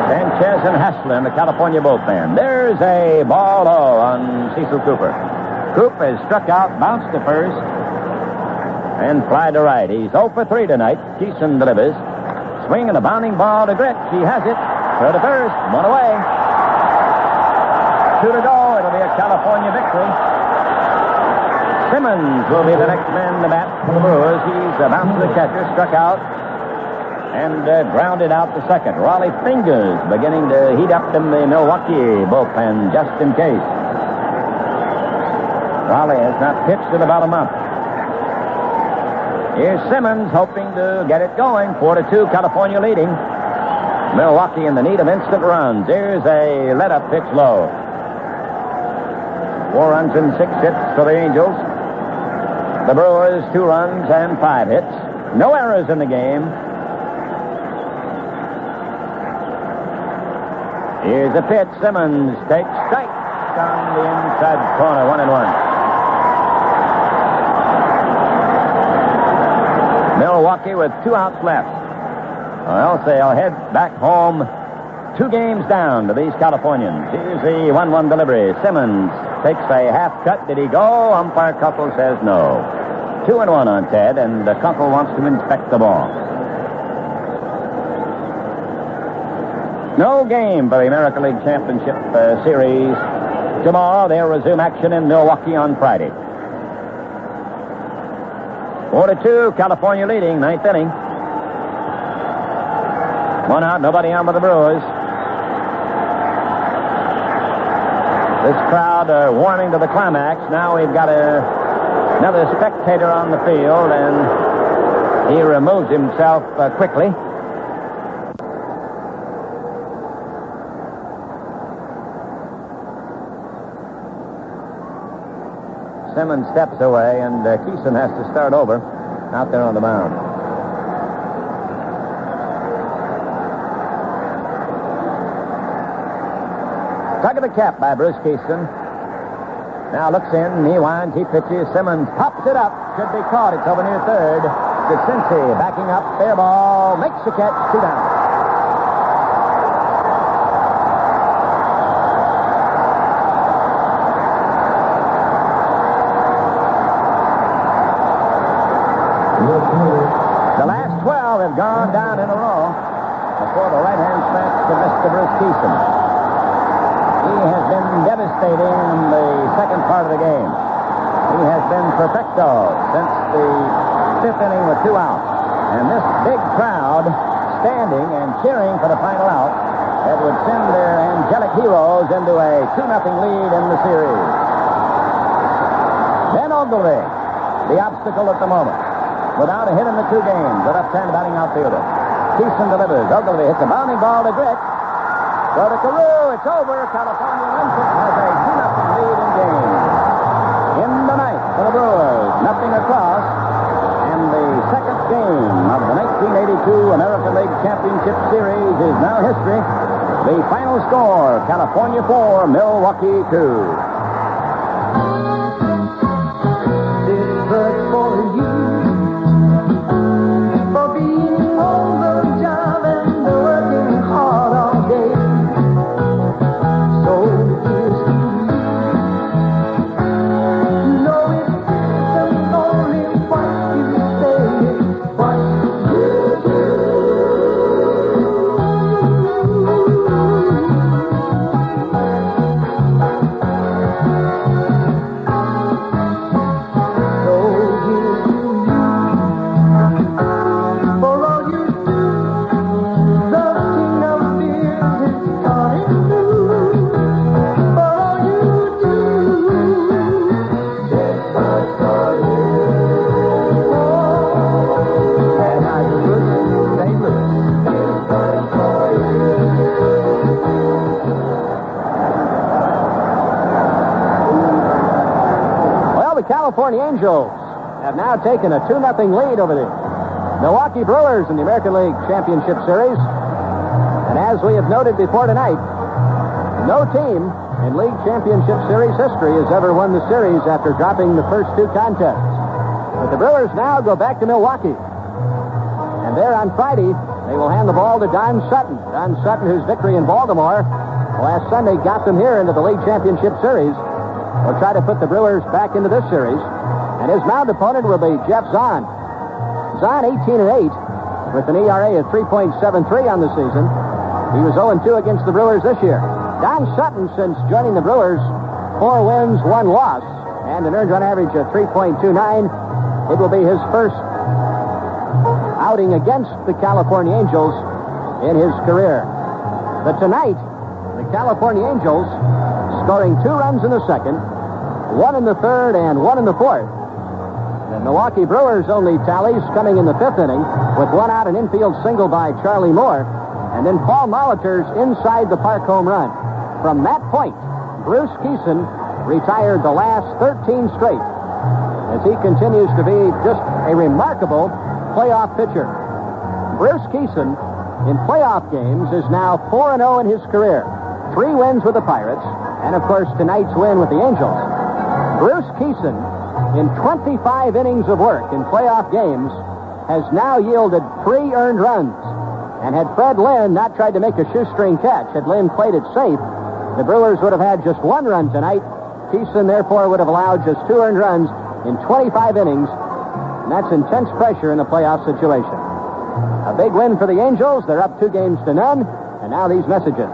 Sanchez and Hassler in the California bullpen. There's a ball low on Cecil Cooper. Coop has struck out, bounced to first, and fly to right. He's 0 for 3 tonight. Keeson delivers. Swing and a bounding ball to Grit. She has it. Throw to first. 1 away. 2 to go. It'll be a California victory. Simmons will be the next man to bat for the Brewers. He's bounced to the catcher, struck out, and grounded out to second. Raleigh Fingers beginning to heat up in the Milwaukee bullpen just in case. Raleigh has not pitched in about a month. Here's Simmons hoping to get it going. 4-2, California leading. Milwaukee in the need of instant runs. Here's a let-up pitch low. 4 runs and 6 hits for the Angels. The Brewers, 2 runs and 5 hits. No errors in the game. Here's a pitch. Simmons takes strike on the inside corner. 1-1. Milwaukee with 2 outs left. Or else they'll head back home 2 games down to these Californians. Here's the 1-1 delivery. Simmons takes a half cut. Did he go? Umpire Kunkel says no. 2-1 on Ted, and Kunkel wants to inspect the ball. No game for the American League Championship Series tomorrow. They'll resume action in Milwaukee on Friday. 4-2, California leading, ninth inning. One out, nobody on with the Brewers. This crowd warming to the climax. Now we've got another spectator on the field, and he removes himself quickly. Simmons steps away, and Keeson has to start over out there on the mound. Tug of the cap by Bruce Keeson. Now looks in, he winds, he pitches. Simmons pops it up. Should be caught. It's over near third. DeCincy backing up. Fair ball. Makes the catch. 2 down. The last 12 have gone down in a row before the right-hand smash to Mr. Bruce Keeson. He has been devastating in the second part of the game. He has been perfecto since the 5th inning with 2 outs. And this big crowd standing and cheering for the final out that would send their angelic heroes into a 2-0 lead in the series. Ben Ogilvy, the obstacle at the moment. Without a hit in the 2 games, the left-hand batting outfielder. Keeson delivers. Ogilvy hits a bounding ball to Grit. Go to Carew. It's over. California wins it. Has a 2-0 lead in game. In the ninth for the Brewers. Nothing across. And the second game of the 1982 American League Championship Series is now history. The final score, California 4, Milwaukee 2. California Angels have now taken a 2-0 lead over the Milwaukee Brewers in the American League Championship Series. And as we have noted before tonight, no team in League Championship Series history has ever won the series after dropping the first 2 contests. But the Brewers now go back to Milwaukee. And there on Friday, they will hand the ball to Don Sutton. Don Sutton, whose victory in Baltimore last Sunday got them here into the League Championship Series, will try to put the Brewers back into this series. And his mound opponent will be Jeff Zahn. Zahn 18-8 with an ERA of 3.73 on the season. He was 0-2 against the Brewers this year. Don Sutton, since joining the Brewers, 4 wins, 1 loss, and an earned run average of 3.29. It will be his first outing against the California Angels in his career. But tonight, the California Angels scoring 2 runs in the second, 1 in the third, and 1 in the fourth. The Milwaukee Brewers' only tallies coming in the 5th inning with 1 out, an infield single by Charlie Moore, and then Paul Molitor's inside the park home run. From that point, Bruce Keeson retired the last 13 straight as he continues to be just a remarkable playoff pitcher. Bruce Keeson in playoff games is now 4-0 in his career. 3 wins with the Pirates, and of course tonight's win with the Angels. Bruce Keeson, in 25 innings of work in playoff games, has now yielded 3 earned runs. And had Fred Lynn not tried to make a shoestring catch, had Lynn played it safe, the Brewers would have had just 1 run tonight. Keeson, therefore, would have allowed just 2 earned runs in 25 innings. And that's intense pressure in a playoff situation. A big win for the Angels. They're up 2 games to none. And now these messages.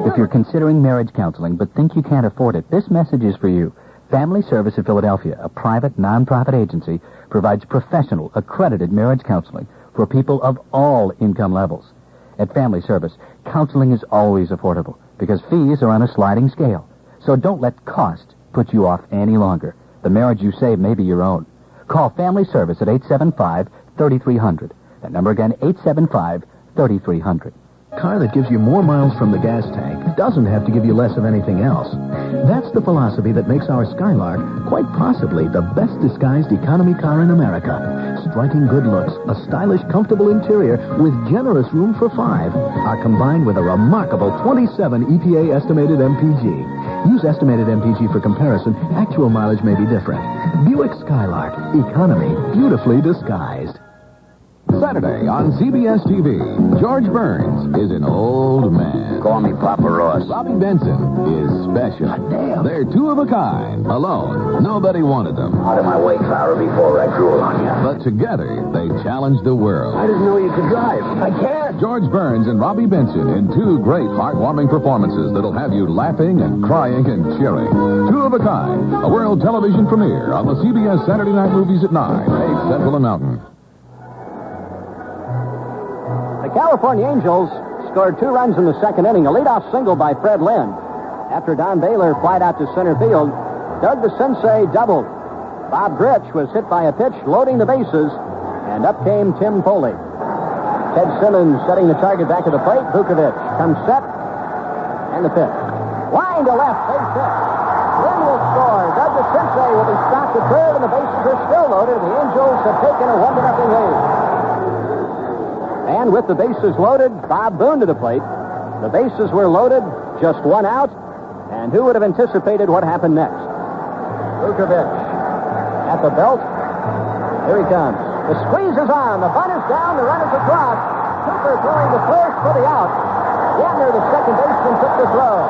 If you're considering marriage counseling but think you can't afford it, this message is for you. Family Service of Philadelphia, a private, non-profit agency, provides professional, accredited marriage counseling for people of all income levels. At Family Service, counseling is always affordable because fees are on a sliding scale. So don't let cost put you off any longer. The marriage you save may be your own. Call Family Service at 875-3300. That number again, 875-3300. Car that gives you more miles from the gas tank doesn't have to give you less of anything else. That's the philosophy that makes our Skylark quite possibly the best disguised economy car in America. Striking good looks, a stylish, comfortable interior with generous room for 5 are combined with a remarkable 27 EPA estimated MPG. Use estimated MPG for comparison. Actual mileage may be different. Buick Skylark, economy beautifully disguised. Saturday on CBS TV, George Burns is an old man. Call me Papa Ross. Robbie Benson is special. Damn. They're two of a kind. Alone, nobody wanted them. Out of my way, Clara, before I drool on you. But together, they challenged the world. I didn't know you could drive. I can't. George Burns and Robbie Benson in two great heartwarming performances that'll have you laughing and crying and cheering. Two of a kind, a world television premiere on the CBS Saturday Night Movies at 9, 8 Central and Mountain. The California Angels scored 2 runs in the second inning, a leadoff single by Fred Lynn. After Don Baylor flied out to center field, Doug the Sensei doubled. Bob Gritch was hit by a pitch loading the bases, and up came Tim Foley. Ted Simmons setting the target back to the plate. Vukovic comes set, and the pitch. Line to left, base hit. Lynn will score. Doug the Sensei will be stopped at third, and the bases are still loaded. The Angels have taken a 1-0 lead. And with the bases loaded, Bob Boone to the plate. The bases were loaded, just 1 out, and who would have anticipated what happened next? Vukovic at the belt. Here he comes. The squeeze is on. The bunt is down. The run is across. Cooper throwing the first for the out. Gantner, the second baseman, took the throw.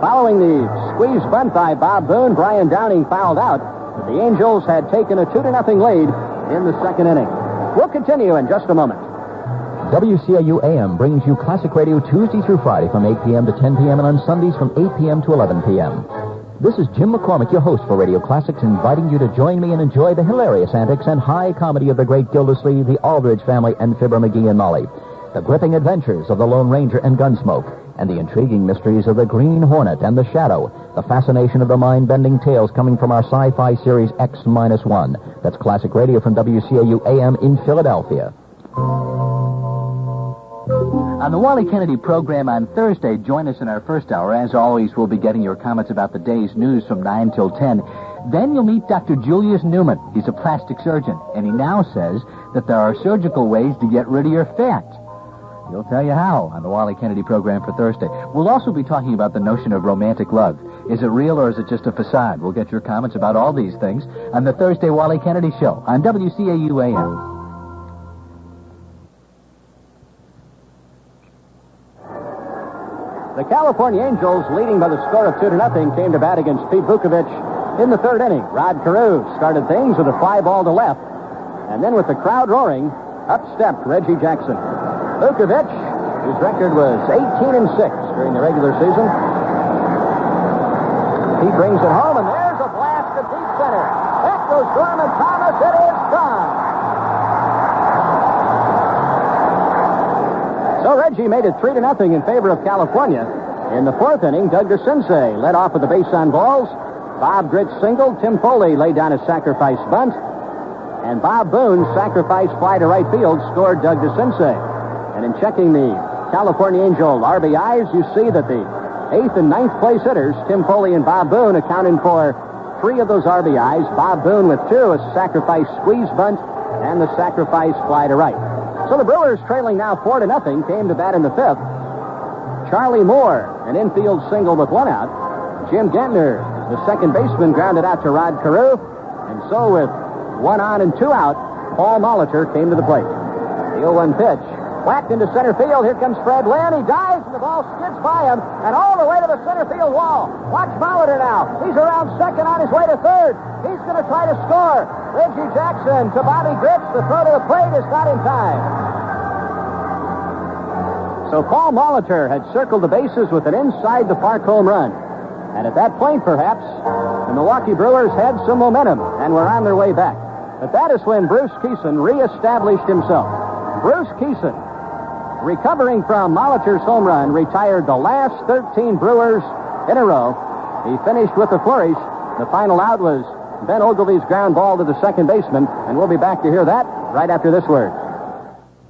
Following the squeeze bunt by Bob Boone, Brian Downing fouled out. But the Angels had taken a 2-0 lead in the second inning. We'll continue in just a moment. WCAU AM brings you classic radio Tuesday through Friday from 8 p.m. to 10 p.m. and on Sundays from 8 p.m. to 11 p.m. This is Jim McCormick, your host for Radio Classics, inviting you to join me and enjoy the hilarious antics and high comedy of the great Gildersleeve, the Aldridge family, and Fibber McGee and Molly. The gripping adventures of the Lone Ranger and Gunsmoke, and the intriguing mysteries of the Green Hornet and the Shadow. The fascination of the mind-bending tales coming from our sci-fi series X-1. That's classic radio from WCAU AM in Philadelphia. On the Wally Kennedy program on Thursday, join us in our first hour. As always, we'll be getting your comments about the day's news from 9 till 10. Then you'll meet Dr. Julius Newman. He's a plastic surgeon, and he now says that there are surgical ways to get rid of your fat. He'll tell you how on the Wally Kennedy program for Thursday. We'll also be talking about the notion of romantic love. Is it real or is it just a facade? We'll get your comments about all these things on the Thursday Wally Kennedy Show on WCAU AM. The California Angels, leading by the score of 2-0, came to bat against Pete Vukovic in the third inning. Rod Carew started things with a fly ball to left. And then with the crowd roaring, up stepped Reggie Jackson. Vukovic, whose record was 18-6 during the regular season. He brings it home, and there's a blast to deep center. Back goes Gorman Thomas. It is gone. So Reggie made it 3-0 in favor of California. In the fourth inning, Doug DeCinces led off with the base on balls. Bob Gritch singled. Tim Foley laid down a sacrifice bunt. And Bob Boone's sacrifice fly to right field scored Doug DeCinces. And in checking the California Angel RBIs, you see that the 8th and 9th place hitters, Tim Foley and Bob Boone, accounted for 3 of those RBIs. Bob Boone with 2, a sacrifice squeeze bunt, and the sacrifice fly to right. So the Brewers, trailing now 4-0, came to bat in the 5th. Charlie Moore, an infield single with 1 out. Jim Gantner, the second baseman, grounded out to Rod Carew. And so with 1 on and 2 out, Paul Molitor came to the plate. The 0-1 pitch. Whacked into center field. Here comes Fred Lynn. He dives, and the ball skids by him, and all the way to the center field wall. Watch Molitor now. He's around second on his way to third. He's going to try to score. Reggie Jackson to Bobby Grits. The throw to the plate is not in time. So Paul Molitor had circled the bases with an inside-the-park home run. And at that point, perhaps, the Milwaukee Brewers had some momentum and were on their way back. But that is when Bruce Keeson reestablished himself. Bruce Keeson, recovering from Molitor's home run, retired the last 13 Brewers in a row. He finished with a flourish. The final out was Ben Ogilvy's ground ball to the second baseman, and we'll be back to hear that right after this word.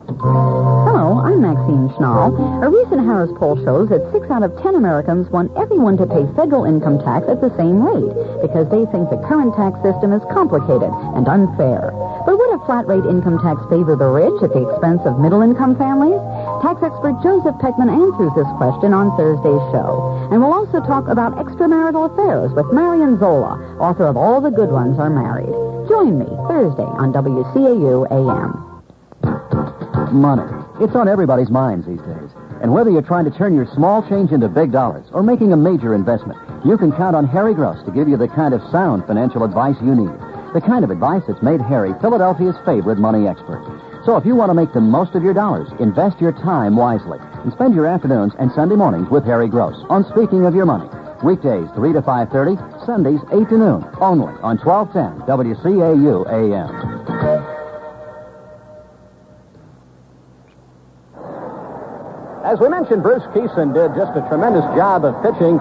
Hello, I'm Maxine Schnall. A recent Harris poll shows that 6 out of 10 Americans want everyone to pay federal income tax at the same rate because they think the current tax system is complicated and unfair. But would a flat-rate income tax favor the rich at the expense of middle-income families? Tax expert Joseph Peckman answers this question on Thursday's show. And we'll also talk about extramarital affairs with Marion Zola, author of All the Good Ones Are Married. Join me Thursday on WCAU AM. Money. It's on everybody's minds these days. And whether you're trying to turn your small change into big dollars or making a major investment, you can count on Harry Gross to give you the kind of sound financial advice you need. The kind of advice that's made Harry Philadelphia's favorite money expert. So if you want to make the most of your dollars, invest your time wisely and spend your afternoons and Sunday mornings with Harry Gross on Speaking of Your Money. Weekdays 3 to 5:30, Sundays 8 to noon, only on 1210 WCAU AM. As we mentioned, Bruce Keeson did just a tremendous job of pitching.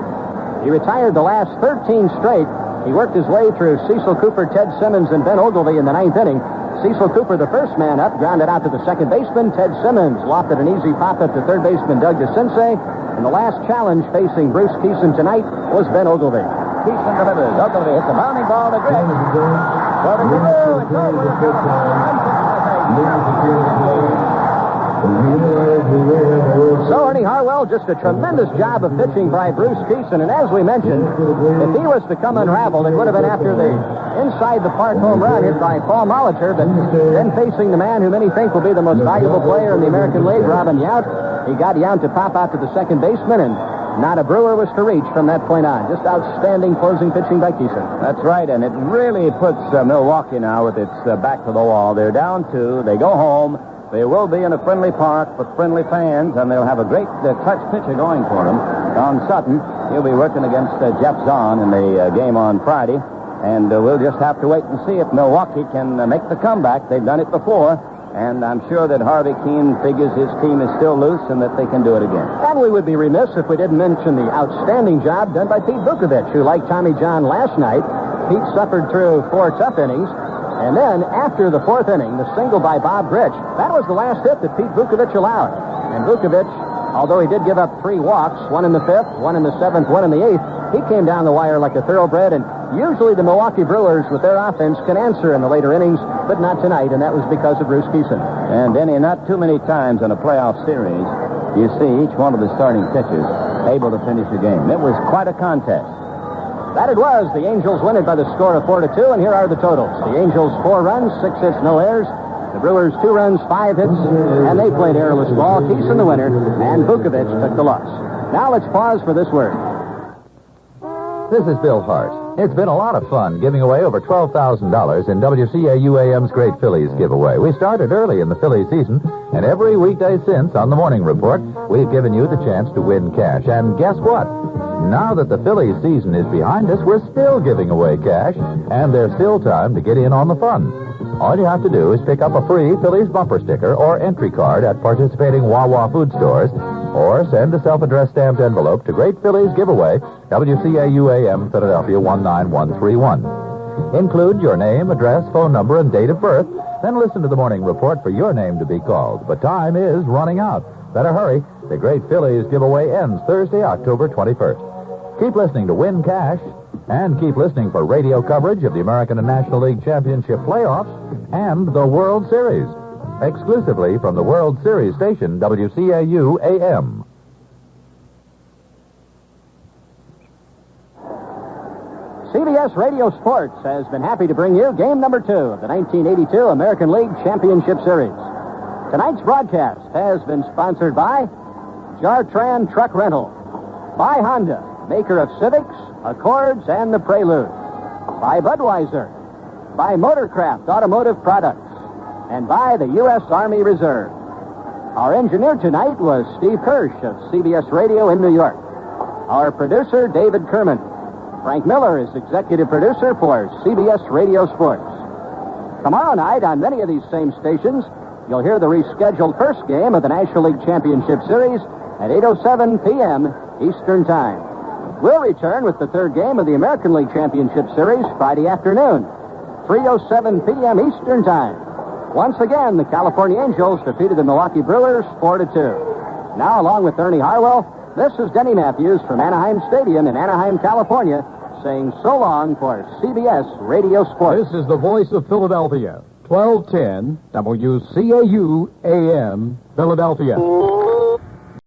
He retired the last 13 straight. He worked his way through Cecil Cooper, Ted Simmons, and Ben Ogilvy in the ninth inning. Cecil Cooper, the first man up, grounded out to the second baseman. Ted Simmons lofted an easy pop-up to third baseman Doug DeCinces. And the last challenge facing Bruce Keeson tonight was Ben Ogilvy. Keeson delivers. Ogilvy hits a bounding ball to Grits. What does he do? It's over. So, Ernie Harwell, just a tremendous job of pitching by Bruce Keeson. And as we mentioned, if he was to come unraveled, it would have been after the inside-the-park home run hit by Paul Molitor, but then facing the man who many think will be the most valuable player in the American League, Robin Yount. He got Yount to pop out to the second baseman, and not a Brewer was to reach from that point on. Just outstanding closing pitching by Keeson. That's right, and it really puts Milwaukee now with its back to the wall. They're down 2. They go home. They will be in a friendly park with friendly fans, and they'll have a great clutch pitcher going for them. Don Sutton, he'll be working against Jeff Zahn in the game on Friday, and we'll just have to wait and see if Milwaukee can make the comeback. They've done it before, and I'm sure that Harvey Keene figures his team is still loose and that they can do it again. And we would be remiss if we didn't mention the outstanding job done by Pete Vukovich, who, like Tommy John last night, Pete suffered through 4 tough innings. And then, after the 4th inning, the single by Bob Grich, that was the last hit that Pete Vukovich allowed. And Vukovich, although he did give up 3 walks, 1 in the 5th, 1 in the 7th, 1 in the 8th, he came down the wire like a thoroughbred, and usually the Milwaukee Brewers, with their offense, can answer in the later innings, but not tonight, and that was because of Bruce Keeson. And, Denny, not too many times in a playoff series you see each one of the starting pitchers able to finish a game. It was quite a contest. That it was. The Angels win it by the score of 4-2, and here are the totals. The Angels 4 runs, 6 hits, no errors. The Brewers 2 runs, 5 hits, and they played airless ball. Keeson the winner, and Vukovich took the loss. Now let's pause for this word. This is Bill Hart. It's been a lot of fun giving away over $12,000 in WCAU-AM's Great Phillies giveaway. We started early in the Phillies season, and every weekday since on the Morning Report, we've given you the chance to win cash. And guess what? Now that the Phillies season is behind us, we're still giving away cash, and there's still time to get in on the fun. All you have to do is pick up a free Phillies bumper sticker or entry card at participating Wawa food stores, or send a self-addressed stamped envelope to Great Phillies Giveaway, WCAU-AM, Philadelphia 19131. Include your name, address, phone number, and date of birth, then listen to the Morning Report for your name to be called. But time is running out. Better hurry. The Great Phillies Giveaway ends Thursday, October 21st. Keep listening to Win Cash, and keep listening for radio coverage of the American and National League Championship playoffs and the World Series. Exclusively from the World Series station, WCAU-AM. CBS Radio Sports has been happy to bring you game number 2 of the 1982 American League Championship Series. Tonight's broadcast has been sponsored by Jartran Truck Rental, by Honda, maker of Civics, Accords, and the Prelude, by Budweiser, by Motorcraft Automotive Products, and by the U.S. Army Reserve. Our engineer tonight was Steve Kirsch of CBS Radio in New York. Our producer, David Kerman. Frank Miller is executive producer for CBS Radio Sports. Tomorrow night, on many of these same stations, you'll hear the rescheduled first game of the National League Championship Series at 8:07 p.m. Eastern Time. We'll return with the third game of the American League Championship Series Friday afternoon, 3:07 p.m. Eastern Time. Once again, the California Angels defeated the Milwaukee Brewers 4-2. Now, along with Ernie Harwell, this is Denny Matthews from Anaheim Stadium in Anaheim, California, saying so long for CBS Radio Sports. This is the voice of Philadelphia, 1210 WCAU AM, Philadelphia.